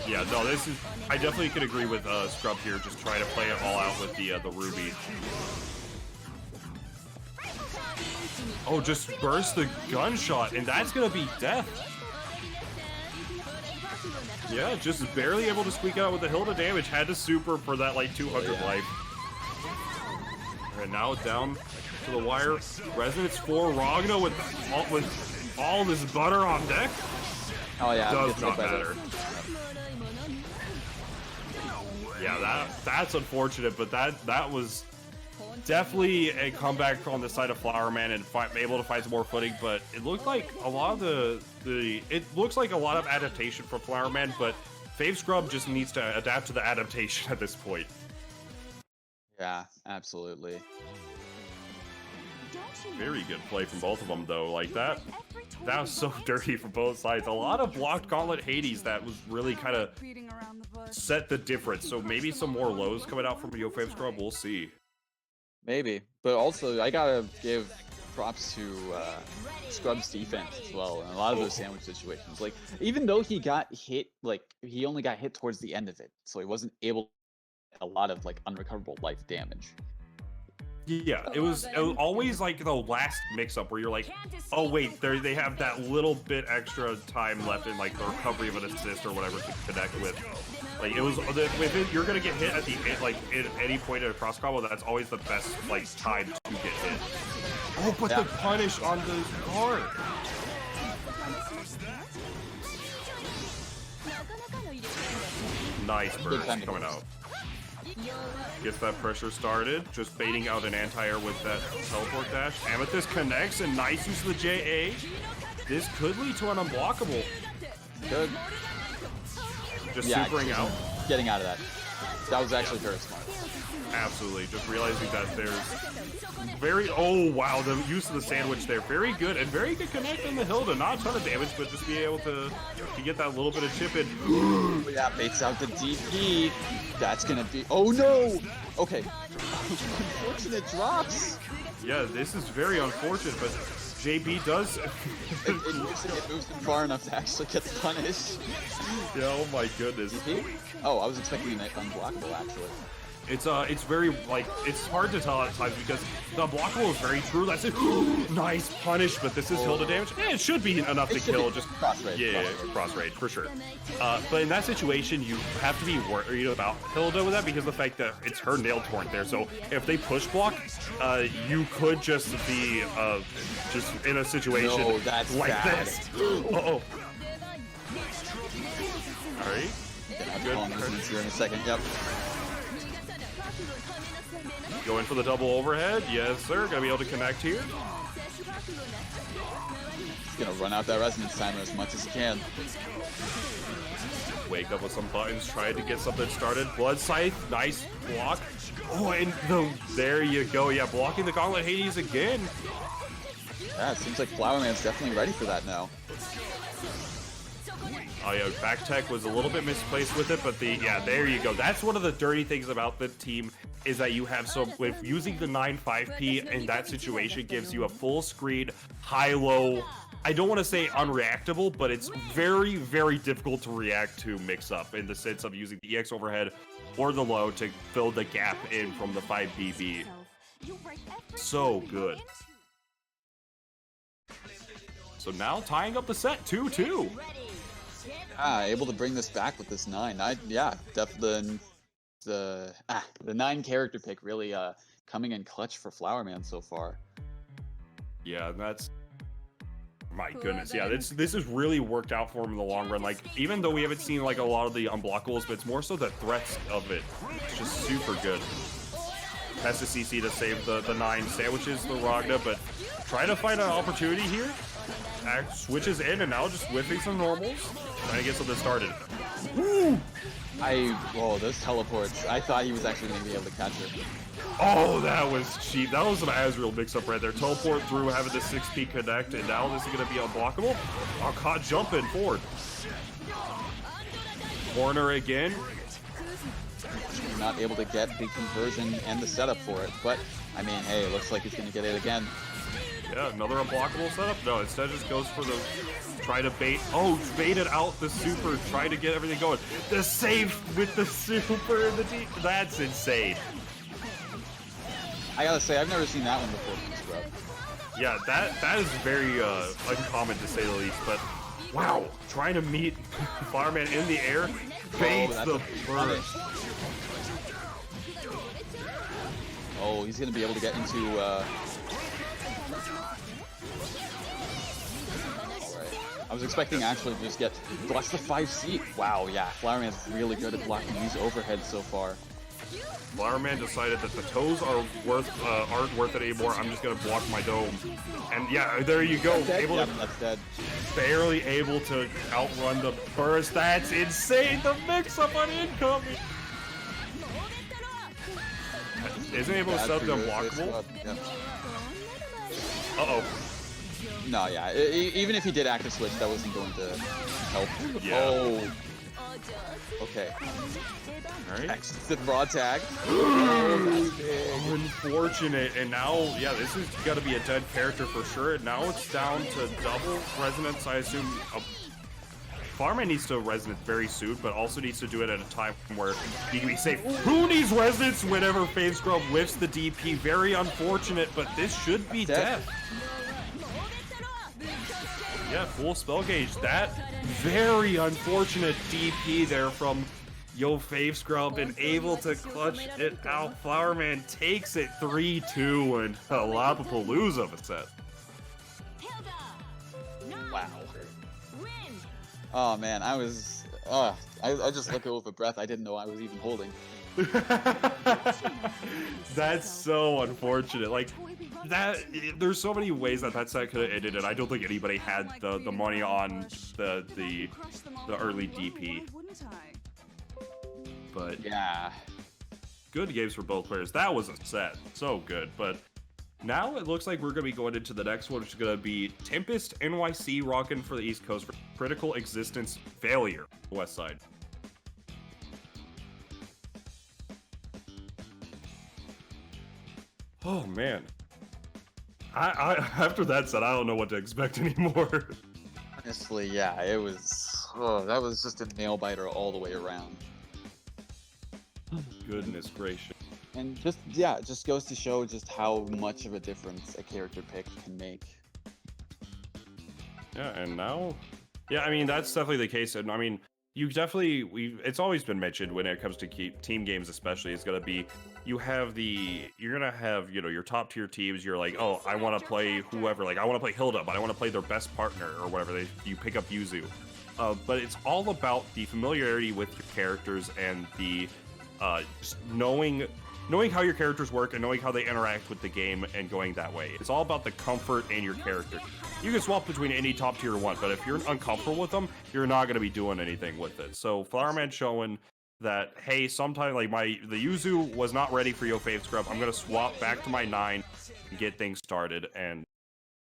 Yeah, no, this is. I definitely could agree with Scrub here. Just try to play it all out with the Ruby. Oh, just burst the gunshot, and that's gonna be death. Yeah, just barely able to squeak out with the Hilda damage. Had to super for that like 200 life. And now down to the wire. Resonance 4 Ragnar with all this butter on deck. Oh yeah, does not matter. Yeah, that's unfortunate, but that was definitely a comeback on the side of Flowerman and able to find some more footing. But it looked like a lot of it looks like a lot of adaptation from Flowerman, but YoFavScrub just needs to adapt to the adaptation at this point. Yeah, absolutely. Very good play from both of them, though. Like that was so dirty from both sides. A lot of blocked Gauntlet Hades that was really kind of set the difference. So maybe some more lows coming out from YoFavScrub. We'll see. Maybe, but also I gotta give props to Scrub's defense as well in a lot of those sandwich situations. Like, even though he got hit, like he only got hit towards the end of it, so he wasn't able to get a lot of like unrecoverable life damage. Yeah, it was always like the last mix-up where you're like, oh wait, they have that little bit extra time left in like the recovery of an assist or whatever to connect with. Like it was, you're gonna get hit at the end, like at any point in a cross combo. That's always the best like time to get hit. Oh, but the punish on the card. Nice burst coming out. Gets that pressure started, just baiting out an anti-air with that teleport dash. Amethyst connects and nice use of the JA. This could lead to an unblockable. Good. Just supering out. Getting out of that. That was actually very smart. Absolutely. Just realizing that there's very, oh wow, the use of the sandwich there. Very good and very good connect on the Hilda. Not a ton of damage, but just be able to get that little bit of chip in. Yeah, baits out the DP. That's gonna be, oh no! Okay. Unfortunate drops. Yeah, this is very unfortunate, but JB does. it moves him far enough to actually get the punish. Yeah, oh my goodness. DP? Oh, I was expecting an unblockable actually. It's very, like, it's hard to tell at times because the blockable is very true. That's it. Nice punish, but this is Hilda damage. Yeah, it should be enough to kill. Just cross rage. Yeah, cross rage for sure. But in that situation, you have to be worried about Hilda with that because of the fact that it's her nail torrent there. So if they push block, you could just be just in a situation like bad. this. Uh-oh. All right. Good. Here in a second. Yep. Going for the double overhead. Yes, sir. Gonna be able to connect here. He's gonna run out that resonance timer as much as he can. Wake up with some buttons. Try to get something started. Blood Scythe. Nice block. Oh, and there you go. Yeah, blocking the Gauntlet Hades again. Yeah, it seems like Flowerman's definitely ready for that now. Oh yeah, back tech was a little bit misplaced with it, but yeah, there you go. That's one of the dirty things about the team is that you have with using the 9-5P in that situation gives you a full screen, high-low. I don't want to say unreactable, but it's very, very difficult to react to mix up in the sense of using the EX overhead or the low to fill the gap in from the 5BB. So good. So now tying up the set 2-2. Able to bring this back with this 9. Definitely the 9 character pick really coming in clutch for Flowerman so far. Yeah, that's my goodness. Yeah, this has really worked out for him in the long run. Like, even though we haven't seen like a lot of the unblockables, but it's more so the threats of it. It's just super good. Has the CC to save the 9, sandwiches the Ragna, but try to find an opportunity here. Switches in and now just whiffing some normals. Trying to get something started. Woo! Those teleports. I thought he was actually going to be able to catch it. Oh, that was cheap. That was an Azrael mix-up right there. Teleport through, having the 6P connect, and now this is going to be unblockable. Oh, caught jumping forward. Corner again. Not able to get the conversion and the setup for it, but I mean, hey, it looks like he's going to get it again. Yeah, another unblockable setup? No, instead just goes for the... Try to bait... Oh, baited out the super. Try to get everything going. The safe with the super and the deep. That's insane. I gotta say, I've never seen that one before from Scrub. Yeah, that is very uncommon to say the least, but... Wow, trying to meet Flowerman in the air. Baits the burst. Oh, he's gonna be able to get into... I was expecting actually to just blocks the 5C. Wow, yeah, Flowerman's really good at blocking these overheads so far. Flowerman decided that the toes aren't worth it anymore. I'm just gonna block my dome. And yeah, there you go. That's dead. Barely able to outrun the burst. That's insane. The mix-up on incoming. Isn't able to set up the unblockable. Yep. Uh-oh. No, yeah. Even if he did active switch, that wasn't going to help. Yeah. Oh. Okay. Alright. Exits the broad tag. Unfortunate. And now, yeah, this has got to be a dead character for sure. And now it's down to double resonance. I assume Flowerman needs to resonance very soon, but also needs to do it at a time where he can be safe. Who needs resonance whenever YoFavScrub whiffs the DP? Very unfortunate, but this should be death. Yeah, full spell gauge. That very unfortunate DP there from YoFavScrub and able to clutch it out. Flowerman takes it 3-2 and a Mallaclaqclaq of a set. Wow. Oh man, I just let go of a breath I didn't know I was even holding. That's so unfortunate. Like that, there's so many ways that set could have ended, and I don't think anybody had the money on the early DP. But yeah, good games for both players. That was a set, so good. But now it looks like we're gonna be going into the next one, which is gonna be TempestNYC rocking for the East Coast for critical existence failure, West Side. Oh man, I after that set, I don't know what to expect anymore. Honestly, yeah, it was. Oh, that was just a nail biter all the way around. Goodness gracious. And just, yeah, it just goes to show just how much of a difference a character pick can make. Yeah, and now, yeah, I mean that's definitely the case, and I mean you definitely it's always been mentioned when it comes to team games, especially. It's gonna be you're gonna have your top tier teams. You're like, oh, I want to play whoever, like I want to play Hilda, but I want to play their best partner or whatever. You pick up Yuzu, but it's all about the familiarity with your characters and the just knowing how your characters work and knowing how they interact with the game and going that way. It's all about the comfort in your character. You can swap between any top tier one, but if you're uncomfortable with them, you're not going to be doing anything with it. So Flowerman showing that, hey, sometimes like the Yuzu was not ready for YoFavScrub. I'm going to swap back to my 9 and get things started. And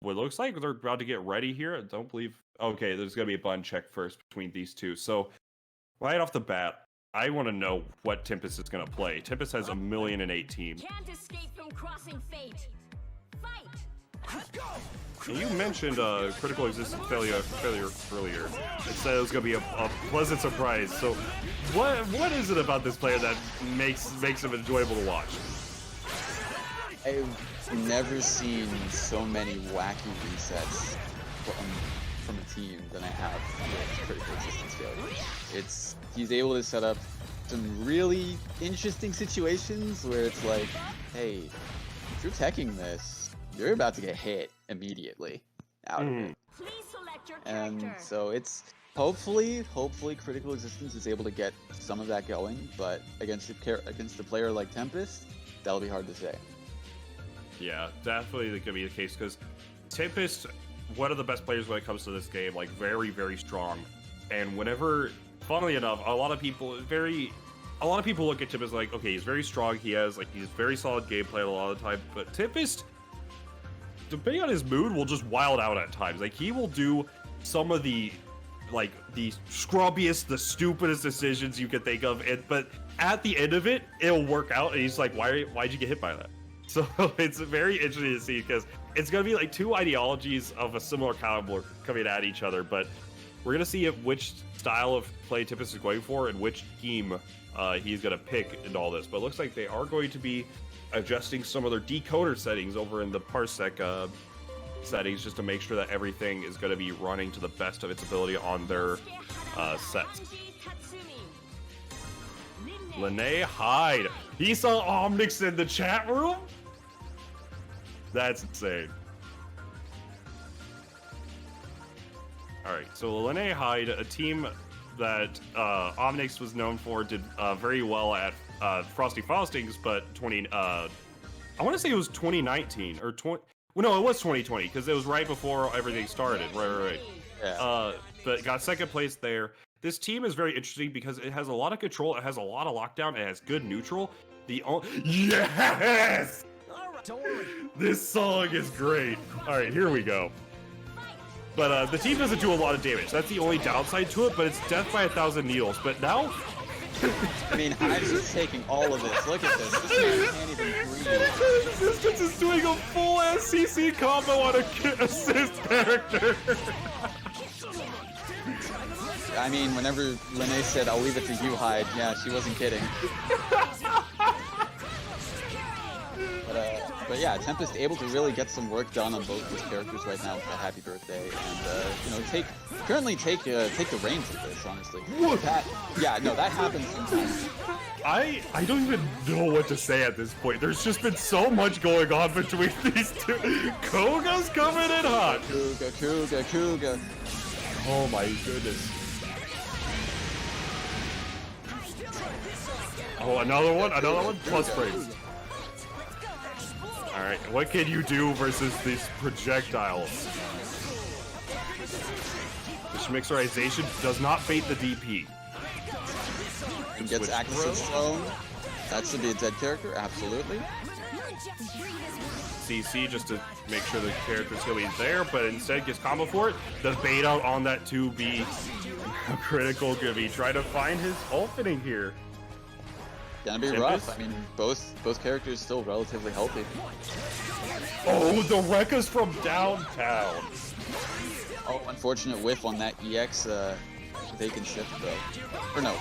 what looks like they're about to get ready here. I don't believe. Okay, there's gonna be a button check first between these two. So right off the bat, I want to know what Tempest is gonna play. Tempest has 1,000,008 team. Can't escape from crossing fate. Fight. And you mentioned critical existence failure earlier. It said it was gonna be a pleasant surprise. So what is it about this player that makes him enjoyable to watch? I've never seen so many wacky resets from a team than I have with critical existence failure. He's able to set up some really interesting situations where it's like, hey, if you're teching this, you're about to get hit immediately out of it. Please select your And character. so it's hopefully critical existence is able to get some of that going, but against a player like Tempest, that'll be hard to say. Yeah, definitely that could be the case because Tempest, one of the best players when it comes to this game, like very, very strong. And whenever, funnily enough, a lot of people look at Tempest like, okay, he's very strong. He's very solid gameplay a lot of the time. But Tempest, depending on his mood, will just wild out at times. Like he will do some of the scrubbiest, the stupidest decisions you can think of. But at the end of it, it'll work out. And he's like, why'd you get hit by that? So it's very interesting to see because it's going to be like two ideologies of a similar caliber coming at each other, but we're going to see which style of play Tempest is going for and which team he's going to pick in all this. But it looks like they are going to be adjusting some of their decoder settings over in the Parsec settings just to make sure that everything is going to be running to the best of its ability on their sets. Lene Hyde. He saw Omnix in the chat room? That's insane. Alright, so Lene Hyde, a team that Omnix was known for, did very well at Frosty Frostings, but I want to say it was 2019, or well, no, it was 2020, because it was right before everything started, right. Yeah. But got second place there. This team is very interesting because it has a lot of control, it has a lot of lockdown, it has good neutral. Yes! Don't worry. This song is great. Alright, here we go. But the team doesn't do a lot of damage. That's the only downside to it, but it's death by 1,000 needles. But now... I mean, Hives is taking all of this. Look at this. This man can't even breathe. Resistance is doing a full SCC combo on a assist character. I mean, whenever Lene said, I'll leave it to you, Hyde, yeah, she wasn't kidding. But yeah, Tempest able to really get some work done on both his characters right now with the happy birthday, and currently take the reins of this. Honestly, that happens sometimes. I don't even know what to say at this point. There's just been so much going on between these two. Koga's coming in hot. Kuga. Oh my goodness. Oh, another one, plus frames. Alright, what can you do versus these projectiles? This mixerization does not bait the DP. He gets access to Throne. That should be a dead character, absolutely. CC just to make sure the character's gonna be there, but instead gets combo for it. The bait out on that 2B critical gonna be trying to find his opening here. Gonna be rough. I mean, both characters still relatively healthy. Oh, the Rekka's from downtown. Oh, unfortunate whiff on that EX vacant shift though. Or no,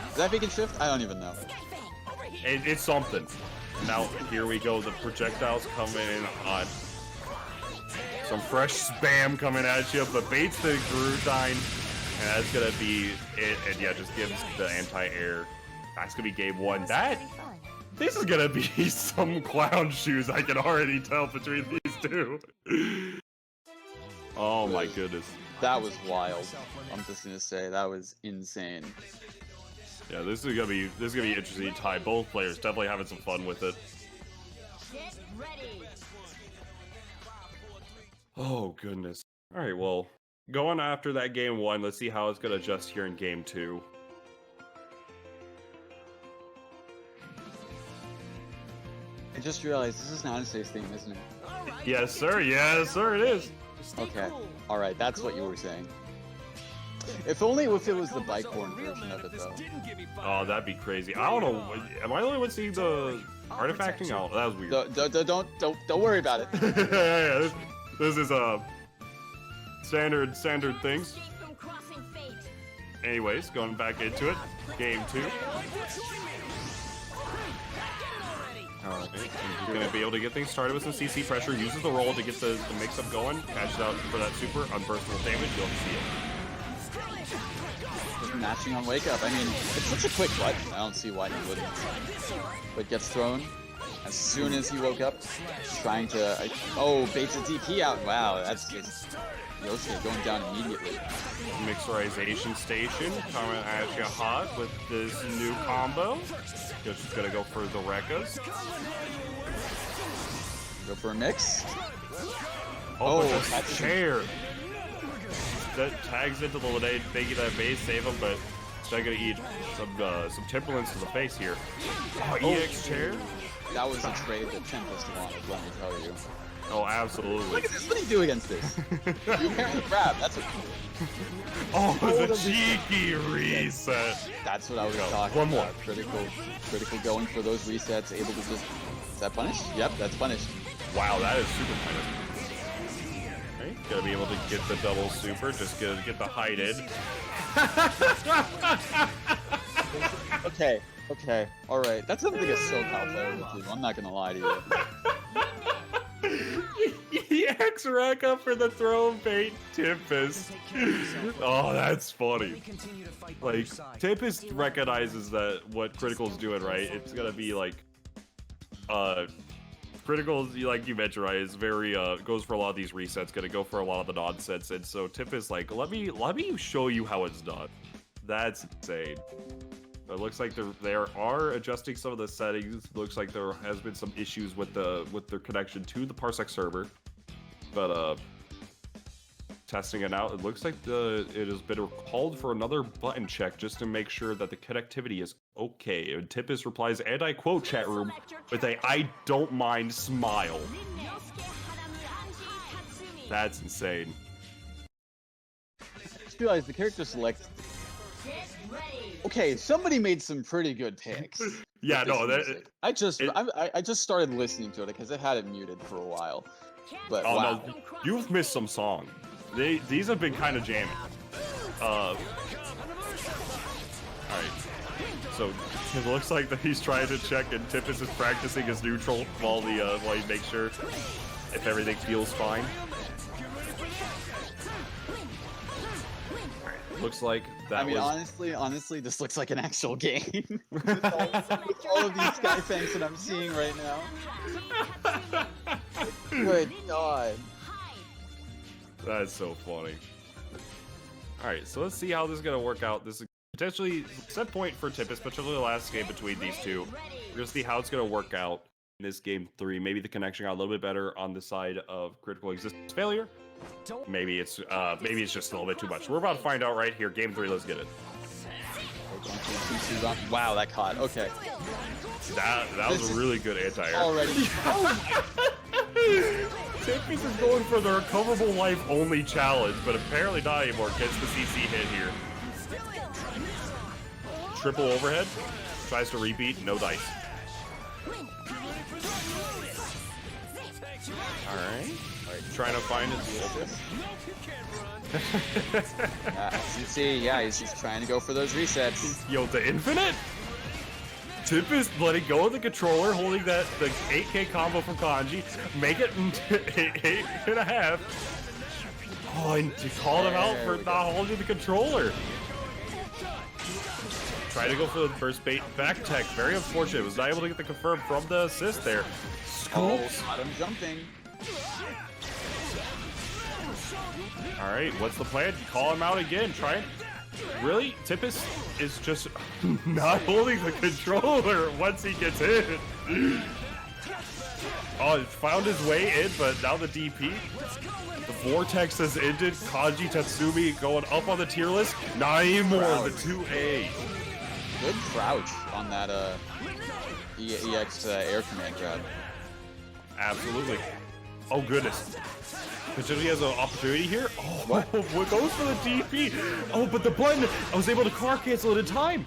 is that vacant shift? I don't even know. It's something. Now here we go. The projectiles coming in hot. Some fresh spam coming at you, but baits the Grudine, and that's gonna be it. And yeah, just gives the anti-air. That's gonna be game one. This is gonna be some clown shoes, I can already tell between these two. Oh my goodness. That was wild. I'm just gonna say that was insane. Yeah, this is gonna be interesting tie. Both players definitely having some fun with it. Get ready. Oh goodness. Alright, well, going after that game one, let's see how it's gonna adjust here in game two. I just realized this is an unsafe theme, isn't it? Yes, sir. Yes, sir. It is. Okay. All right. That's what you were saying. If only if it was the bike horn version of it, though. Oh, that'd be crazy. I don't know. Am I the only one seeing the artifacting? Oh, that was weird. Don't worry about it. Yeah, this is standard things. Escape from crossing fate. Anyways, going back into it. Game 2. Alright, he's gonna be able to get things started with some CC pressure. Uses the roll to get the mix-up going. Catches out for that super unburstable damage. You'll see it. Just matching on wake up. I mean, it's such a quick button. I don't see why he wouldn't. But gets thrown as soon as he woke up. Trying to baits a DP out. Wow, that's just Yosuke going down immediately. Mixerization station coming at you hot with this new combo. Just gonna go for the Rekkas. Go for a mix. Oh, that chair. That tags into the Lede, making that base save him, but they're gonna eat some Timberlands to the face here. Oh, EX chair. That was a trade that Tempest wanted, let me tell you. Oh, absolutely. Look at this. What do you do against this? You apparently grab. That's what. Oh, the cheeky reset. That's what I was talking One more. about. Critical going for those resets. Able to just. Is that punished? Yep, that's punished. Wow, that is super punished. Right, gonna be able to get the double super. Just gonna get the hide in. Okay. All right. That's something a SoCal player would do. I'm not gonna lie to you. EX rack up for the throw bait Tempest. Oh, that's funny. Like, Tempest recognizes that what Critical's doing, right? It's gonna be like, Critical, like you mentioned, right, is very, goes for a lot of these resets, gonna go for a lot of the nonsense, and so Tempest like, let me show you how it's done. That's insane. It looks like they are adjusting some of the settings. Looks like there has been some issues with their connection to the Parsec server, but testing it out, it looks like it has been called for another button check just to make sure that the connectivity is okay. And Tempest replies, and I quote chat room with a "I don't mind" smile. That's insane. I just realized the character select. Okay, somebody made some pretty good picks. Yeah, no, I just started listening to it because I had it muted for a while. But wow, no, you've missed some songs. These have been kind of jamming. All right. So it looks like that he's trying to check, and Tempest is practicing his neutral while he makes sure if everything feels fine. Looks like that. I mean, honestly, this looks like an actual game. with all of these Skyfangs that I'm seeing right now. Good God. That's so funny. All right, so let's see how this is gonna work out. This is potentially set point for Tempest, potentially the last game between these two. We're gonna see how it's gonna work out in this game 3. Maybe the connection got a little bit better on the side of critical existence failure. Maybe it's just a little bit too much. We're about to find out right here. Game 3, let's get it. Wow, that caught. Okay. That was a really good anti-air. Already. Tempest is going for the recoverable life only challenge, but apparently not anymore. Gets the CC hit here. Triple overhead. Tries to repeat. No dice. Alright. Trying to find his CC, yeah, he's just trying to go for those resets. Yo, the infinite? Tempest letting go of the controller, holding the 8K combo from Kanji, make it 8.5. Oh, and he called him out for not holding the controller. Try to go for the burst bait back tech. Very unfortunate. Was not able to get the confirm from the assist there. Scoops. Got him jumping. All right, what's the plan? Call him out again. Try it. Really? Tempest is just not holding the controller once he gets in. Oh, it found his way in, but now the DP. The Vortex has ended. Kanji Tatsumi going up on the tier list. Not anymore. The 2A. Good crouch on that EX air command grab. Absolutely. Oh goodness. Potentially has an opportunity here. Oh, what goes for the DP? Oh, but the blend, I was able to car cancel it in time.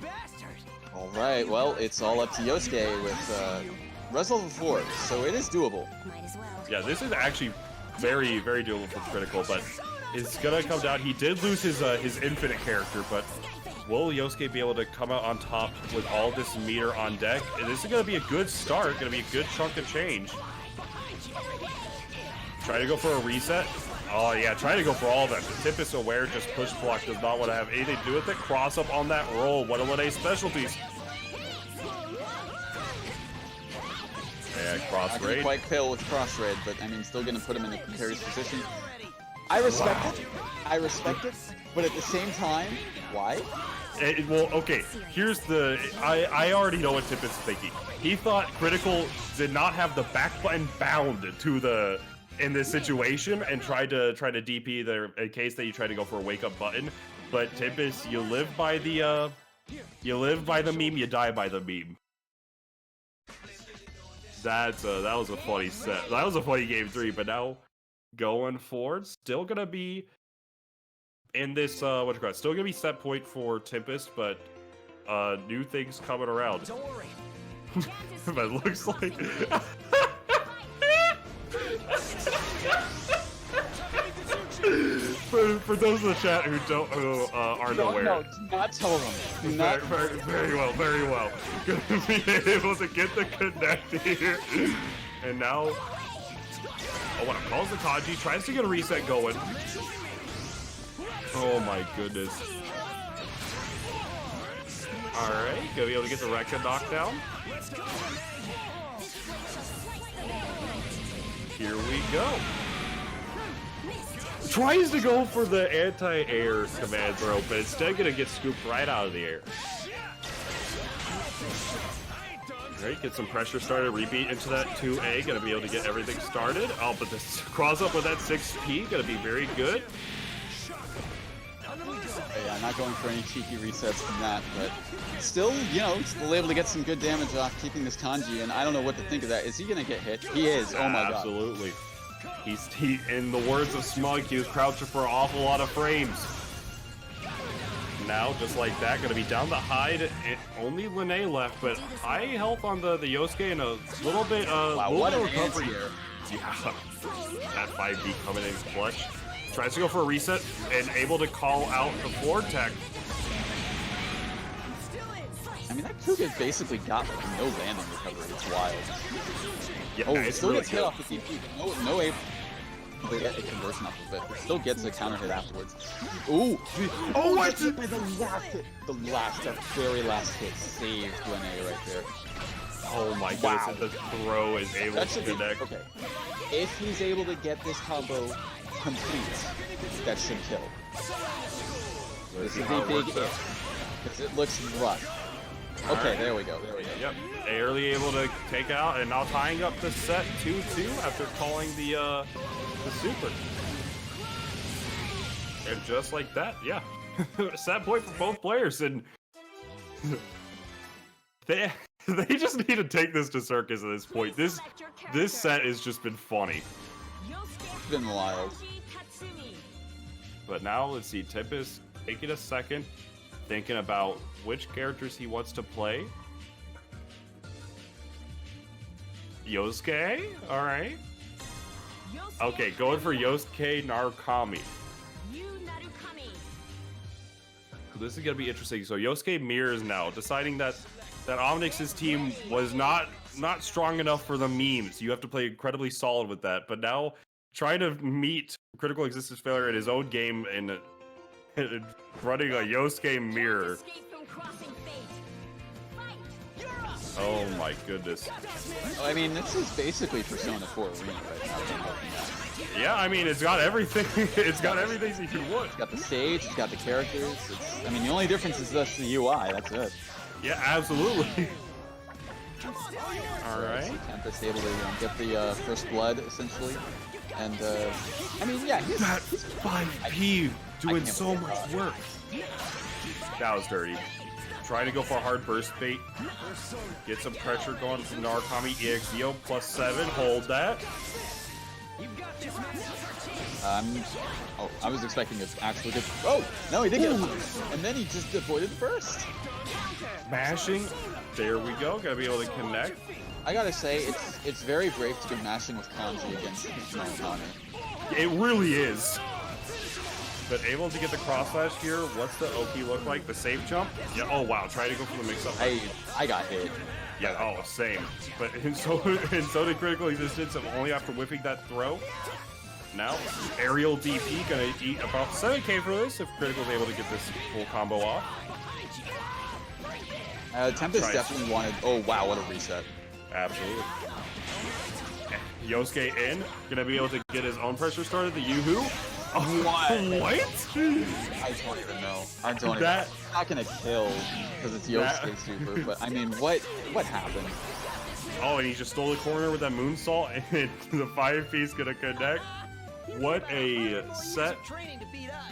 All right, well, it's all up to Yosuke with res level 4, so it is doable. Yeah, this is actually very, very doable for Critical, but it's gonna come down. He did lose his infinite character, but will Yosuke be able to come out on top with all this meter on deck? This is gonna be a good start, gonna be a good chunk of change. Try to go for a reset. Oh yeah, try to go for all of them. Tempest aware, just push block, does not want to have anything to do with it. Cross up on that roll, one of Lene's specialties. Yeah, cross raid. Quite kill with cross raid, but I mean, still gonna put him in a precarious position. I respect it, but at the same time, why? Well, okay, here's the, I already know what Tempest is thinking. He thought Critical did not have the back button bound to the, in this situation, and tried to DP there in case that you try to go for a wake up button. But Tempest, you live by the meme, you die by the meme. That was a funny set. That was a funny game 3, but now going forward, still gonna be in this still gonna be set point for Tempest, but new things coming around. Don't worry. But it looks like for those in the chat who aren't aware. No, do not tell them. Do not. Very well. Gonna be able to get the connect here. And now, what calls the Kanji, tries to get a reset going. Oh my goodness. Alright, gonna be able to get the Rekka knockdown. Here we go. Tries to go for the anti-air command throw, but instead gonna get scooped right out of the air. Alright, get some pressure started, rebeat into that 2A, gonna be able to get everything started. Oh, but this cross up with that 6P, gonna be very good. Yeah, not going for any cheeky resets from that, but still, you know, still able to get some good damage off keeping this Kanji, and I don't know what to think of that. Is he gonna get hit? He is, oh my god. Absolutely. He, in the words of Smug, he was crouching for an awful lot of frames. Now, just like that, gonna be down the hide. Only Lene left, but high health on the Yosuke and a little bit, wow, what a recovery here. Yeah, that 5B coming in clutch. Tries to go for a reset and able to call out the forward tech. I mean, that Kuga basically got like no landing recovery. It's wild. Yeah, oh, it still really gets hit off the DP, but no able to get a conversion off of it. It still gets a counter hit afterwards. Ooh! Oh, what? By the last hit. The very last hit saved Lene right there. Oh my goodness, and the throw is able to connect. Okay. If he's able to get this combo complete, that should kill. This is a big if, because it looks rough. Okay, there we go. Yep, barely able to take out, and now tying up the set 2-2 after calling the super. And just like that, yeah, set point for both players, and they just need to take this to circus at this point. This set has just been funny. It's been wild. But now let's see, Tempest taking a second, thinking about which characters he wants to play. Yosuke, all right. Okay, going for Yosuke Narukami. This is gonna be interesting. So Yosuke mirrors now, deciding that Omnix's team was not strong enough for the memes. You have to play incredibly solid with that. But now trying to meet critical existence failure in his own game and running a Yosuke mirror. Oh my goodness. I mean, this is basically Persona 4 Arena right now. Yeah, I mean, it's got everything. It's got everything you can want. It's got the stage, it's got the characters. I mean, the only difference is just the UI, that's it. Yeah, absolutely. All right. Tempest able to get the first blood, essentially. And, I mean, yeah, he's 5P doing so much work. That was dirty. trying to go for a hard burst bait. Get some pressure going from Narukami. EXEO +7. Hold that. Oh, I was expecting an actual good. Oh, no, he did get it. And then he just avoided the burst. Mashing. There we go. Gotta be able to connect. I gotta say, it's very brave to be mashing with kanji against Unkane. It really is. But able to get the cross slash here. What's the Oki look like? The safe jump? Yeah. Oh wow. Try to go for the mix up. I got hit. Yeah. Oh, same. But and so did critical existence of only after whipping that throw. Now aerial DP gonna eat about 7k for this if critical is able to get this full combo off. Tempest definitely wanted. Oh wow, what a reset! Absolutely. Yosuke in, gonna be able to get his own pressure started. The Yoo-hoo. Oh, what? I don't even know. I don't even know. It's not gonna kill because it's Yosuke super, but I mean, what happened? Oh, and he just stole the corner with that moonsault, and the 5-piece gonna connect. What a set.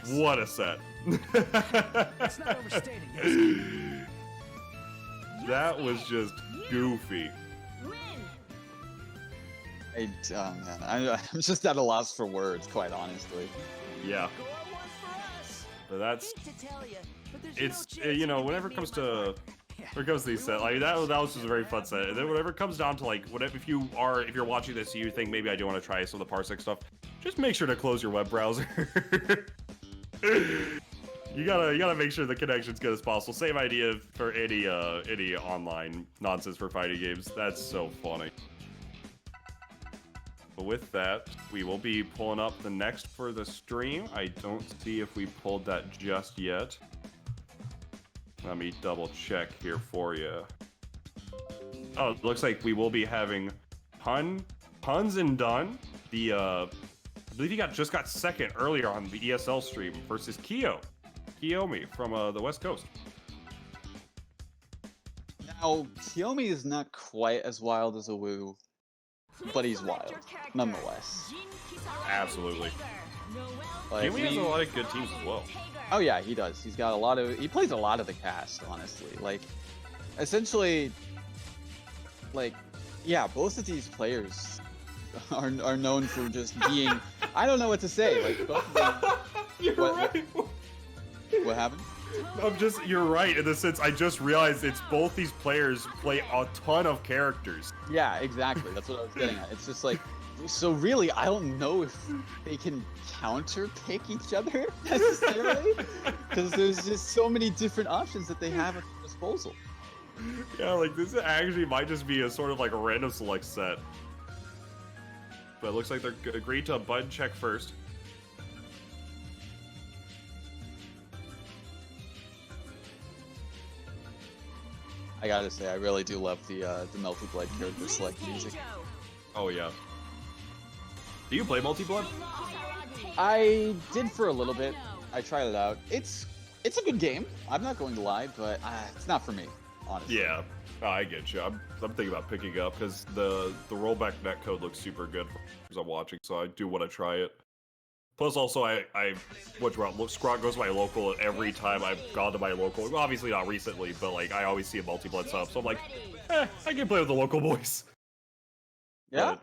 What a set. That was just goofy. Man, I'm just at a loss for words, quite honestly. Yeah. But that's, it's, you know, whenever it comes to these sets, like that was just a very fun set. And then whenever it comes down to like, whatever, if you're watching this, you think maybe I do want to try some of the Parsec stuff, just make sure to close your web browser. You gotta make sure the connection's good as possible. Same idea for any online nonsense for fighting games. That's so funny. But with that, we will be pulling up the next for the stream. I don't see if we pulled that just yet. Let me double check here for you. Oh, it looks like we will be having Puns and Done. The I believe he just got second earlier on the ESL stream versus Kiomi from the West Coast. Now, Kiomi is not quite as wild as Awoo, but he's wild, nonetheless. Absolutely. Like, Kiomi has a lot of good teams as well. Oh yeah, he does. He's got a lot of. He plays a lot of the cast, honestly. Like, essentially, like, yeah, both of these players are known for just being. I don't know what to say. Like, both of them. You're right. What happened? You're right in the sense I just realized it's both these players play a ton of characters. Yeah, exactly. That's what I was getting at. It's just like, so really, I don't know if they can counter pick each other necessarily, because there's just so many different options that they have at their disposal. Yeah, like this actually might just be a sort of like a random select set. But it looks like they're agreed to a button check first. I gotta say, I really do love the Melty Blood character select music. Oh yeah. Do you play Multi-Blood? I did for a little bit. I tried it out. It's a good game. I'm not going to lie, but it's not for me, honestly. Yeah, I get you. I'm thinking about picking up because the rollback netcode looks super good as I'm watching, so I do want to try it. Plus, also, Scrog goes to my local every time I've gone to my local. Well, obviously not recently, but like I always see a Multi-Blood sub, so I'm like, I can play with the local boys. Yeah. But,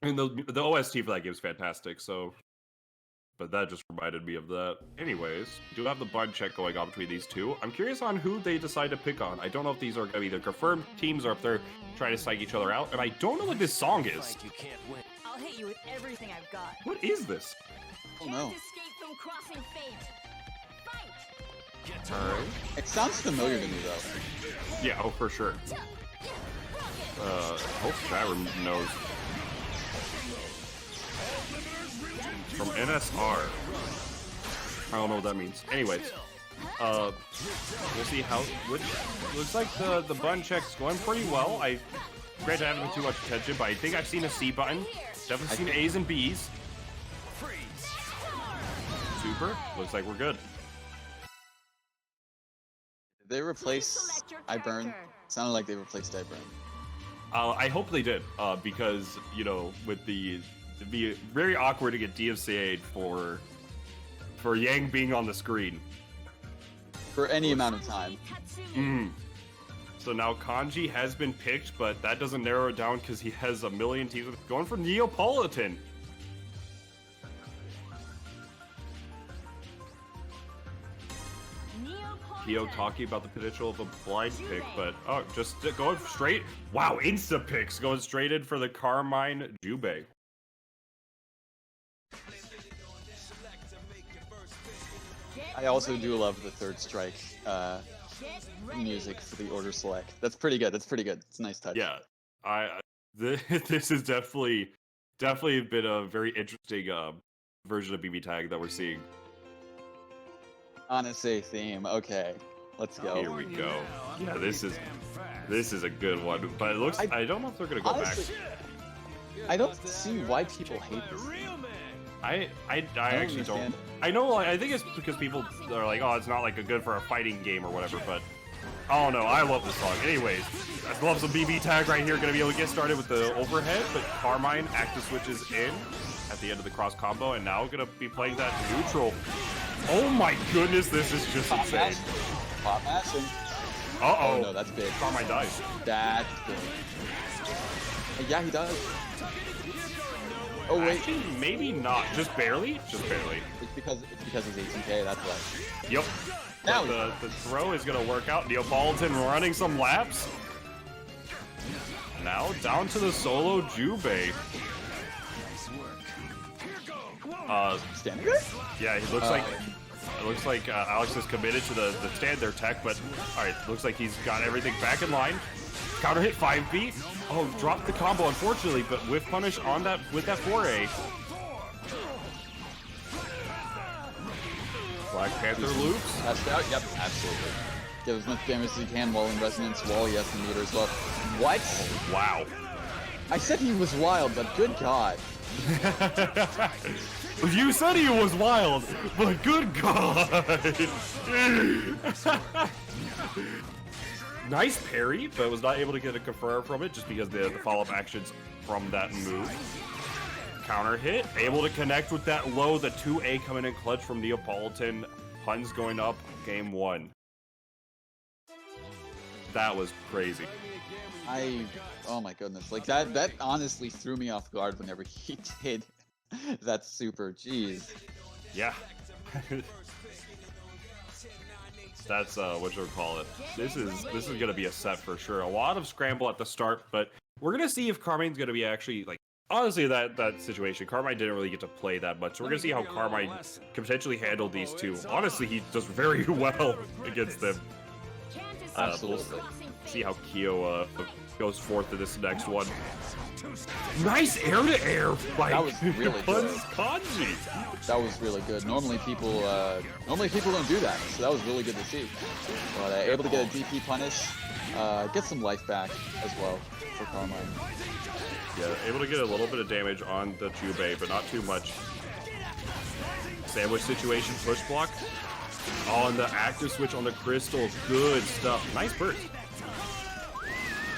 I mean, the OST for that game is fantastic, so. But that just reminded me of that. Anyways, do have the bud check going on between these two. I'm curious on who they decide to pick on. I don't know if these are going to be the confirmed teams or if they're trying to psych each other out. And I don't know what this song is. You can't win. I'll hit you with everything I've got. What is this? Oh no. Escape from crossing fate. Fight. Alright. It sounds familiar to me though. Yeah, oh for sure. Hope chat room knows. From NSR. I don't know what that means. Anyways, we'll see how. Which looks like the button check's going pretty well. Granted, I haven't been too much attention, but I think I've seen a C button. Definitely seen A's and B's. Super. Looks like we're good. Did they replace iBurn? Sounded like they replaced iBurn. I hope they did, because you know, with it'd be very awkward to get DMCA'd for Yang being on the screen. for any amount of time. So now Kanji has been picked, but that doesn't narrow it down because he has a million teams. Going for Neapolitan. Kyo talking about the potential of a blind pick, but oh, just going straight. Wow, insta picks going straight in for the Carmine Jubei. I also do love the third strike music for the order select. That's pretty good. That's pretty good. It's a nice touch. Yeah, this is definitely been a very interesting version of BBTAG that we're seeing. Honestly, theme. Okay, let's go. Here we go. Yeah, this is a good one, but it looks. I don't know if they're gonna go honestly, back. I don't see why people hate this. I actually don't. I know. I think it's because people are like, oh, it's not like a good for a fighting game or whatever. But oh no, I love this song. Anyways, I love some BBTAG right here. Gonna be able to get started with the overhead, but Carmine active switches in at the end of the cross combo, and now gonna be playing that neutral. Oh my goodness, this is just insane. Pop mashing. Uh-oh. Oh no, that's big. Carmine dies. That's big. Yeah, he does. Oh wait. Actually, maybe not. Just barely? Just barely. It's because he's 18K, that's why. Yep. Now But the throw is gonna work out. Neapolitan running some laps. Now down to the solo Jubei. Standing there? Yeah, it looks like Alex is committed to the stand there tech, but all right, looks like he's got everything back in line. Counter hit 5B. Oh, dropped the combo unfortunately, but whiff punish on that with that 4A. Black Panther loops. Passed out? Yep, absolutely. Get as much damage as he can while in resonance while he has the meter as well. What? Oh, wow. I said he was wild, but good god. You said he was wild, but good god. Nice parry, but was not able to get a confirm from it just because the follow-up actions from that move. Counter hit, able to connect with that low, the 2A coming in clutch from Neapolitan. Puns going up, game one. That was crazy. Oh my goodness, like that honestly threw me off guard whenever he did that super, jeez. Yeah. That's what you'll call it. This is gonna be a set for sure. A lot of scramble at the start, but we're gonna see if Carmine's gonna be actually like honestly that situation. Carmine didn't really get to play that much, so we're gonna see how Carmine can potentially handle these two. Honestly, he does very well against them. Absolutely. We'll see how Kyo goes forth to this next one. Nice air-to-air fight. That was really good. Kanji. That was really good. Normally people don't do that, so that was really good to see. But able to get a DP punish, get some life back as well for Carmine. Yeah, able to get a little bit of damage on the Jubei, but not too much. Sandwich situation, push block. Oh, and the active switch on the crystal. Good stuff. Nice burst.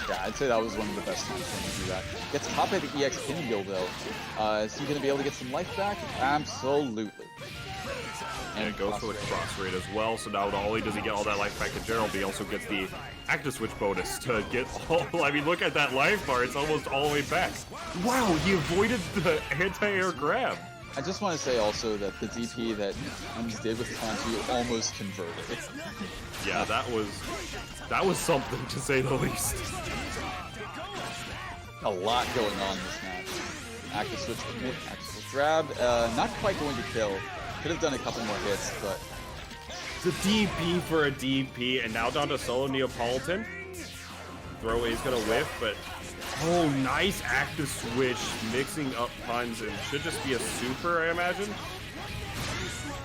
Yeah, I'd say that was one of the best times for him to do that. Gets top at the EX Kingo though. Is he going to be able to get some life back? Absolutely. And it goes for the cross rate as well, so now not only does he get all that life back in general, but he also gets the active switch bonus to get all, I mean, look at that life bar, it's almost all the way back. Wow, he avoided the anti-air grab. I just want to say also that the DP that Uns did with Kanji almost converted. Yeah, that was something to say the least. A lot going on in this match. Active switch commit, active switch grab, not quite going to kill. Could have done a couple more hits, but The DP for a DP, and now down to solo Neapolitan. Throwaway is gonna whiff, but oh, nice active switch, mixing up puns, and should just be a super, I imagine.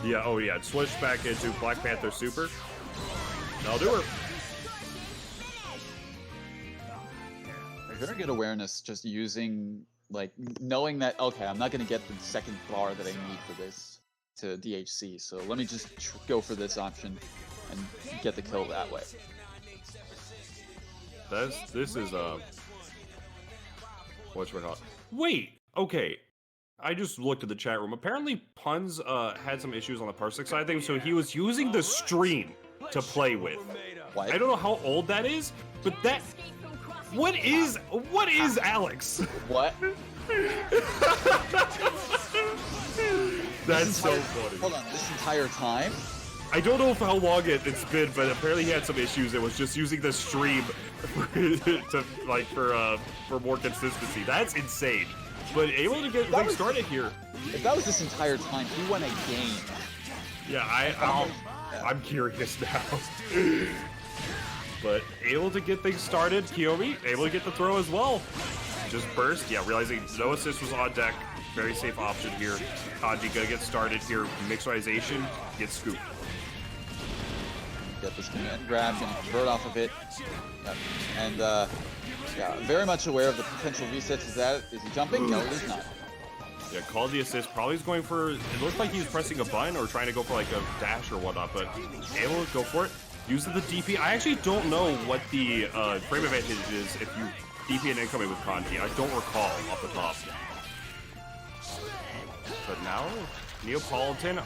Yeah, oh yeah, switch back into Black Panther super. That'll do her. Very good awareness, just using, like, knowing that, okay, I'm not going to get the second bar that I need for this to DHC, so let me just go for this option and get the kill that way. This is, whatchamacallit? Wait, okay. I just looked at the chat room. Apparently, Puns had some issues on the Parsec side of things, so he was using the stream to play with. What? I don't know how old that is, but that what is Alex? What? That's so funny. Hold on, this entire time? I don't know how long it's been, but apparently he had some issues. It was just using the stream to like for more consistency. That's insane. But able to get things started here. If that was this entire time, he won a game. Yeah, I'm curious now. But able to get things started. Kiomi able to get the throw as well. Just burst. Yeah, realizing no assist was on deck. Very safe option here. Kanji gonna get started here. Mixerization gets scooped. Get this command grab, gonna convert off of it. Yep. And yeah, very much aware of the potential resets. Is he jumping? No, he's not. Yeah, called the assist. Probably is going for. It looked like he was pressing a button or trying to go for like a dash or whatnot, but able to go for it. Uses the DP. I actually don't know what the frame advantage is if you DP an incoming with Kanji. I don't recall off the top. But now, Neapolitan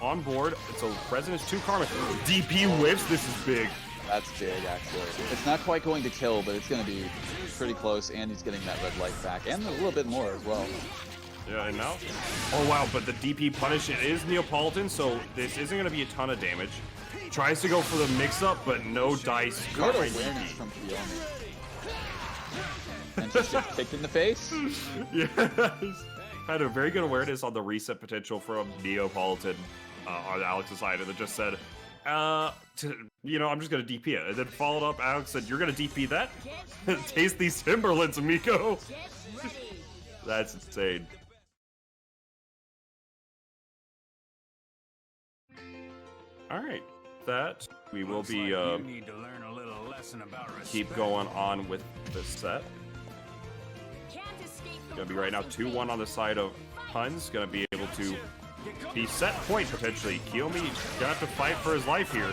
on board. It's a Resonance 2 Karma. DP whips. This is big. That's big, actually. It's not quite going to kill, but it's going to be pretty close, and he's getting that red light back, and a little bit more as well. Yeah, and now? Oh, wow, but the DP punish, it is Neapolitan, so this isn't going to be a ton of damage. Tries to go for the mix-up, but no dice. Good awareness from Kiomi. And just get kicked in the face. Yes. Had a very good awareness on the reset potential from Neapolitan on Alex's side, and it just said, I'm just going to DP it. And then followed up, Alex said, you're going to DP that? Taste these Timberlands, amigo. That's insane. All right. That we will be need to learn a little lesson about keep going on with this set. Gonna be right now 2-1 on the side of Huns. Gonna be able to be set point potentially. Kiomi gonna have to fight for his life here.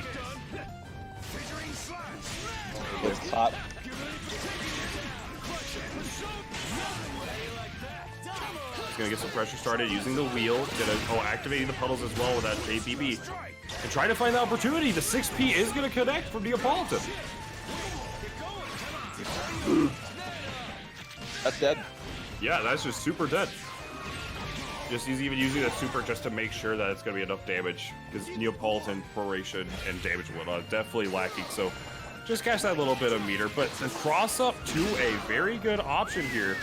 Gets caught. He's gonna get some pressure started using the wheel. Activating the puddles as well with that JBB. And trying to find the opportunity. The 6P is gonna connect from Neapolitan. That's dead. Yeah, that's just super dead. He's even using that super just to make sure that it's going to be enough damage, because Neapolitan proration and damage and whatnot definitely lacking. So just catch that little bit of meter, but the cross up to a very good option here.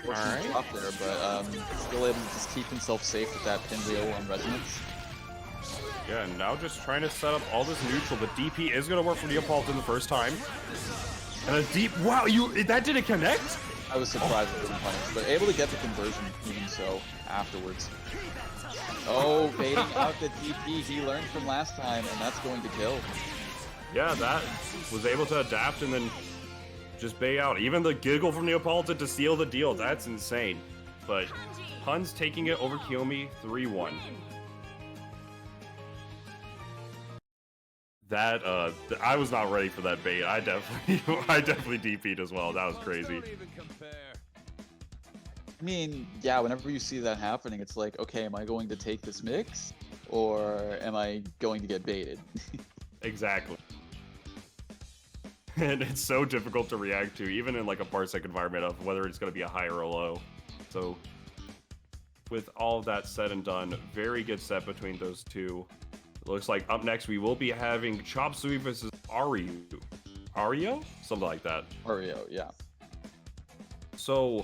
All right. Up there, but still able to just keep himself safe with that pinwheel on resonance. Yeah, and now just trying to set up all this neutral. The DP is going to work for Neapolitan the first time. And a deep, wow, that didn't connect? I was surprised it didn't punish, but able to get the conversion even so afterwards. Oh, baiting out the DP he learned from last time, and that's going to kill. Yeah, that was able to adapt and then just bait out. Even the giggle from Neapolitan to seal the deal, that's insane. But Huns taking it over Kiomi 3-1. That I was not ready for that bait. I definitely DP'd as well. That was crazy. I mean, yeah, whenever you see that happening, it's like, okay, am I going to take this mix, or am I going to get baited? Exactly. And it's so difficult to react to, even in like a Parsec environment, of whether it's going to be a high or a low. So, with all of that said and done, very good set between those two. Looks like up next we will be having Chopsuey versus Ariyo? Something like that. Ariyo, yeah. So,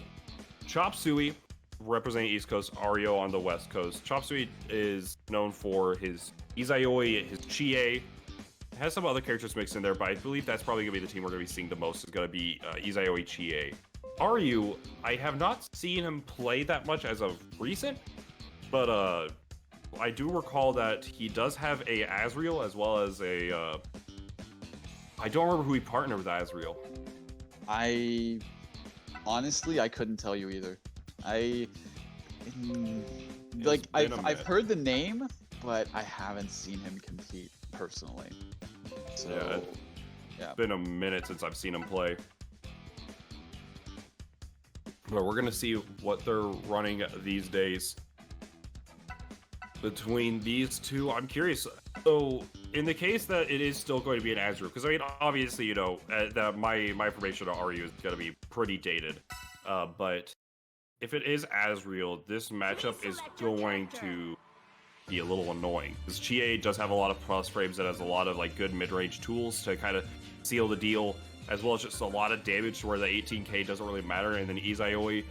Chopsuey representing East Coast, Ariyo on the West Coast. Chopsuey is known for his Izayoi, his Chie. Has some other characters mixed in there, but I believe that's probably going to be the team we're going to be seeing the most. Is going to be Izayoi Chie. Ariyo, I have not seen him play that much as of recent, but I do recall that he does have a Azriel as well as a I don't remember who he partnered with Azriel. Honestly, I couldn't tell you either. I've heard the name, but I haven't seen him compete personally. So yeah. It's been a minute since I've seen him play. But we're gonna see what they're running these days. between these two, I'm curious. So, in the case that it is still going to be an Azure, because I mean, obviously, you know, that my information on Ariyo is going to be pretty dated. But if it is Azriel, this matchup is going to be a little annoying. Because Chie does have a lot of plus frames and has a lot of like good mid-range tools to kind of seal the deal, as well as just a lot of damage to where the 18k doesn't really matter. And then Izayoi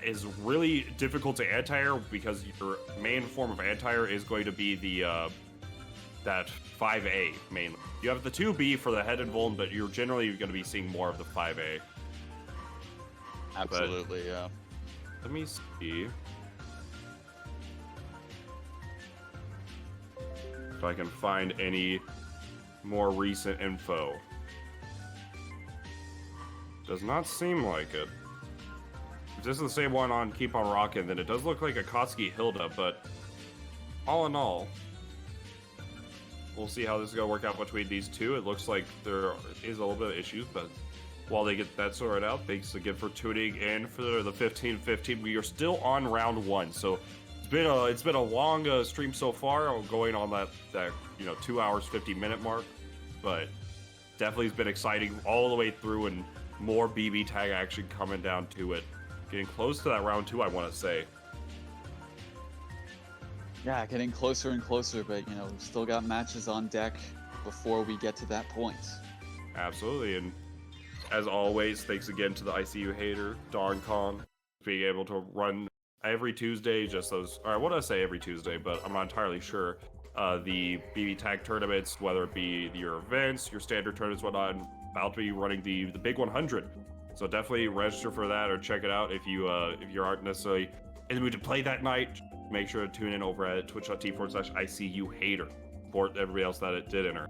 is really difficult to anti-air because your main form of anti-air is going to be the that 5A mainly. You have the 2B for the head and vuln, but you're generally going to be seeing more of the 5A. Absolutely, yeah. Let me see if I can find any more recent info. Does not seem like it. If this is the same one on Keep on Rockin', then it does look like Akatsuki Hilda, but all in all, we'll see how this is going to work out between these two. It looks like there is a little bit of issues, but while they get that sorted out, thanks again for tuning in for the 15-15. We are still on round one, so it's been a long stream so far, going on that 2 hours 50-minute mark, but definitely has been exciting all the way through, and more BBTAG action coming down to it. Getting close to that round two, I want to say. Yeah, getting closer and closer, but you know, we've still got matches on deck before we get to that point. Absolutely, and as always, thanks again to the ICU hater, Darn Kong, being able to run every Tuesday, just those, or I want to say every Tuesday, but I'm not entirely sure, the BBTAG tournaments, whether it be your events, your standard tournaments, whatnot, and about to be running the big 100. So definitely register for that or check it out if you aren't necessarily in the mood to play that night. Make sure to tune in over at twitch.tv/ICU hater. Support everybody else that it did enter.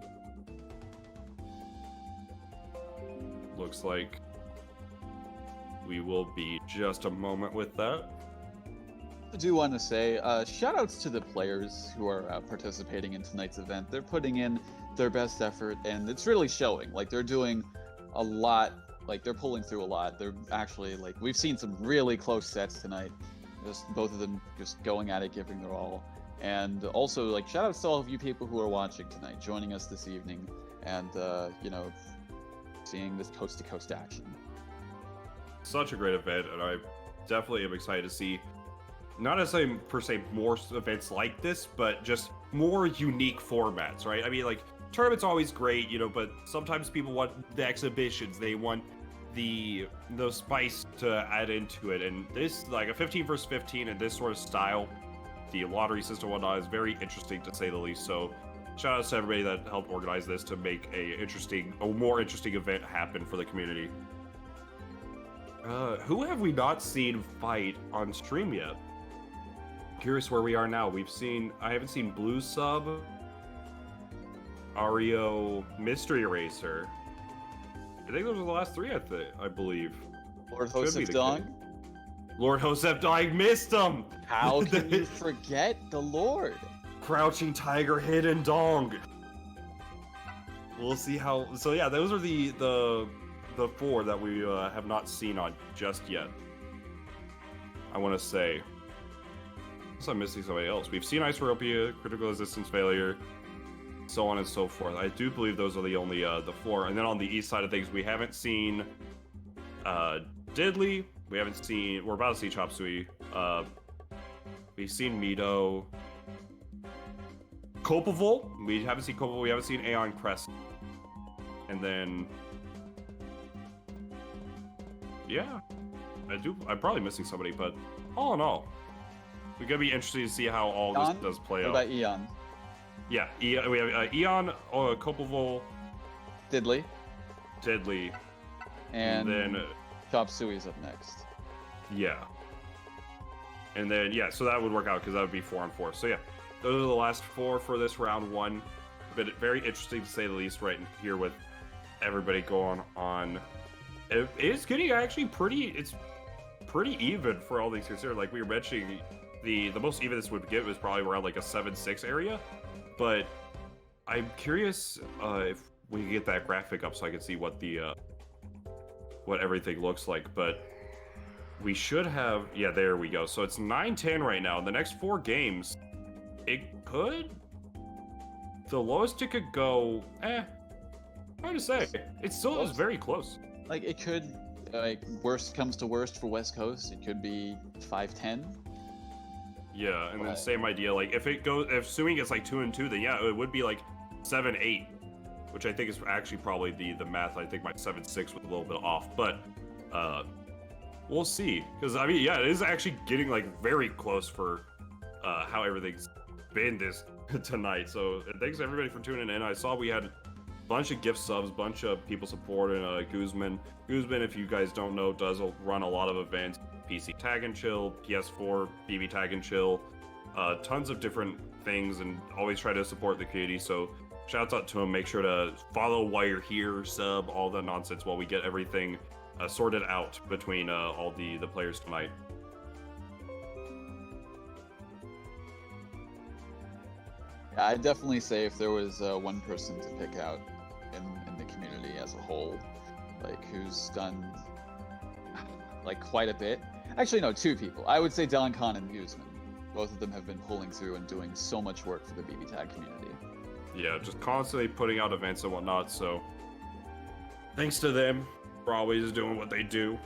Looks like we will be just a moment with that. I do want to say, shout outs to the players who are participating in tonight's event. They're putting in their best effort, and it's really showing. Like, they're doing a lot, like, they're pulling through a lot. They're actually, like, we've seen some really close sets tonight. Just both of them just going at it, giving their all. And also, like, shout outs to all of you people who are watching tonight, joining us this evening, and, you know, seeing this coast-to-coast action. Such a great event, and I definitely am excited to see, not necessarily per se more events like this, but just more unique formats, right? I mean, like, tournaments always great, you know, but sometimes people want the exhibitions, they want the spice to add into it, and this, like, a 15 versus 15 in this sort of style, the lottery system and whatnot, is very interesting to say the least. So shout out to everybody that helped organize this to make a more interesting event happen for the community. Who have we not seen fight on stream yet? Curious where we are now. I haven't seen Bluesub, Ariyo, Mystery Eraser. I think those are the last three, I believe. Lord Hoseph Dong? Lord Hoseph Dong, I missed him! How can you forget the Lord? Crouching Tiger, Hidden Dong. We'll see how. So yeah, those are the four that we have not seen on just yet. I want to say. Unless I'm missing somebody else. We've seen Isorropia, Critical Resistance Failure, so on and so forth. I do believe those are the only the four. And then on the east side of things, we haven't seen Diddley. We're about to see Chopsuey. We've seen Mido. Colpevole. We haven't seen Colpevole. We haven't seen Aeon Crest. And then, yeah, I'm probably missing somebody, but all in all, we're gonna be interested to see how all Eon? this does play out. What about Eon? Yeah, we have Eon, Colpevole, Diddley, and then Chopsuey's up next. Yeah, and then yeah, so that would work out because that would be 4 on 4. So yeah, those are the last four for this round one. But very interesting to say the least, right here with everybody going on. It's getting actually it's pretty even for all things considered. Like we were mentioning, the most even this would get was probably around like a 7-6 area. But I'm curious if we can get that graphic up so I can see what what everything looks like. But we should have, yeah, there we go. So it's 9-10 right now. The next 4 games, it could. The lowest it could go, hard to say. It still is very close. Like, it could, like, worst comes to worst for West Coast, it could be 5-10. Yeah, and then same idea. Like, if assuming it's like 2 and 2, then yeah, it would be like 7-8, which I think is actually probably the math. I think my 7-6 was a little bit off, but we'll see. Because I mean, yeah, it is actually getting like very close for how everything's been this tonight. So thanks everybody for tuning in. I saw we had a bunch of gift subs, bunch of people supporting Guzman. Guzman, if you guys don't know, does run a lot of events. PC Tag and Chill, PS4, BBTAG and Chill, tons of different things, and always try to support the community. So shouts out to him. Make sure to follow while you're here, sub, all the nonsense while we get everything sorted out between all the players tonight. Yeah, I'd definitely say if there was one person to pick out in the community as a whole, like who's done like quite a bit. Actually, no, 2 people. I would say Khan and Guzman. Both of them have been pulling through and doing so much work for the BBTAG community. Yeah, just constantly putting out events and whatnot. So thanks to them for always doing what they do.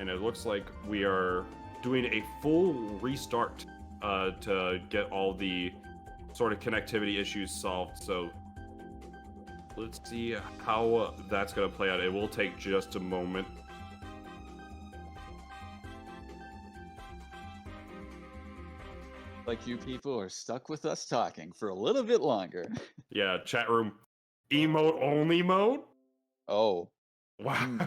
And it looks like we are doing a full restart to get all the sort of connectivity issues solved. So let's see how that's going to play out. It will take just a moment. Like, you people are stuck with us talking for a little bit longer. Yeah, chat room. Emote only mode? Oh. Wow.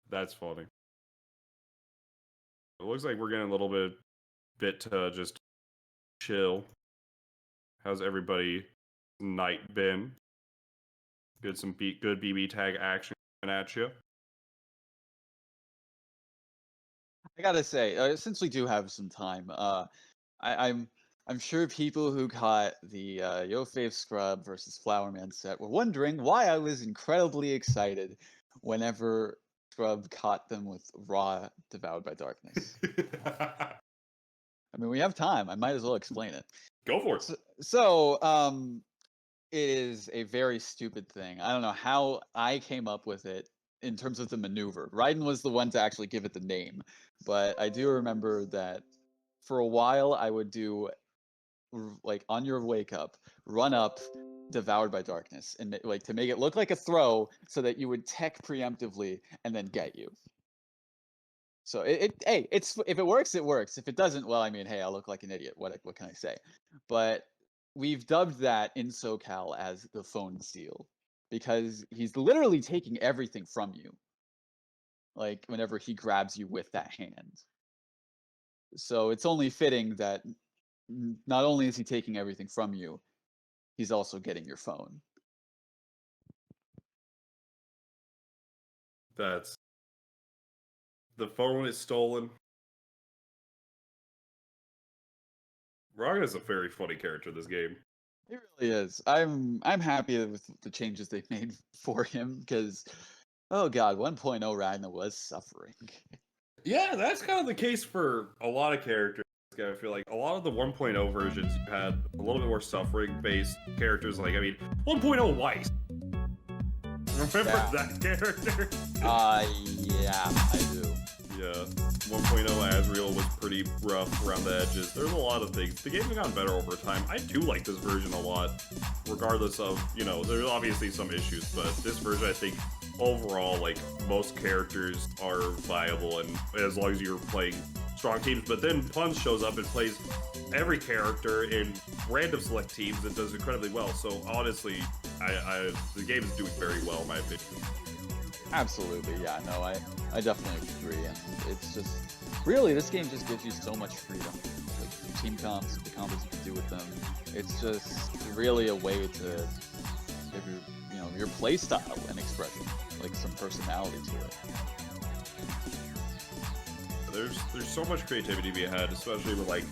That's funny. It looks like we're getting a little bit to just chill. How's everybody night been? Good BBTAG action at you. I gotta say, since we do have some time, I'm sure people who caught the YoFavScrub versus Flowerman set were wondering why I was incredibly excited whenever Scrub caught them with Raw Devoured by Darkness. I mean, we have time. I might as well explain it. Go for it. So, it is a very stupid thing. I don't know how I came up with it in terms of the maneuver. Raiden was the one to actually give it the name, but I do remember that for a while I would do, like, on your wake up, run up, Devoured by Darkness, and like to make it look like a throw so that you would tech preemptively and then get you. So it's if it works, it works. If it doesn't, well, I mean, hey, I'll look like an idiot. What can I say? But we've dubbed that in SoCal as the phone steal, because he's literally taking everything from you. Like, whenever he grabs you with that hand. So it's only fitting that not only is he taking everything from you, he's also getting your phone. The phone is stolen. Raga is a very funny character in this game. He really is. I'm happy with the changes they've made for him, because, oh god, 1.0 Raiden was suffering. Yeah, that's kind of the case for a lot of characters. I feel like a lot of the 1.0 versions you had a little bit more suffering-based characters. Like, I mean, 1.0 Weiss. Remember that character? Yeah, I do. Yeah, 1.0 Asriel was pretty rough around the edges. There's a lot of things. The game's gotten better over time. I do like this version a lot, regardless of, you know, there's obviously some issues, but this version, I think, overall, like, most characters are viable, and as long as you're playing strong teams. But then Punz shows up and plays every character in random select teams and does incredibly well. So honestly, the game is doing very well, in my opinion. Absolutely, yeah, no, I definitely agree, and it's just, really, this game just gives you so much freedom. Like, your team comps, the combos you can do with them, it's just really a way to give your play style and expression, like some personality to it. There's so much creativity to be had, especially with, like,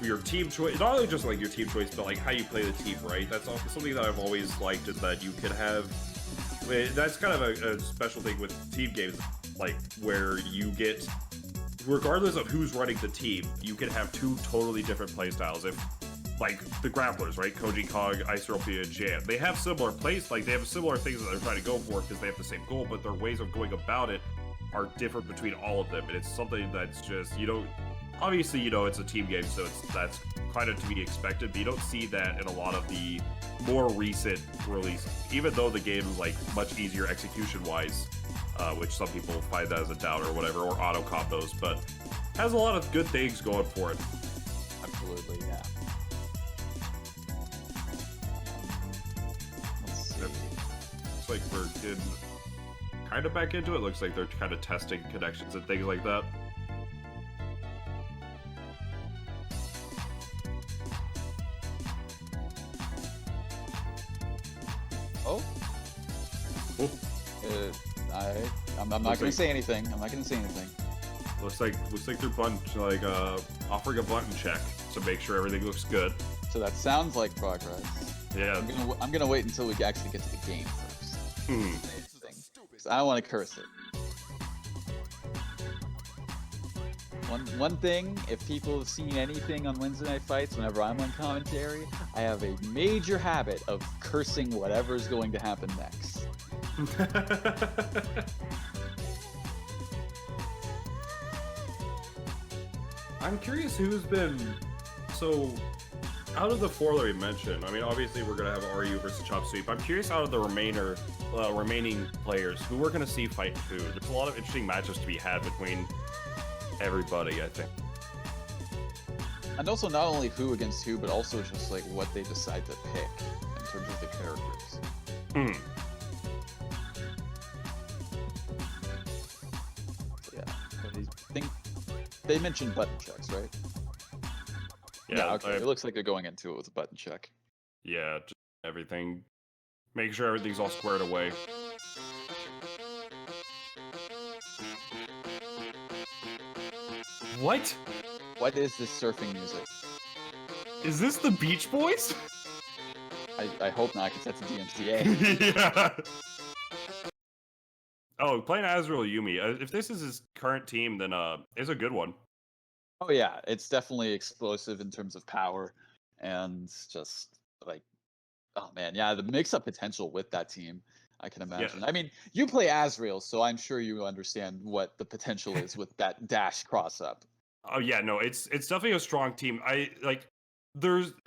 your team choice. Not only just like your team choice, but like how you play the team, right? That's also something that I've always liked, is that you could have. That's kind of a special thing with team games, like where you get regardless of who's running the team, you can have two totally different playstyles. If like the grapplers, right? Koji Kong, Isorropia, and Jan. They have similar plays, like they have similar things that they're trying to go for because they have the same goal, but their ways of going about it are different between all of them. And it's something that's just, you don't, obviously, you know, it's a team game, so that's kind of to be expected, but you don't see that in a lot of the more recent releases, even though the game is like much easier execution-wise, which some people find that as a doubt or whatever, or auto combos, but has a lot of good things going for it. Absolutely, yeah. Looks like we're getting kind of back into it. Looks like they're kind of testing connections and things like that. Oh. I'm not going to say anything. I'm not going to say anything. Looks like they're offering a button check to make sure everything looks good. So that sounds like progress. Yeah. I'm gonna wait until we actually get to the game first. Because I don't want to curse it. One thing, if people have seen anything on Wednesday Night Fights, whenever I'm on commentary, I have a major habit of cursing whatever's going to happen next. I'm curious who's been so. Out of the four that we mentioned, I mean, obviously we're gonna have Ariyo versus Chopsuey, but I'm curious out of the remaining players who we're gonna see fight who. There's a lot of interesting matchups to be had between everybody, I think. And also not only who against who, but also just like what they decide to pick in terms of the characters. So, yeah, I think they mentioned button checks, right? Yeah, okay. It looks like they're going into it with a button check. Yeah, just everything. Make sure everything's all squared away. What? What is this surfing music? Is this the Beach Boys? I hope not, because that's a DMCA. Yeah. Oh, playing Azrael Yumi. If this is his current team, then it's a good one. Oh yeah, it's definitely explosive in terms of power, and just like, oh man, yeah, the mix-up potential with that team, I can imagine. Yeah. I mean, you play Azrael, so I'm sure you understand what the potential is with that dash cross-up. Oh yeah, no, it's definitely a strong team.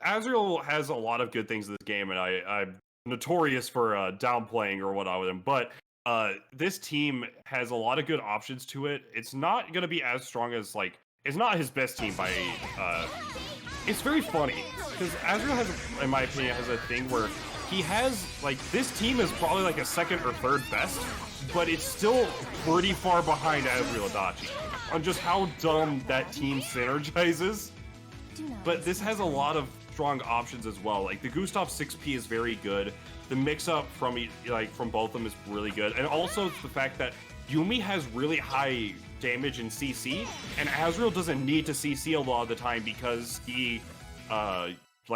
Azrael has a lot of good things in this game, and I'm notorious for downplaying or whatnot with him, but this team has a lot of good options to it. It's not going to be as strong as like. It's not his best team by, it's very funny, because Azrael has, in my opinion, has a thing where he has, like, this team is probably like a second or third best, but it's still pretty far behind Azrael Adachi on just how dumb that team synergizes. But this has a lot of strong options as well. Like, the Gustav 6P is very good. The mix-up from both of them is really good. And also the fact that Yumi has really high damage in CC, and Azrael doesn't need to CC a lot of the time because he,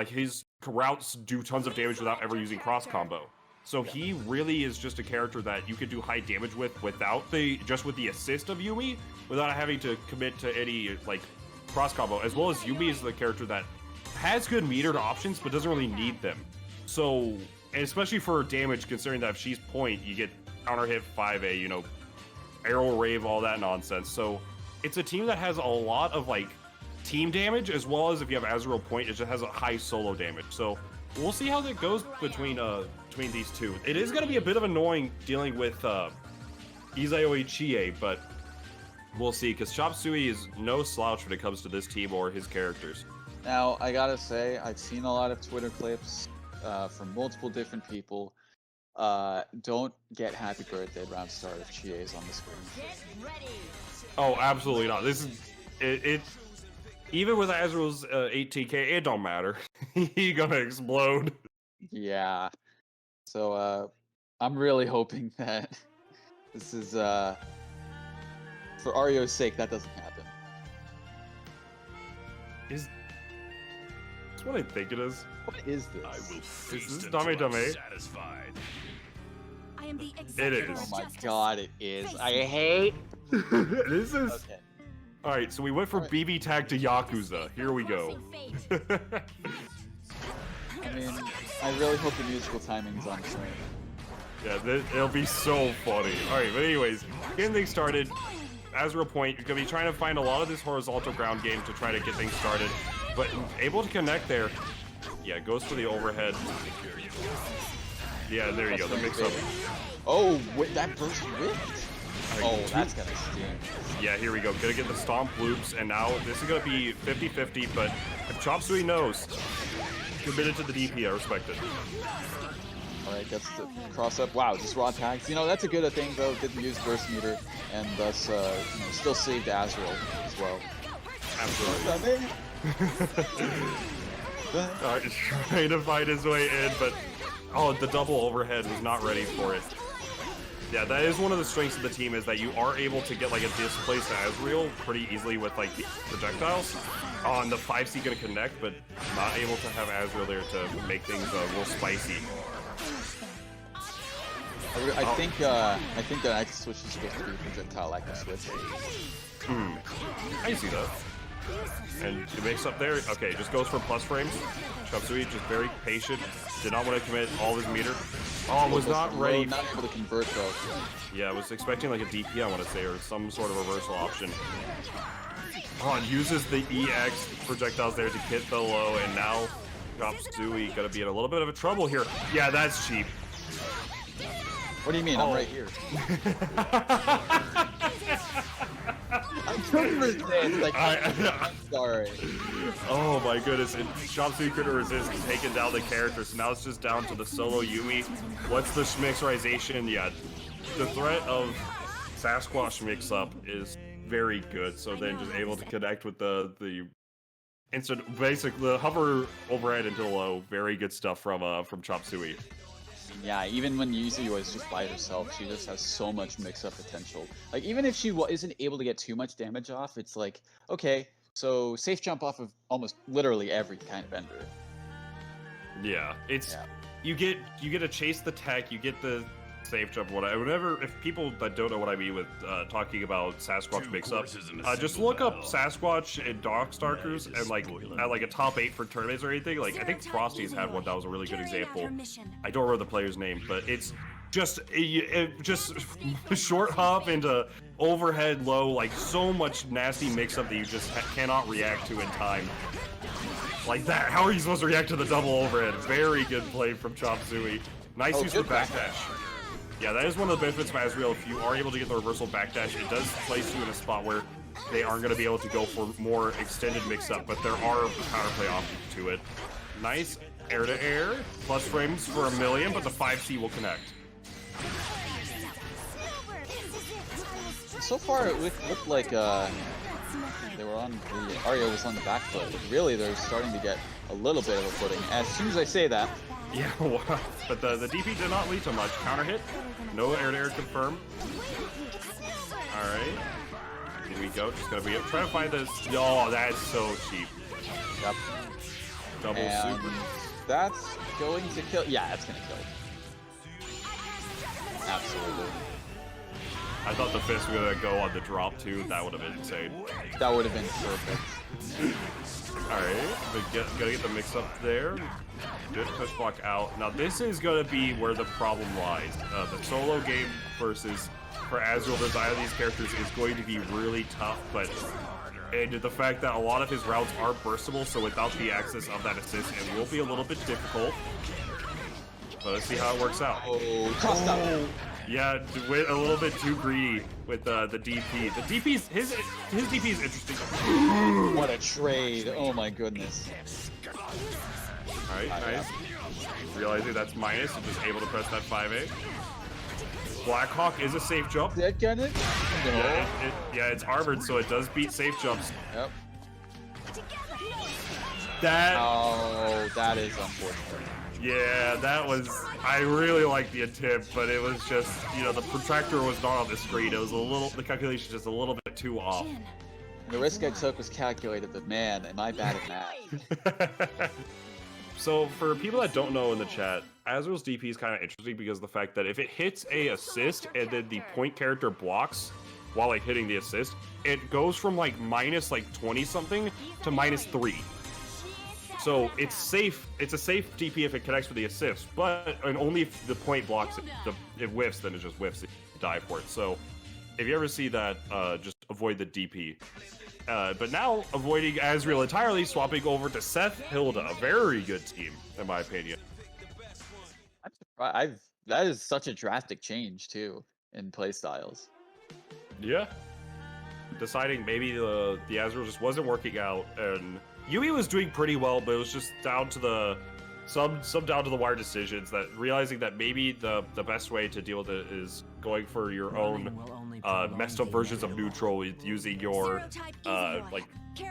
his routes do tons of damage without ever using cross combo. So he really is just a character that you could do high damage with without just with the assist of Yumi, without having to commit to any like cross combo. As well as Yumi is the character that has good metered options but doesn't really need them. So, and especially for damage, considering that if she's point, you get counter hit 5A, you know, arrow rave, all that nonsense. So it's a team that has a lot of like team damage, as well as if you have Azrael point, it just has a high solo damage. So we'll see how that goes between these two. It is going to be a bit of annoying dealing with Izayoi Chie, but we'll see, because Chopsuey is no slouch when it comes to this team or his characters. Now, I gotta say, I've seen a lot of Twitter clips from multiple different people. Don't get happy birthday round start if Chie is on the screen. Oh, absolutely not. This is it's even with Azrael's 18k, it don't matter. He gonna explode. Yeah. So I'm really hoping that this is for Aryo's sake that doesn't happen. Is this what I think it is? What is this? I will feast Is this until Dame I'm Dame? satisfied. I am the It is. Oh my god, it is. I hate This is Okay. All right, so we went from BBTAG to Yakuza. Here we go. I mean, I really hope the musical timing's on point. Yeah, it'll be so funny. All right, but anyways, getting things started. Azrael point, you're gonna be trying to find a lot of this horizontal ground game to try to get things started, but able to connect there. Yeah, goes for the overhead. Yeah, there you go, the mix-up. Oh, that burst whipped. Oh, that's gonna sting. Yeah, here we go. Gonna get the stomp loops, and now this is gonna be 50-50, but if Chopsuey knows, committed to the DP, I respect it. Alright, gets the cross up. Wow, just raw tags. You know, that's a good thing though. Didn't use burst meter, and thus, you know, still saved Azrael as well. Absolutely. Alright, trying to find his way in, but oh, the double overhead was not ready for it. Yeah, that is one of the strengths of the team, is that you are able to get like a displaced Azrael pretty easily with like the projectiles. On the 5C gonna connect, but not able to have Azrael there to make things real spicy. I think the next switch is supposed to be projectile active switch. I see that. And the mix up there, okay, just goes for plus frames. Chopsuey just very patient, did not want to commit all his meter. Oh, was not ready. Not able to convert though. Yeah, I was expecting like a DP, I want to say, or some sort of reversal option. Oh, and uses the EX projectiles there to hit the low, and now Chopsuey gonna be in a little bit of a trouble here. Yeah, that's cheap. What do you mean? I'm right here. I couldn't resist. Like, I'm sorry. Oh my goodness, and Chopsuey couldn't resist taking down the character, so now it's just down to the solo Yumi. What's the mixerization? Yeah, the threat of Sasquatch mix-up is very good, so then just able to connect with the instant, basic, the hover overhead into low. Very good stuff from Chopsuey. Yeah, even when Yuzu was just by herself, she just has so much mix-up potential. Like, even if she isn't able to get too much damage off, it's like, okay, so safe jump off of almost literally every kind of ender. Yeah, it's you get to chase the tech, you get the safe jump, whatever. If people that don't know what I mean with talking about Sasquatch mix-up, just look up Sasquatch and Darkstalkers and like at like a top 8 for tournaments or anything. Like I think Frosty's had one that was a really good example. I don't remember the player's name, but it's just just short hop into overhead low, like so much nasty mix-up that you just cannot react to in time. Like that, how are you supposed to react to the double overhead? Very good play from Chopsuey. Nice use of backdash. Yeah, that is one of the benefits of Azrael. If you are able to get the reversal backdash, it does place you in a spot where they aren't going to be able to go for more extended mix-up, but there are counterplay options to it. Nice air-to-air, plus frames for 1,000,000, but the 5C will connect. So far, it looked like they were on the Ariyo was on the back foot, but really they're starting to get a little bit of a footing. As soon as I say that. Yeah, but the DP did not lead to much. Counter hit, no air-to-air confirm. All right, here we go. Just gonna be trying to find this. Oh, that's so cheap. Yep. Double and super. That's going to kill. Yeah, that's gonna kill. Absolutely. I thought the fist was gonna go on the drop too. That would have been insane. That would have been perfect. Alright, but gotta get the mix up there. Good push block out. Now this is gonna be where the problem lies. The solo game versus for Azrael versus either of these characters is going to be really tough, but and the fact that a lot of his routes are burstable, so without the access of that assist, it will be a little bit difficult. But let's see how it works out. Oh, tossed up. Yeah, went a little bit too greedy with the DP. The DP's his DP is interesting. What a trade! Oh my goodness. All right, nice. Realizing that's minus, and just able to press that 5A. Blackhawk is a safe jump. Dead gun it? No. Yeah, it's armored, so it does beat safe jumps. Yep. Oh, that is unfortunate. Yeah, that was. I really liked the attempt, but it was just, the protractor was not on the screen. It was the calculation just a little bit too off. The risk I took was calculated, but man, am I bad at math. So for people that don't know in the chat, Azrael's DP is kind of interesting because of the fact that if it hits a assist and then the point character blocks, while like hitting the assist, it goes from like minus like 20 something to minus 3. So it's safe. It's a safe DP if it connects with the assist, but and only if the point blocks it. It whiffs, then it just whiffs. You die for it. So if you ever see that, just avoid the DP. But now avoiding Azrael entirely, swapping over to Seth Hilda, a very good team in my opinion. I'm surprised. That is such a drastic change too in play styles. Yeah. Deciding maybe the Azrael just wasn't working out, and Yui was doing pretty well, but it was just down to the some down to the wire decisions, that realizing that maybe the best way to deal with it is going for your own messed up versions of neutral using your like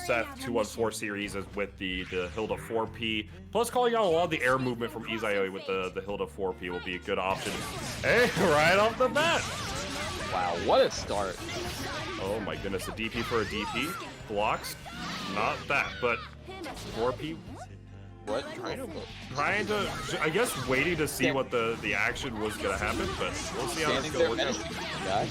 Seth 214 series with the Hilda 4P, plus calling out a lot of the air movement from Izayoi with the Hilda 4P will be a good option. Hey, right off the bat! Wow, what a start! Oh my goodness, a DP for a DP blocks, not that, but 4P. What? Trying to, I guess, waiting to see what the action was gonna happen, but we'll see how this goes. Yeah.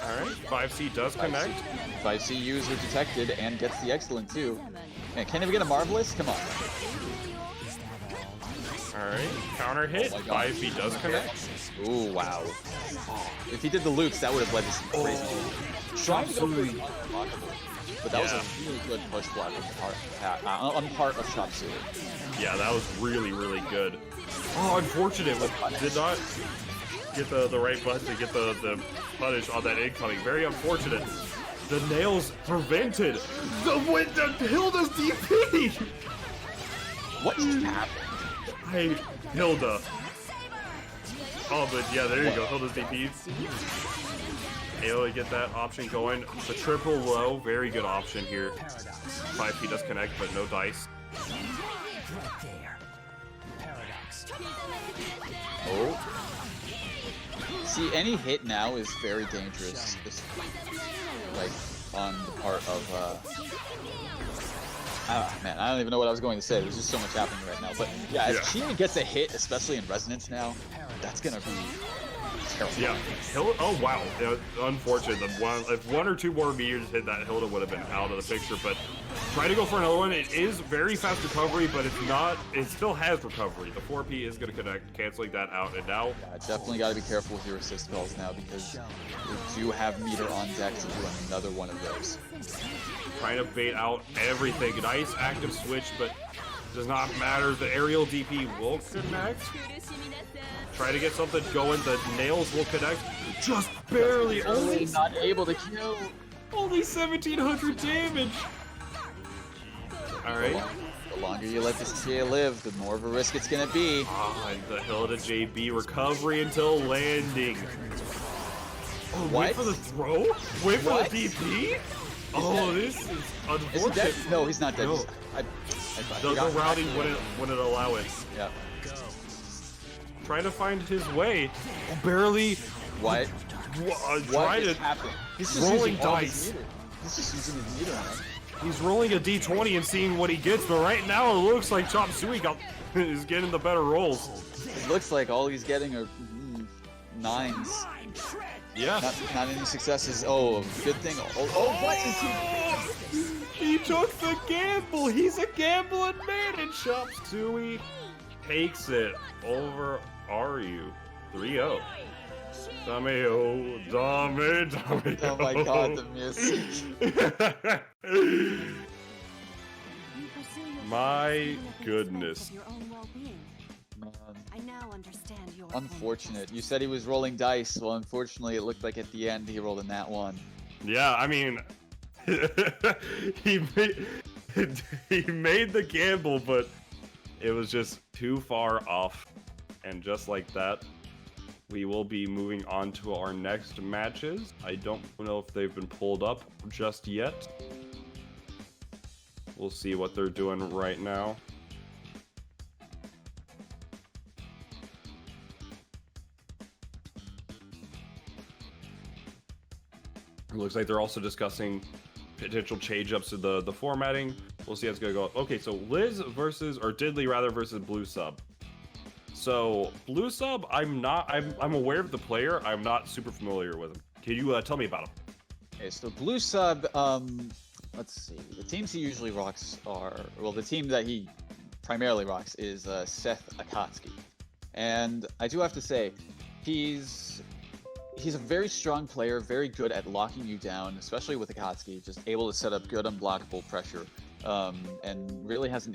All right, 5C does connect. 5C user detected and gets the excellent too. Man, can't even get a marvelous? Come on. All right, counter hit. 5B does connect. Ooh, wow. If he did the loops, that would have led to some crazy. Trying to go for but that was a really good push block on part of Chopsuey. Yeah, that was really, really good. Oh, unfortunate. Did not get the right button to get the punish on that incoming. Very unfortunate. The nails prevented the Hilda's DP. What happened? Hilda. Oh, but yeah, there you go. Hilda's DP. Able to get that option going. The triple low, very good option here. 5P does connect, but no dice. Oh. See, any hit now is very dangerous. Like, on the part of, man, I don't even know what I was going to say. There's just so much happening right now. But yeah, if Chima gets a hit, especially in resonance now, that's gonna be terrible. Yeah. Oh wow. Unfortunate. If one or two more meters hit that, Hilda would have been out of the picture. But try to go for another one. It is very fast recovery, but it's not. It still has recovery. The 4P is going to connect, canceling that out. And now, yeah, definitely got to be careful with your assist calls now, because we do have meter on deck to do another one of those. Trying to bait out everything. Nice active switch, but does not matter. The aerial DP will connect. Try to get something going. The nails will connect. Just barely. Only not able to kill. Only 1,700 damage. All right. The longer you let this TA live, the more of a risk it's gonna be. And the Hilda JB recovery until landing. Oh, wait for the throw? Wait for the DP? Oh, this is unfortunate. Is he dead? No, he's not dead. No. The routing wouldn't allow it. Yeah. Trying to find his way. Oh, barely. What? Trying to. He's just rolling dice. He's just using his meter on him. He's rolling a D20 and seeing what he gets, but right now it looks like Chopsuey is getting the better rolls. It looks like all he's getting are 9s. Yeah. Not any successes. Oh, good thing. What is he? He took the gamble. He's a gambling man, and Chopsuey takes it over Ariyo. 3-0. Dame. Oh my god, the music. My goodness. Man. I now understand your Unfortunate. You said he was rolling dice. Well, unfortunately, it looked like at the end he rolled a nat 1. Yeah, I mean, he made the gamble, but it was just too far off. And just like that, we will be moving on to our next matches. I don't know if they've been pulled up just yet. We'll see what they're doing right now. It looks like they're also discussing potential change-ups to the formatting. We'll see how it's gonna go. Okay, so Liz versus, or Diddley rather, versus Bluesub. So Bluesub, I'm aware of the player. I'm not super familiar with him. Can you tell me about him? Okay, so Bluesub, let's see. The teams he usually rocks are, well, the team that he primarily rocks is Seth Akatsuki. And I do have to say, he's a very strong player, very good at locking you down, especially with Akatsuki, just able to set up good unblockable pressure, and really has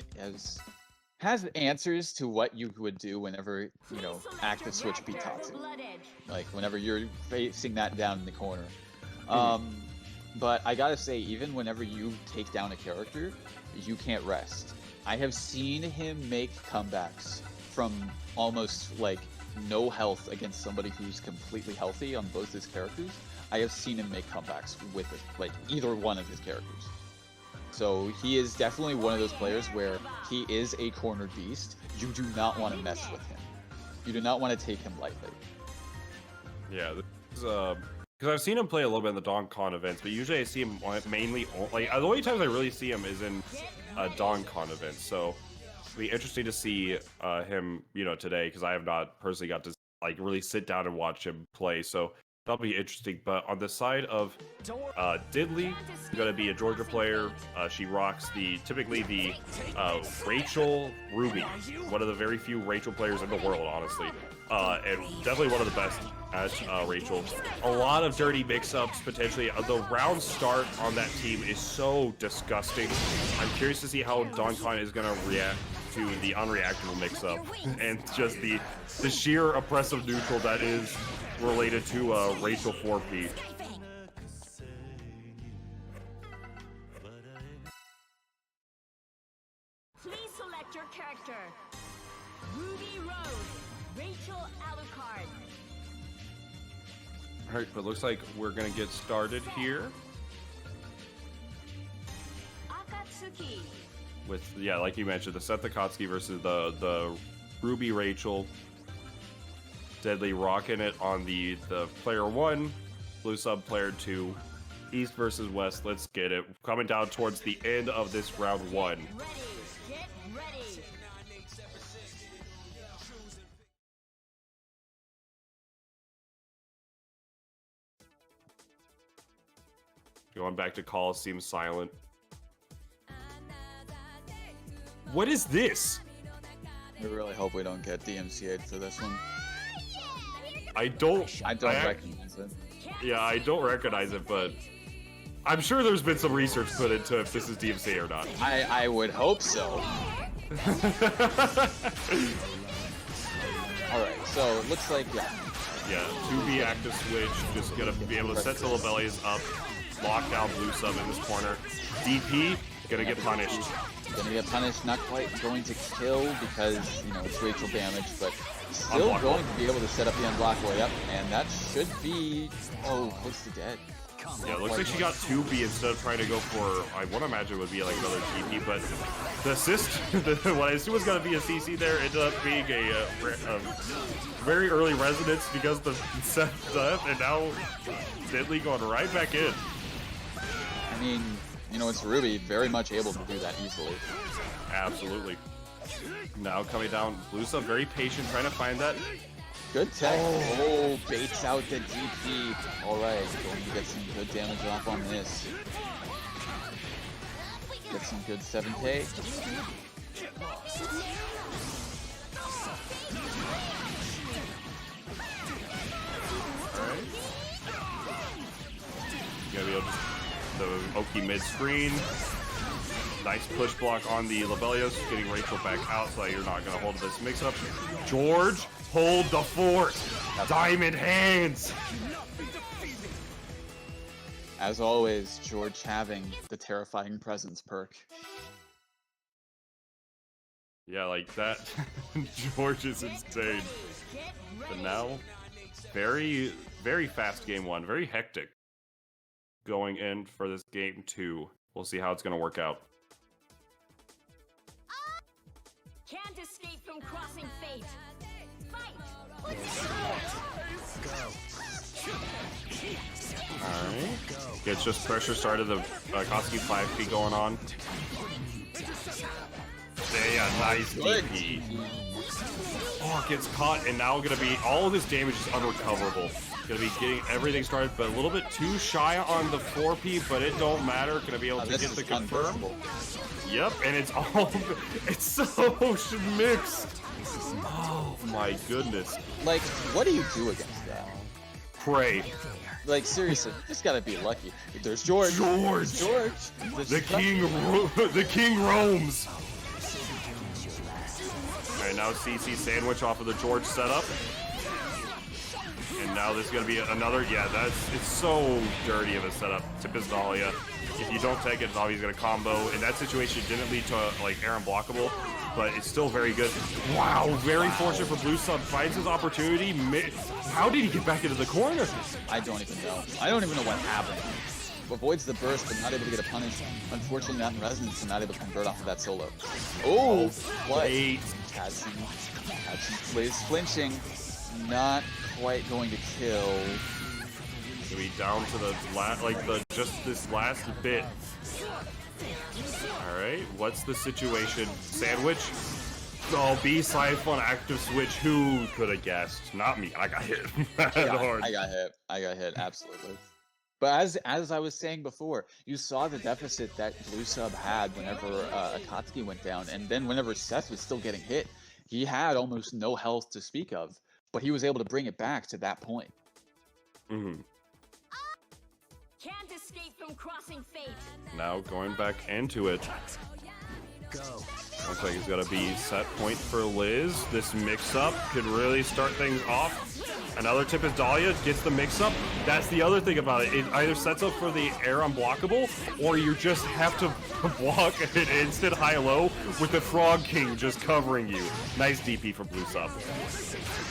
answers to what you would do whenever, you know, active switch beat Tatsu. Like, whenever you're facing that down in the corner. But I gotta say, even whenever you take down a character, you can't rest. I have seen him make comebacks from almost, like, no health against somebody who's completely healthy on both his characters. I have seen him make comebacks with it, like, either one of his characters. So he is definitely one of those players where he is a cornered beast. You do not want to mess with him. You do not want to take him lightly. Yeah, this is, because I've seen him play a little bit in the DonCon events, but usually I see him mainly, like, the only times I really see him is in DonCon events. So it'll be interesting to see him, you know, today, because I have not personally got to, like, really sit down and watch him play. So that'll be interesting. But on the side of Diddley, going to be a Georgia player. She rocks typically the Rachel Ruby, one of the very few Rachel players in the world, honestly, and definitely one of the best at Rachel. A lot of dirty mix-ups potentially. The round start on that team is so disgusting. I'm curious to see how DonCon is going to react to the unreactable mix-up and just the sheer oppressive neutral that is related to Rachel 4P. Please select your character. Ruby Rose, Rachel Alucard. Alright, but it looks like we're gonna get started here. Akatsuki. With, yeah, like you mentioned, the Seth Akatsuki versus the Ruby Rachel. Deadly rocking it on the player 1, Bluesub player 2, East versus West. Let's get it. Coming down towards the end of this round 1. Ready, get ready. Going back to call seems silent. What is this? I really hope we don't get DMCA'd for this one. I don't recognize it. Yeah, I don't recognize it, but I'm sure there's been some research put into if this is DMCA or not. I would hope so. Alright, so it looks like, Yeah, 2B active switch, just gonna be able to set the Labellias up, lock down Bluesub in this corner. DP, gonna get punished. Gonna get punished, not quite going to kill because, you know, it's Rachel damage, but still going to be able to set up the unblockable, yep, and that should be, close to dead. Yeah, it looks like she got 2B instead of trying to go for, I want to imagine it would be like another TP, but the assist, what I assume was going to be a CC there, ended up being a very early resonance because the Seth left, and now Diddley going right back in. I mean, you know, it's Ruby, very much able to do that easily. Absolutely. Now coming down, Bluesub very patient, trying to find that. Good tech. Oh, baits out the DP. Alright, going to get some good damage off on this. Get some good 7K. Alright. Gonna be able to the Oki mid screen. Nice push block on the Labellios, getting Rachel back out so that you're not going to hold this mix up. George, hold the fort. Diamond hands. As always, George having the terrifying presence perk. Yeah, like that. George is insane. But now, very, very fast game 1. Very hectic going in for this game 2. We'll see how it's going to work out. Can't escape from crossing fate. Fight! Alright. Gets just pressure started, the Koski 5P going on. Yeah, nice DP. Oh, gets caught, and now gonna be all of this damage is unrecoverable. Gonna be getting everything started, but a little bit too shy on the 4P, but it don't matter. Gonna be able to get the confirm. Yep, and it's all it's so mixed. Oh my goodness. Like, what do you do against that? Pray. Like, seriously, you just gotta be lucky. There's George. George. The king roams. Alright, now CC sandwich off of the George setup. And now there's gonna be another, it's so dirty of a setup. TempestNYC. If you don't take it, it's obviously gonna combo. In that situation, it didn't lead to like air unblockable, but it's still very good. Wow, very fortunate for Bluesub. Finds his opportunity. How did he get back into the corner? I don't even know. I don't even know what happened. Avoids the burst, but not able to get a punish. Unfortunately, not in resonance and not able to convert off of that solo. Oh, what? Catching Blaze flinching. Not quite going to kill. So we down to the just this last bit. All right, what's the situation? Sandwich. Oh, B Siphon active switch. Who could have guessed? Not me. I got hit. I got hit. Absolutely. But as I was saying before, you saw the deficit that Bluesub had whenever Akatsuki went down, and then whenever Seth was still getting hit, he had almost no health to speak of. But he was able to bring it back to that point. Can't escape from crossing fate. Now going back into it. Go. Looks like it's gonna be set point for Liz. This mix-up could really start things off. Another TempestNYC gets the mix-up. That's the other thing about it. It either sets up for the air unblockable, or you just have to block an instant high-low with the Frog King just covering you. Nice DP from Bluesub.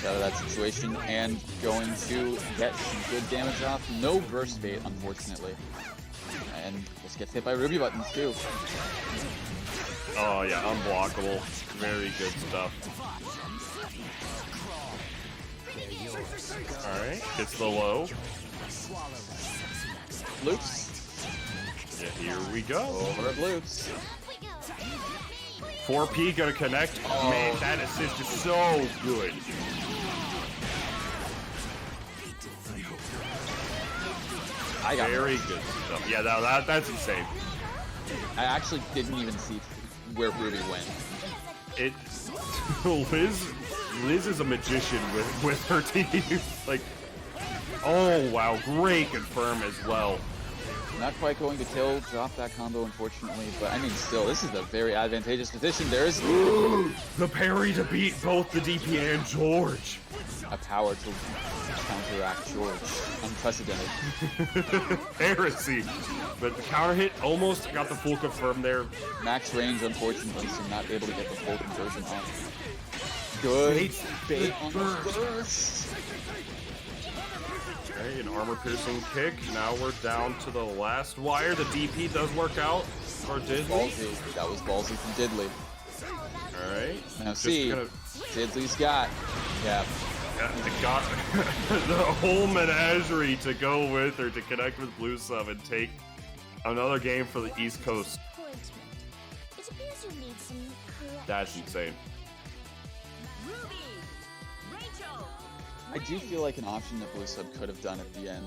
Out of that situation and going to get some good damage off. No burst bait, unfortunately. And just gets hit by Ruby buttons, too. Oh, yeah, unblockable. Very good stuff. Alright, gets the low. Loops. Yeah, here we go. Over at Loops. 4P gonna connect. Oh. Man, that assist is so good. I got very good stuff. Yeah, that's insane. I actually didn't even see where Ruby went. Liz is a magician with her team. Like, oh wow, great confirm as well. Not quite going to kill, drop that combo unfortunately, but I mean still, this is a very advantageous position. There is the parry to beat both the DP and George. A power to counteract George. Unprecedented. Heresy. But the counter hit almost got the full confirm there. Max range unfortunately, so not able to get the full conversion off. Good bait on the burst. Okay, an armor piercing kick. Now we're down to the last wire. The DP does work out for Diddley. Ballsy. That was ballsy from Diddley. Alright. Now see, Diddley's got. Yeah. Got the whole menagerie to go with her to connect with Bluesub and take another game for the East Coast. That's insane. I do feel like an option that Bluesub could have done at the end.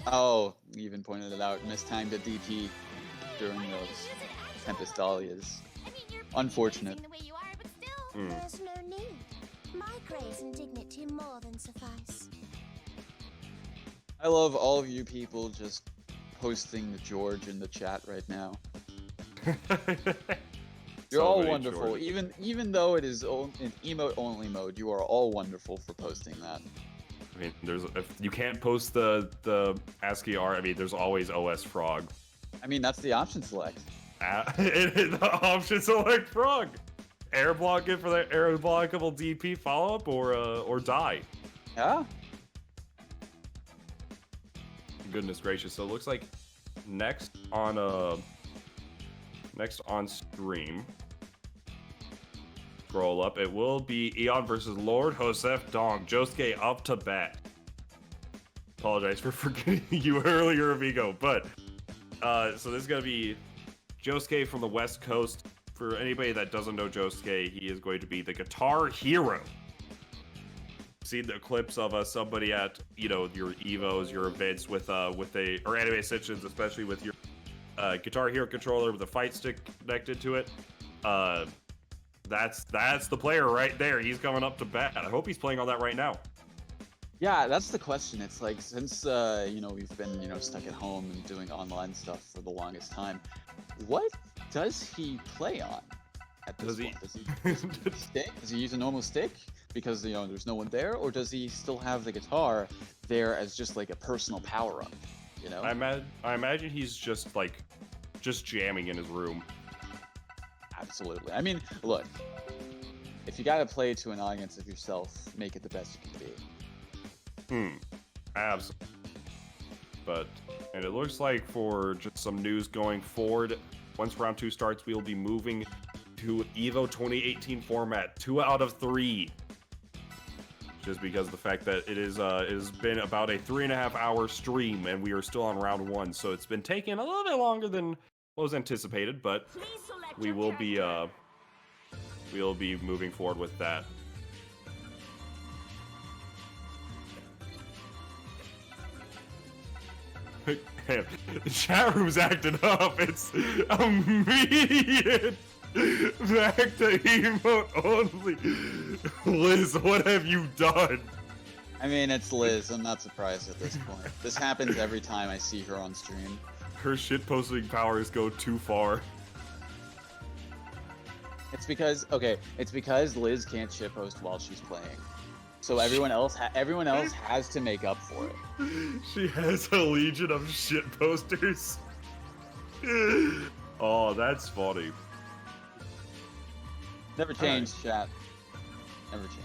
Oh, you even pointed it out. Mistimed a DP during those TempestNYCs. Unfortunate. There's no need. My grace and dignity more than suffice. I love all of you people just posting the George in the chat right now. You're all wonderful. George. Even though it is in emote only mode, you are all wonderful for posting that. I mean, if you can't post the ASCII art, I mean, there's always OS Frog. I mean, that's the option select. The option select Frog. Air block it for the air blockable DP follow up or die. Yeah. Goodness gracious! So it looks like next on stream. Scroll up. It will be Eon versus Lord Hoseph Dong. Josuke up to bat. Apologize for forgetting you earlier, Vigo. But so this is gonna be Josuke from the West Coast for anybody that doesn't know Josuke, he is going to be the guitar hero. Seen the clips of somebody at your evos, your events with or anime sessions, especially with your Guitar Hero controller with a fight stick connected to it. That's the player right there. He's coming up to bat. I hope he's playing on that right now. Yeah, that's the question. It's like, since we've been stuck at home and doing online stuff for the longest time, what does he play on at this point? Does he stick? Does he use a normal stick because there's no one there, or does he still have the guitar there as just like a personal power up? I imagine he's just jamming in his room. Absolutely. I mean, look, if you gotta play to an audience of yourself, make it the best you can be. Absolutely. And it looks like, for just some news going forward, once round 2 starts, we'll be moving to EVO 2018 format, 2 out of 3. Just because of the fact that it has been about a 3.5 hour stream, and we are still on round 1, so it's been taking a little bit longer than what was anticipated, but we will be moving forward with that. The chat room's acting up. It's immediate back to emote only. Liz, what have you done? I mean, it's Liz. I'm not surprised at this point. This happens every time I see her on stream. Her shitposting powers go too far. It's because Liz can't shitpost while she's playing. So everyone else has to make up for it. She has a legion of shitposters. Oh, that's funny. Never change, chat. Never change.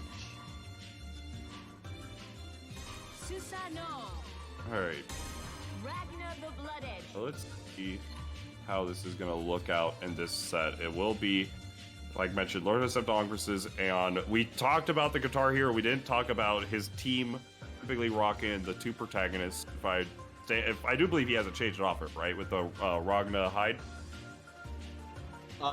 Alright. So let's see how this is going to look out in this set. It will be, like mentioned, Lord of Septong versus Aeon. We talked about the Guitar Hero. We didn't talk about his team, typically rocking the 2 protagonists. If I do believe he hasn't changed it off, right? With the Ragna Hyde.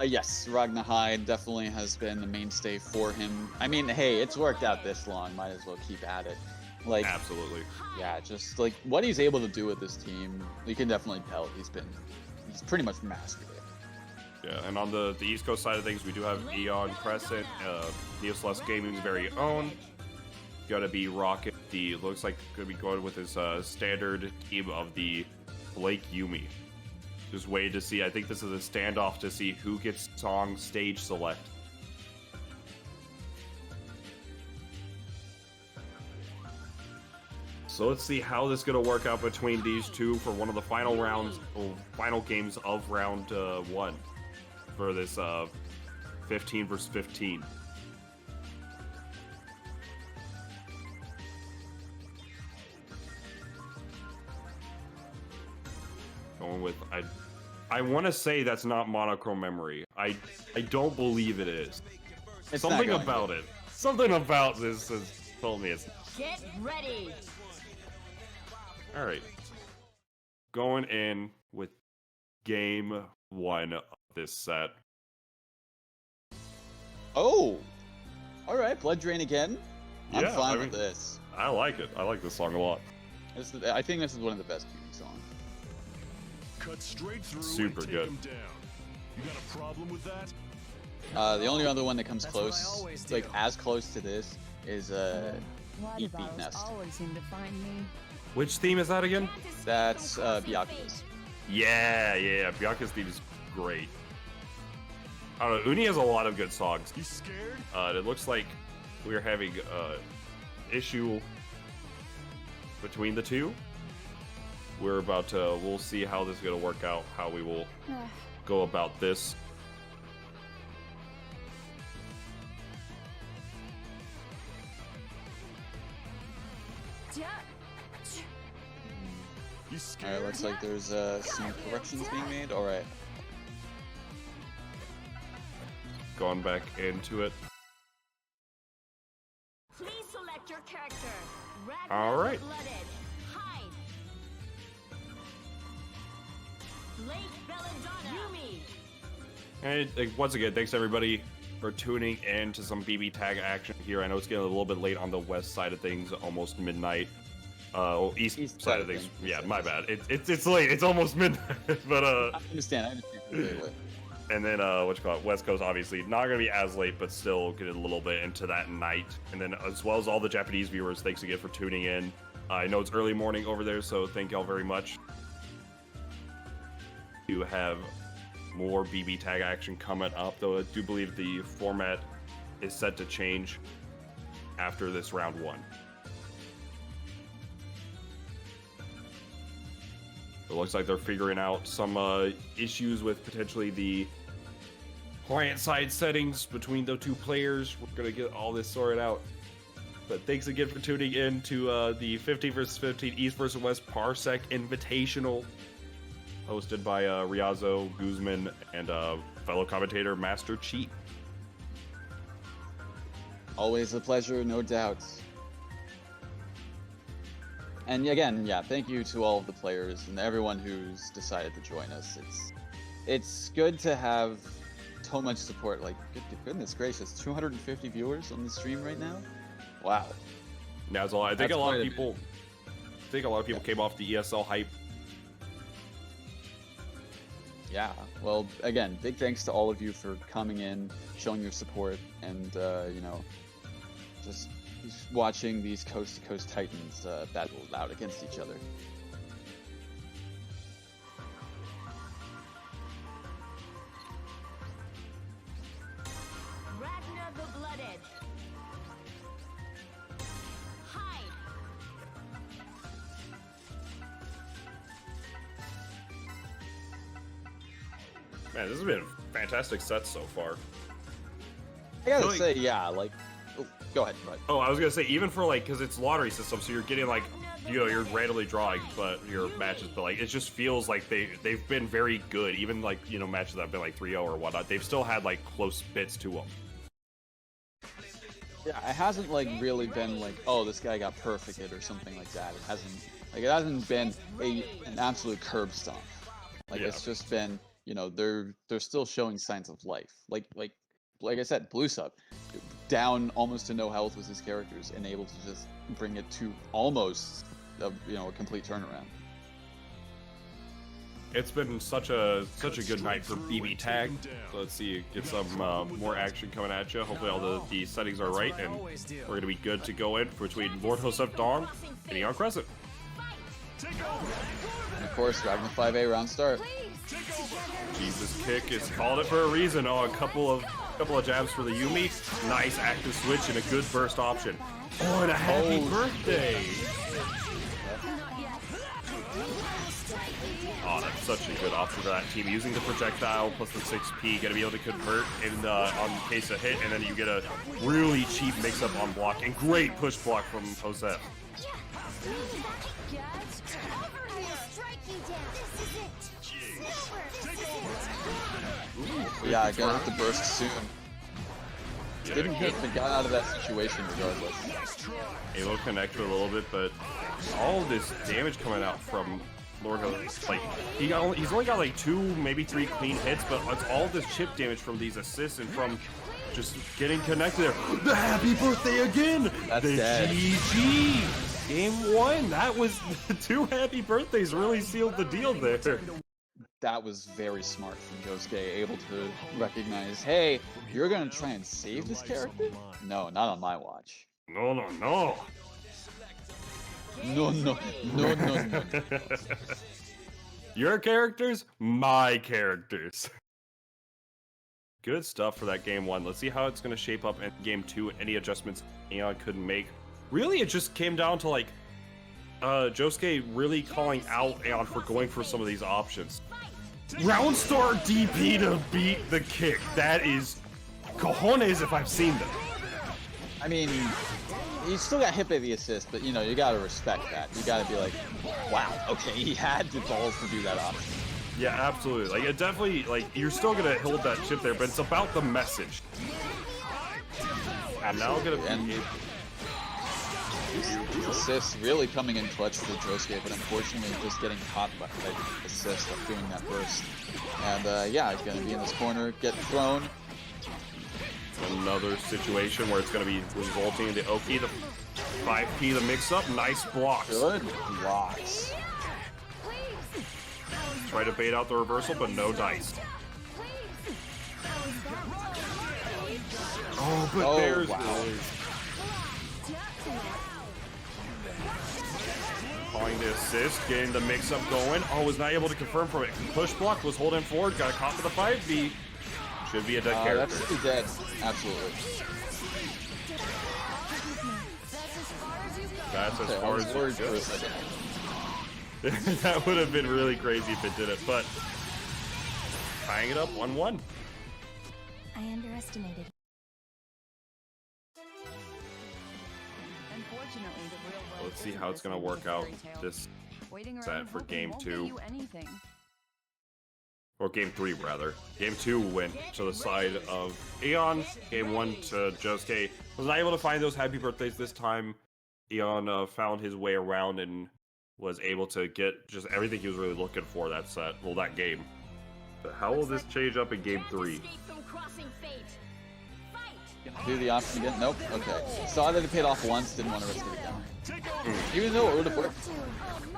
Yes, Ragna Hyde definitely has been the mainstay for him. I mean, hey, it's worked out this long. Might as well keep at it. Like, absolutely. Yeah, just like what he's able to do with this team, you can definitely tell he's pretty much mastered it. Yeah, and on the East Coast side of things, we do have Eon Crescent, Neoceleste Gaming's very own. Gonna be rocking looks like gonna be going with his standard team of the Blake Yumi. Just waiting to see. I think this is a standoff to see who gets song stage select. So let's see how this is going to work out between these two for one of the final games of round 1 for this 15 versus 15. Going with I want to say that's not monochrome memory. I don't believe it is. It's something about it. Something about this has told me it's. Get ready. All right. Going in with game 1 of this set. Oh, all right, Blood Drain again. I'm Yeah, fine with this. I like it. I like this song a lot. I think this is one of the best Kiomi songs. Cut straight through. Super and take good. him down. You got a problem with that? The only other one that comes That's what I close, always do. like as close to this, is Eat Beat Nest. always seem to find me. Which theme is that again? That's Byakuya's. Yeah. Byakuya's theme is great. I don't know. Uni has a lot of good songs. You scared? It looks like we're having issue between the two. We'll see how this is going to work out, how we will go about this. You scared? Alright, looks like there's some corrections being made. Alright. Going back into it. Please select your character. All right. Blooded. Hyde. Blake Belladonna. Yumi. And once again, thanks everybody for tuning in to some BBTAG action here. I know it's getting a little bit late on the west side of things, almost midnight. East side of things. Yeah, my bad. It's late. It's almost midnight. But I understand. And then West Coast obviously not gonna be as late, but still get a little bit into that night. And then as well as all the Japanese viewers, thanks again for tuning in. I know it's early morning over there, so thank y'all very much. You have more BBTAG action coming up, though I do believe the format is set to change after this round 1. It looks like they're figuring out some issues with potentially the client side settings between the two players. We're gonna get all this sorted out. But thanks again for tuning in to the 15 vs 15 East vs West Parsec Invitational, hosted by Ryozo, Guzman, and fellow commentator Master Chief. Always a pleasure, no doubt. And again, yeah, thank you to all of the players and everyone who's decided to join us. It's good to have so much support. Like, goodness gracious, 250 viewers on the stream right now. Wow. That's a lot. I think a lot of people came off the ESL hype. Yeah. Well, again, big thanks to all of you for coming in, showing your support, and you know, just watching these coast-to-coast titans battle it out against each other. Ragnar the Blood Edge. Hide. Man, this has been a fantastic set so far. I gotta say, yeah, like, oh, go ahead. Oh, I was gonna say, even for like, because it's lottery system, so you're getting like, you know, you're randomly drawing, but your matches, but like, it just feels like they've been very good. Even like, you know, matches that have been like 3-0 or whatnot, they've still had like close bits to them. Yeah, it hasn't like really been like, oh, this guy got perfect hit or something like that. It hasn't been an absolute curb stomp. Like, it's just been, you know, they're still showing signs of life. Like I said, Bluesub, down almost to no health with his characters, and able to just bring it to almost a complete turnaround. It's been such a good night for BBTAG. So let's see, get some more action coming at you. Hopefully all the settings are right, and we're gonna be good to go in between Lord Hoseph Dawn and Eon Crescent. And of course, driving the 5A round start. Jesus kick is called it for a reason. Oh, a couple of jabs for the Yumi. Nice active switch and a good burst option. Oh, and a happy birthday. Oh, that's such a good option for that team. Using the projectile plus the 6P, gonna be able to convert in on case of hit, and then you get a really cheap mix-up on block, and great push block from Hoseph. Yeah, I gonna have to burst soon. Didn't hit, but got out of that situation regardless. Able to connect for a little bit, but all of this damage coming out from Lord Hoseph, like he's only got like 2, maybe 3 clean hits, but it's all this chip damage from these assists and from just getting connected there. The happy birthday again! That's the dead. GG! Game 1! That was 2 happy birthdays, really sealed the deal there. That was very smart from Josuke, able to recognize, hey, you're gonna try and save this character? No, not on my watch. No, no, no. No. Your characters, my characters. Good stuff for that game 1. Let's see how it's going to shape up in game 2. Any adjustments Aeon couldn't make. Really, it just came down to like Josuke really calling out Aeon for going for some of these options. Round star DP to beat the kick. That is cojones if I've seen them. I mean, he still got hit by the assist, but you know, you gotta respect that. You gotta be like, wow, okay, he had the balls to do that option. Yeah, absolutely. Like, it definitely, like, you're still gonna hold that chip there, but it's about the message. And now gonna be... These assists really coming in clutch for Josuke, but unfortunately just getting caught by that assist of doing that burst. And yeah, he's gonna be in this corner, get thrown. Another situation where it's going to be resulting in the Oki, the 5P, the mix-up. Nice blocks. Good blocks. Try to bait out the reversal, but no dice. Oh, but there's... Wow. Calling the assist, getting the mix-up going. Oh, was not able to confirm from it. Push block, was holding forward, got caught for the 5B. Should be a dead character. That's pretty dead. Absolutely. That's as far as worried it for a goes. second. That would have been really crazy if it didn't, but tying it up 1-1. I underestimated. Let's see how it's going to work out this set for game 2. Or game 3, rather. Game 2 went to the side of Aeon. Game 1 to Josuke. Was not able to find those happy birthdays this time. Aeon found his way around and was able to get just everything he was really looking for that set. Well, that game. But how will this change up in game 3? Do the option again? Nope. Okay. Saw that it paid off once, didn't want to risk it again. Even though it would have worked.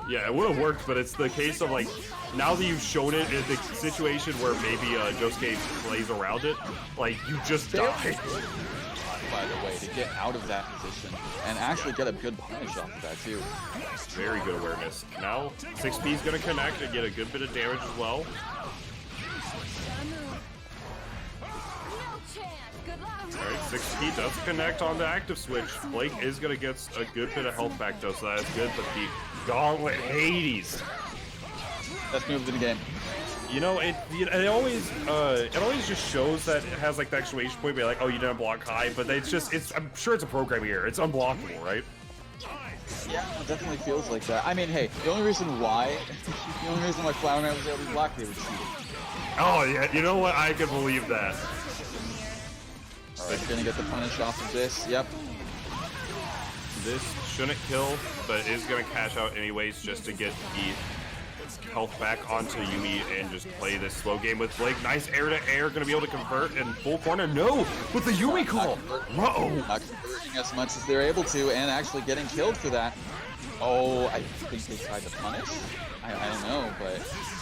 Yeah, it would have worked, but it's the case of like, now that you've shown it in the situation where maybe Josuke plays around it, like, you just die. By the way, to get out of that position and actually get a good punish off of that too. Very good awareness. Now, 6P is going to connect and get a good bit of damage as well. Alright, 6P does connect on the active switch. Blake is going to get a good bit of health back though, so that's good, but the Gauntlet Hades. Best move in the game. You know, it always just shows that it has like the exclamation point, be like, oh, you didn't block high, but I'm sure it's a programming error. It's unblockable, right? Yeah, it definitely feels like that. I mean, hey, the only reason why Flowerman was able to block it was cheating. Oh yeah, you know what? I can believe that. Alright, gonna get the punish off of this. Yep. This shouldn't kill, but is gonna cash out anyways just to get the health back onto Yumi and just play this slow game with Blake. Nice air to air, gonna be able to convert in full corner. No, with the Yumi call. Uh-oh. Not converting as much as they're able to, and actually getting killed for that. Oh, I think they tried to punish. I don't know, but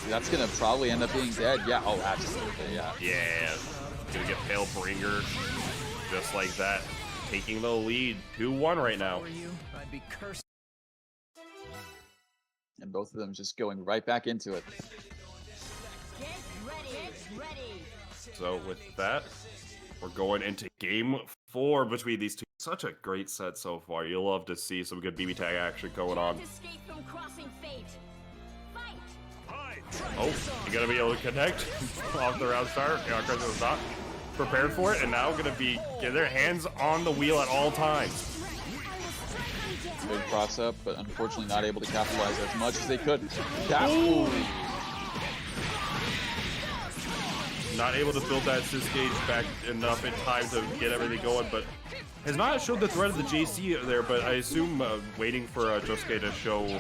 that's gonna probably end up being dead. Yeah. Oh, absolutely. Yeah. Yeah. Gonna get Pale Bringer just like that, taking the lead. 2-1 right now. And both of them just going right back into it. So with that, we're going into game 4 between these two. Such a great set so far. You'll love to see some good BBTAG action going on. Oh, you gotta be able to connect off the round start. Yeah, Chris was not prepared for it, and now gonna be get their hands on the wheel at all times. Good cross up, but unfortunately not able to capitalize as much as they could. Not able to build that assist gauge back enough in time to get everything going, but has not showed the threat of the JC there, but I assume waiting for Josuke to show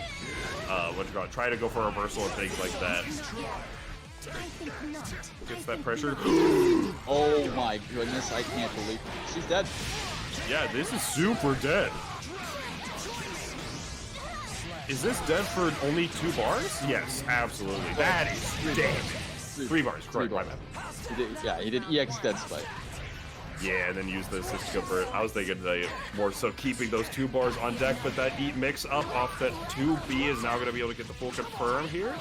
try to go for a reversal and things like that. Gets that pressure. Oh my goodness, I can't believe it. She's dead. Yeah, this is super dead. Is this dead for only 2 bars? Yes, absolutely. That is dead. 3 bars, correct, my bad. He did EX dead spike. Yeah, and then use the assist to convert. I was thinking more so keeping those 2 bars on deck, but that eat mix up off that 2B is now going to be able to get the full confirm here.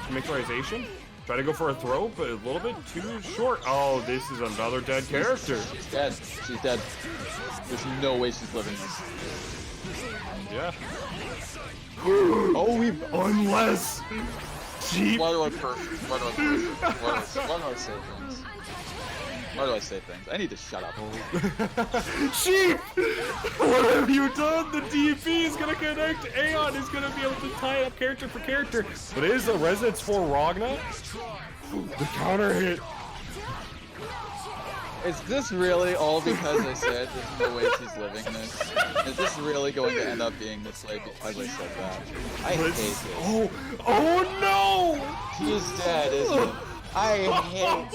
Mixerization. Try to go for a throw, but a little bit too short. Oh, this is another dead character. She's dead. She's dead. There's no way she's living this. Yeah. Oh, unless cheap. Why do I say things? Why do I say things? I need to shut up. Sheep! What have you done? The DP is gonna connect. Aeon is gonna be able to tie up character for character. But it is a resonance for Ragna. The counter hit. Is this really all because I said this is the way she's living this? Is this really going to end up being this way because I said that? I hate this. Oh no! He is dead, isn't he? I hate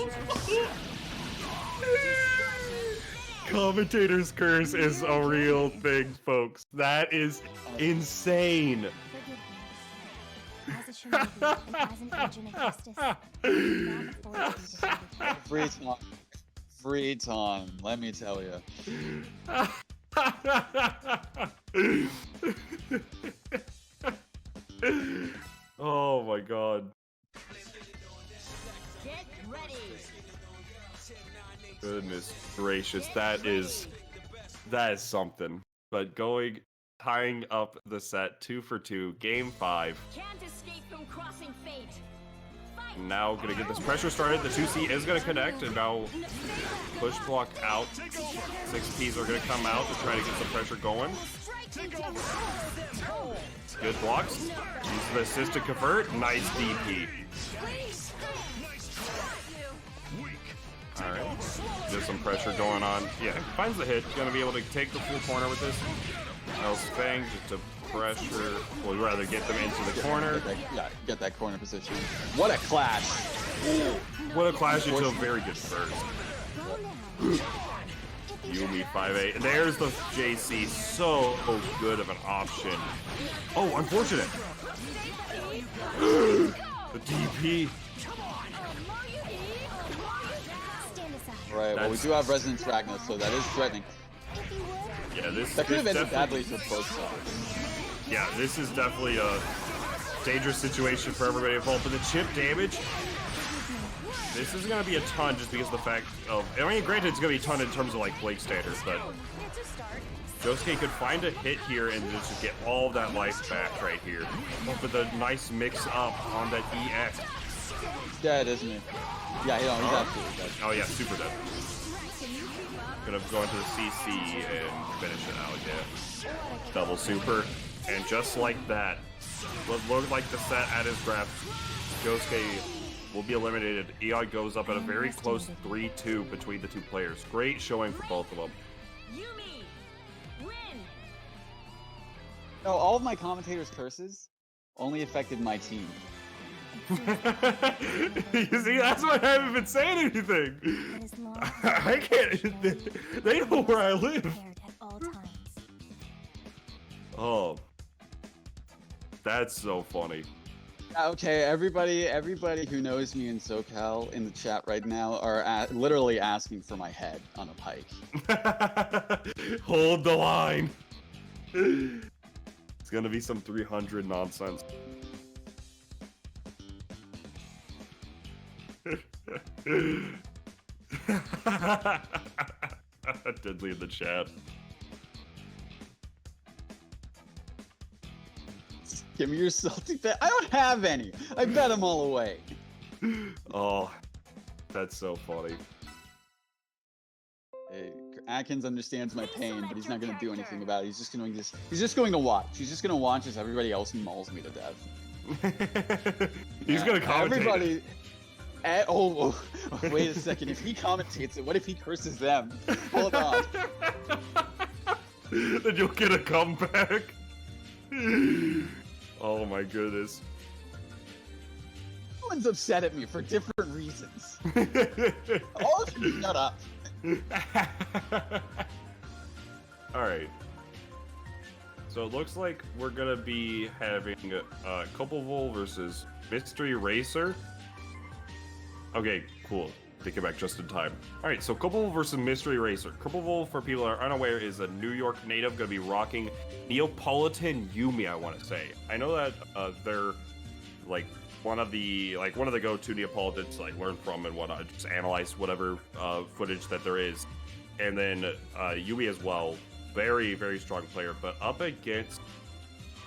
Commentator's curse is a real thing, folks. That is insane. As it should be, it has an agent of justice. Not before it can be defeated. free time, let me tell you. Oh my god. Get ready. Goodness gracious, that is something. But tying up the set 2-for-2, game 5. Can't escape from crossing fate. Fight. Now gonna get this pressure started. The 2C is gonna connect, and now push block out. 6Ps are gonna come out to try to get some pressure going. Good blocks. Use the assist to convert. Nice DP. Alright. There's some pressure going on. Yeah, finds the hit. Gonna be able to take the full corner with this. Else Fang just to pressure. We'll rather get them into the corner. Get that corner position. What a clash! What a clash into a very good first. Yumi 5-8. And there's the JC. So good of an option. Oh, unfortunate. The DP. Stand aside. Right, well, we do have Resonance Ragna, so that is threatening. If you would, Yeah, this That could have ended definitely- badly for both sides. Yeah, this is definitely a dangerous situation for everybody involved. But the chip damage, this is going to be a ton just because of the fact of, I mean, granted, it's going to be a ton in terms of, like, Blake standards, but Josuke could find a hit here and just get all of that life back right here. But the nice mix-up on that EX. Dead, isn't he? Yeah, he's absolutely dead. Oh, yeah, super dead. Gonna go into the CC and finish it out, yeah. Double super. And just like that, what looked like the set at his grasp, Josuke will be eliminated. EI goes up at a very close 3-2 between the two players. Great showing for both of them. Yumi, win. No, all of my commentators' curses only affected my team. You see, that's why I haven't been saying anything. but as long as I can't. They know where I live. prepared at all times. Oh, that's so funny. Okay, everybody who knows me in SoCal in the chat right now are literally asking for my head on a pike. Hold the line. It's gonna be some 300 nonsense. Deadly in the chat. Give me your salty bet. I don't have any. I bet them all away. Oh, that's so funny. Hey, Atkins understands my pain, but he's not going to do anything about it. He's just going to watch. He's just going to watch as everybody else mauls me to death. He's gonna commentate. Everybody. Wait a second. If he commentates it, what if he curses them? Hold on. Then you'll get a comeback. Oh my goodness. Everyone's upset at me for different reasons. All of you shut up. Alright. So it looks like we're gonna be having Colpevole versus Mystery Racer. Okay, cool. Take it back just in time. Alright, so Colpevole versus Mystery Racer. Colpevole, for people that are unaware, is a New York native, gonna be rocking Neapolitan Yumi, I want to say. I know that they're like one of the go-to Neapolitans to like learn from and whatnot, just analyze whatever footage that there is. And then Yumi as well, very, very strong player, but up against,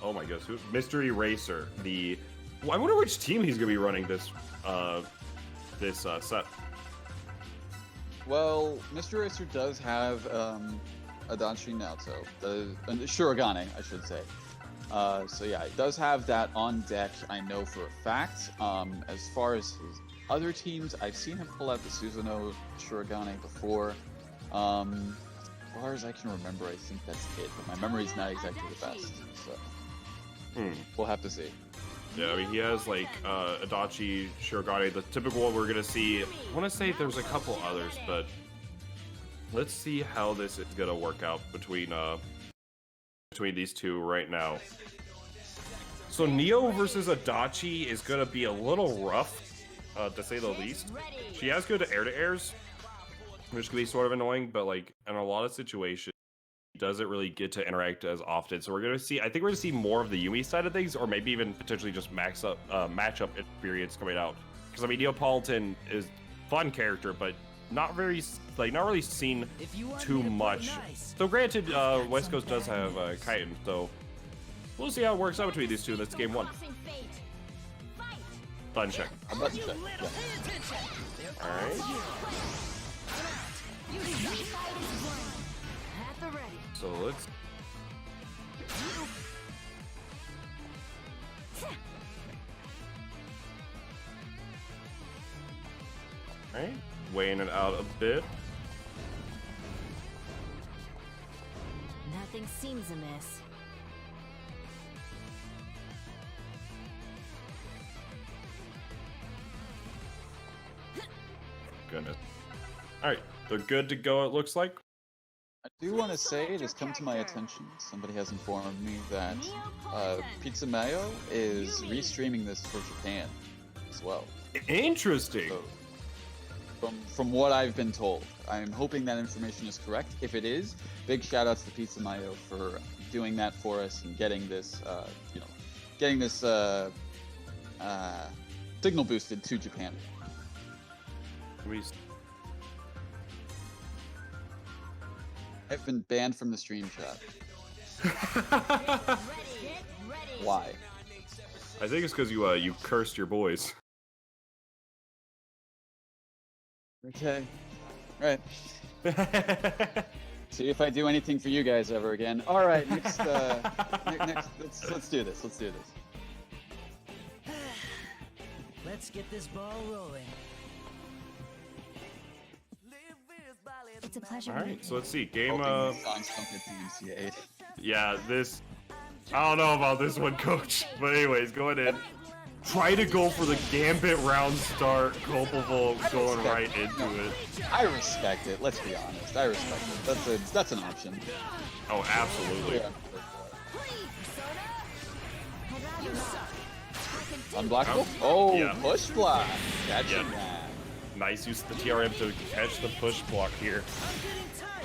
oh my goodness, Mystery Racer. I wonder which team he's gonna be running this set. Well, Mr. Racer does have Adachi Naoto, the Shurigane, I should say. So yeah, it does have that on deck, I know for a fact. As far as his other teams, I've seen him pull out the Susanoo Shurigane before. As far as I can remember, I think that's it, but my memory's not exactly the best, so we'll have to see. Yeah, I mean, he has like Adachi, Shurigane, the typical one we're gonna see. I want to say there's a couple others, but let's see how this is gonna work out between these two right now. So Neo versus Adachi is gonna be a little rough, to say the least. She has good air-to-airs, which can be sort of annoying, but like in a lot of situations, she doesn't really get to interact as often. So we're gonna see. I think we're gonna see more of the Yumi side of things, or maybe even potentially just matchup experience coming out. Because I mean, Neapolitan is a fun character, but not really seen too much. So granted, West Coast does have Kaiton, so we'll see how it works out between these two. That's game one. Button check. A button check. Yeah. All right. So let's. All right, weighing it out a bit. Nothing seems amiss. Goodness. All right, they're good to go. It looks like. I do want to say it has come to my attention. Somebody has informed me that Pizza Mayo is restreaming this for Japan as well. Interesting. So, from what I've been told, I'm hoping that information is correct. If it is, big shout outs to Pizza Mayo for doing that for us and getting this, signal boosted to Japan. I've been banned from the stream chat. Why? I think it's because you cursed your boys. Okay. Right. See if I do anything for you guys ever again. All right, next, let's do this. Let's do this. Let's get this ball rolling. It's a pleasure. All right, so let's see. Game. Yeah, this. I don't know about this one, Coach. But anyways, going in. Try to go for the Gambit round start. Colpevole going right into it. I respect it. Let's be honest. I respect it. That's an option. Oh, absolutely. Yeah. Unblockable? Oh, yeah. Push block. Catching Yeah. that. Nice use of the TRM to catch the push block here.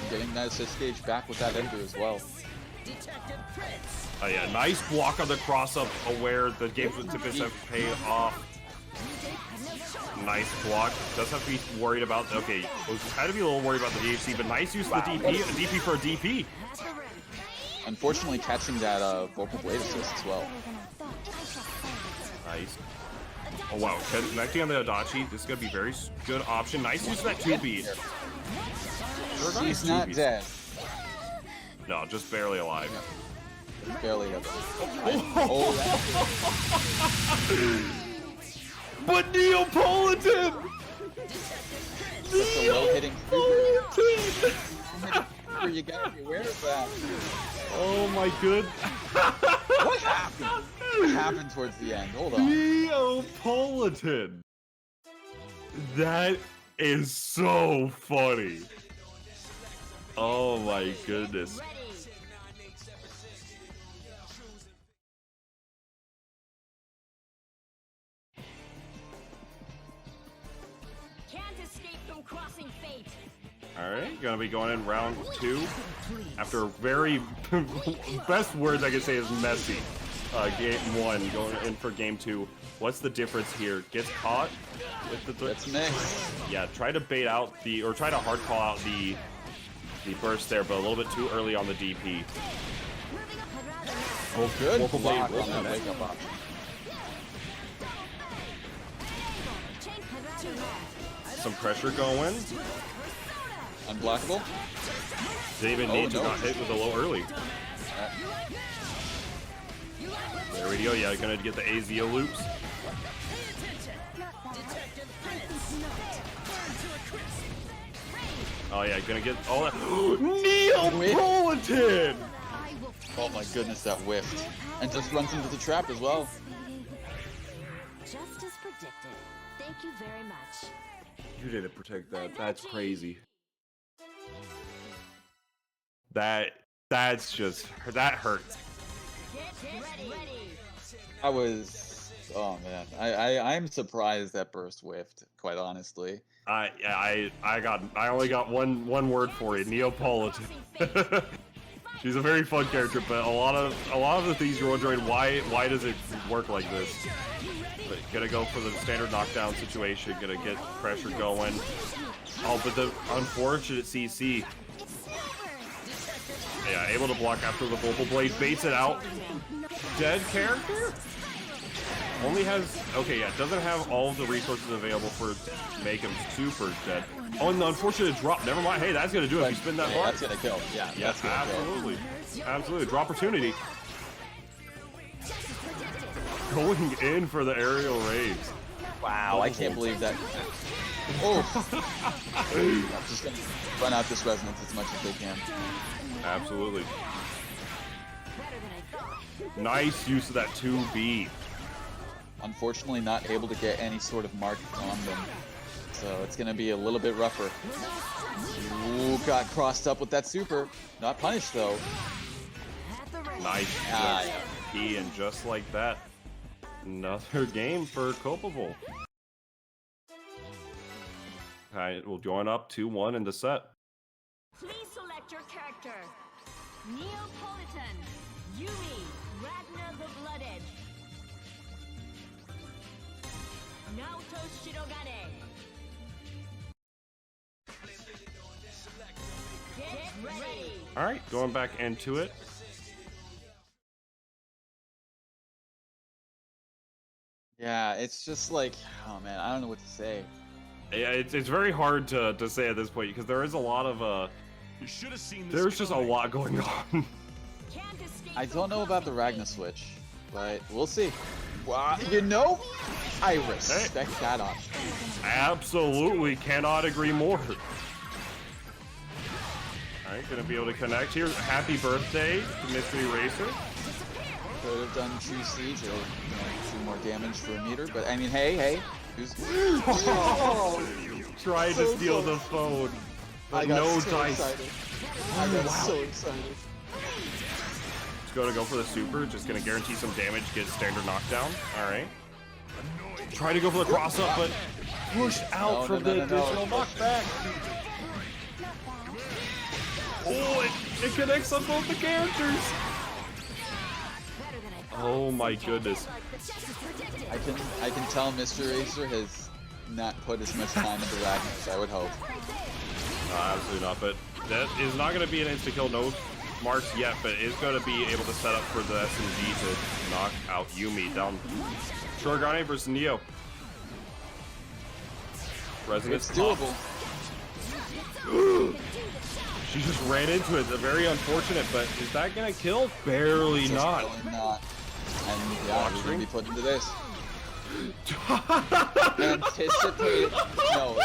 Getting that assist gauge back with that ender as well. Oh yeah, nice block on the cross up, aware the games with Tempest have paid off. Nice block. Does have to be worried about, okay, was had to be a little worried about the DHC, but nice use of the DP, a DP for a DP. Unfortunately, catching that vocal blade assist as well. Nice. Oh wow, connecting on the Adachi, this is gonna be a very good option. Nice use of that 2-beat. She's not dead. No, just barely alive. Barely dead. But Neapolitan! That's a low-hitting you gotta be aware of that. Oh my good. What happened? What happened towards the end? Hold on. Neapolitan. That is so funny. Oh my goodness. Can't escape from crossing fate. Alright, gonna be going in round 2. After a very best words I can say is messy. Game 1 going in for game 2. What's the difference here? Gets caught with the That's mixed. Yeah, try to bait out or try to hard call out the burst there, but a little bit too early on the DP. Oh, good Vocal block blade on that makeup option. Some pressure going. Unblockable. Didn't even need to, no. got hit with a low early. There we go, yeah, gonna get the AZO loops. Oh yeah, gonna get all that. Neapolitan! Oh my goodness, that whiffed. And just runs into the trap as well. Just as predicted. Thank you very much. You didn't protect that. That's crazy. That's just that hurts. Get ready. I was, oh man, I'm surprised that burst whiffed, quite honestly. I only got one word for it, Neapolitan. She's a very fun character, but a lot of the things you're wondering why does it work like this? But gonna go for the standard knockdown situation, gonna get pressure going. Oh, but the unfortunate CC. Yeah, able to block after the Vocal Blade, baits it out. Dead character? Only has, okay, yeah, doesn't have all of the resources available for to make him super dead. Oh, and the unfortunate drop, never mind. Hey, that's gonna do it if you spin that bar. That's gonna kill, yeah. That's gonna absolutely. Kill. Absolutely, draw opportunity. Going in for the aerial raids. Wow, I can't believe that. Oh! I'm just gonna run out this resonance as much as they can. Absolutely. Nice use of that 2B. Unfortunately, not able to get any sort of mark on them. So it's going to be a little bit rougher. Ooh, got crossed up with that super. Not punished, though. Nice. Yeah. And just like that, another game for Colpevole. Alright, we'll join up 2-1 in the set. Please select your character. Neapolitan, Yumi, Ragnar the Blooded, Naoto Shirogane. Get ready. Alright, going back into it. Yeah, it's just like, oh man, I don't know what to say. Yeah, it's very hard to say at this point because there is a lot of You should have seen this. there's just a lot going on. I don't know about the Ragnar switch, but we'll see. Wow, you know, I respect that option. Absolutely cannot agree more. Alright, gonna be able to connect here. Happy birthday to Mystery Racer. Could have done True Siege or 2 more damage for a meter, but I mean, hey. Tried to steal the phone, but no dice. I got so excited. Just gonna go for the super, just gonna guarantee some damage, get standard knockdown. Alright. Try to go for the cross up, but pushed out from the additional knockback. Oh, it connects on both the characters. Oh my goodness. I can tell Mr. Racer has not put as much time into Ragnar as I would hope. Absolutely not, but that is not going to be an insta-kill, no marks yet, but is going to be able to set up for the SMG to knock out Yumi down. Shirogane versus Neo. Resonance It's doable. She just ran into it. Very unfortunate, but is that going to kill? Barely not. Really not. And yeah, we're going to be put into this.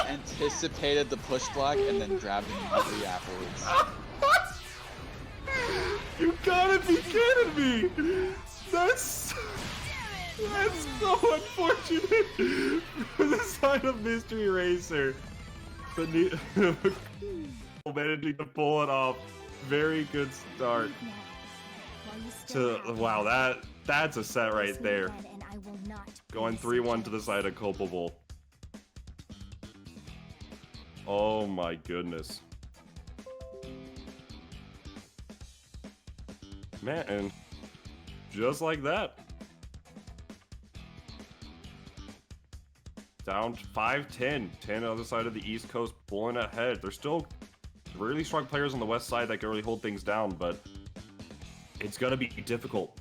Anticipated the push block and then grabbed immediately afterwards. You gotta be kidding me! That's so unfortunate for the side of Mystery Racer. But managing to pull it off. Very good start. Wow, that's a set right there. Going 3-1 to the side of Colpevole. Oh my goodness. Man, and just like that. Down 5-10. 10 on the other side of the East Coast pulling ahead. There's still really strong players on the West side that can really hold things down, but it's going to be difficult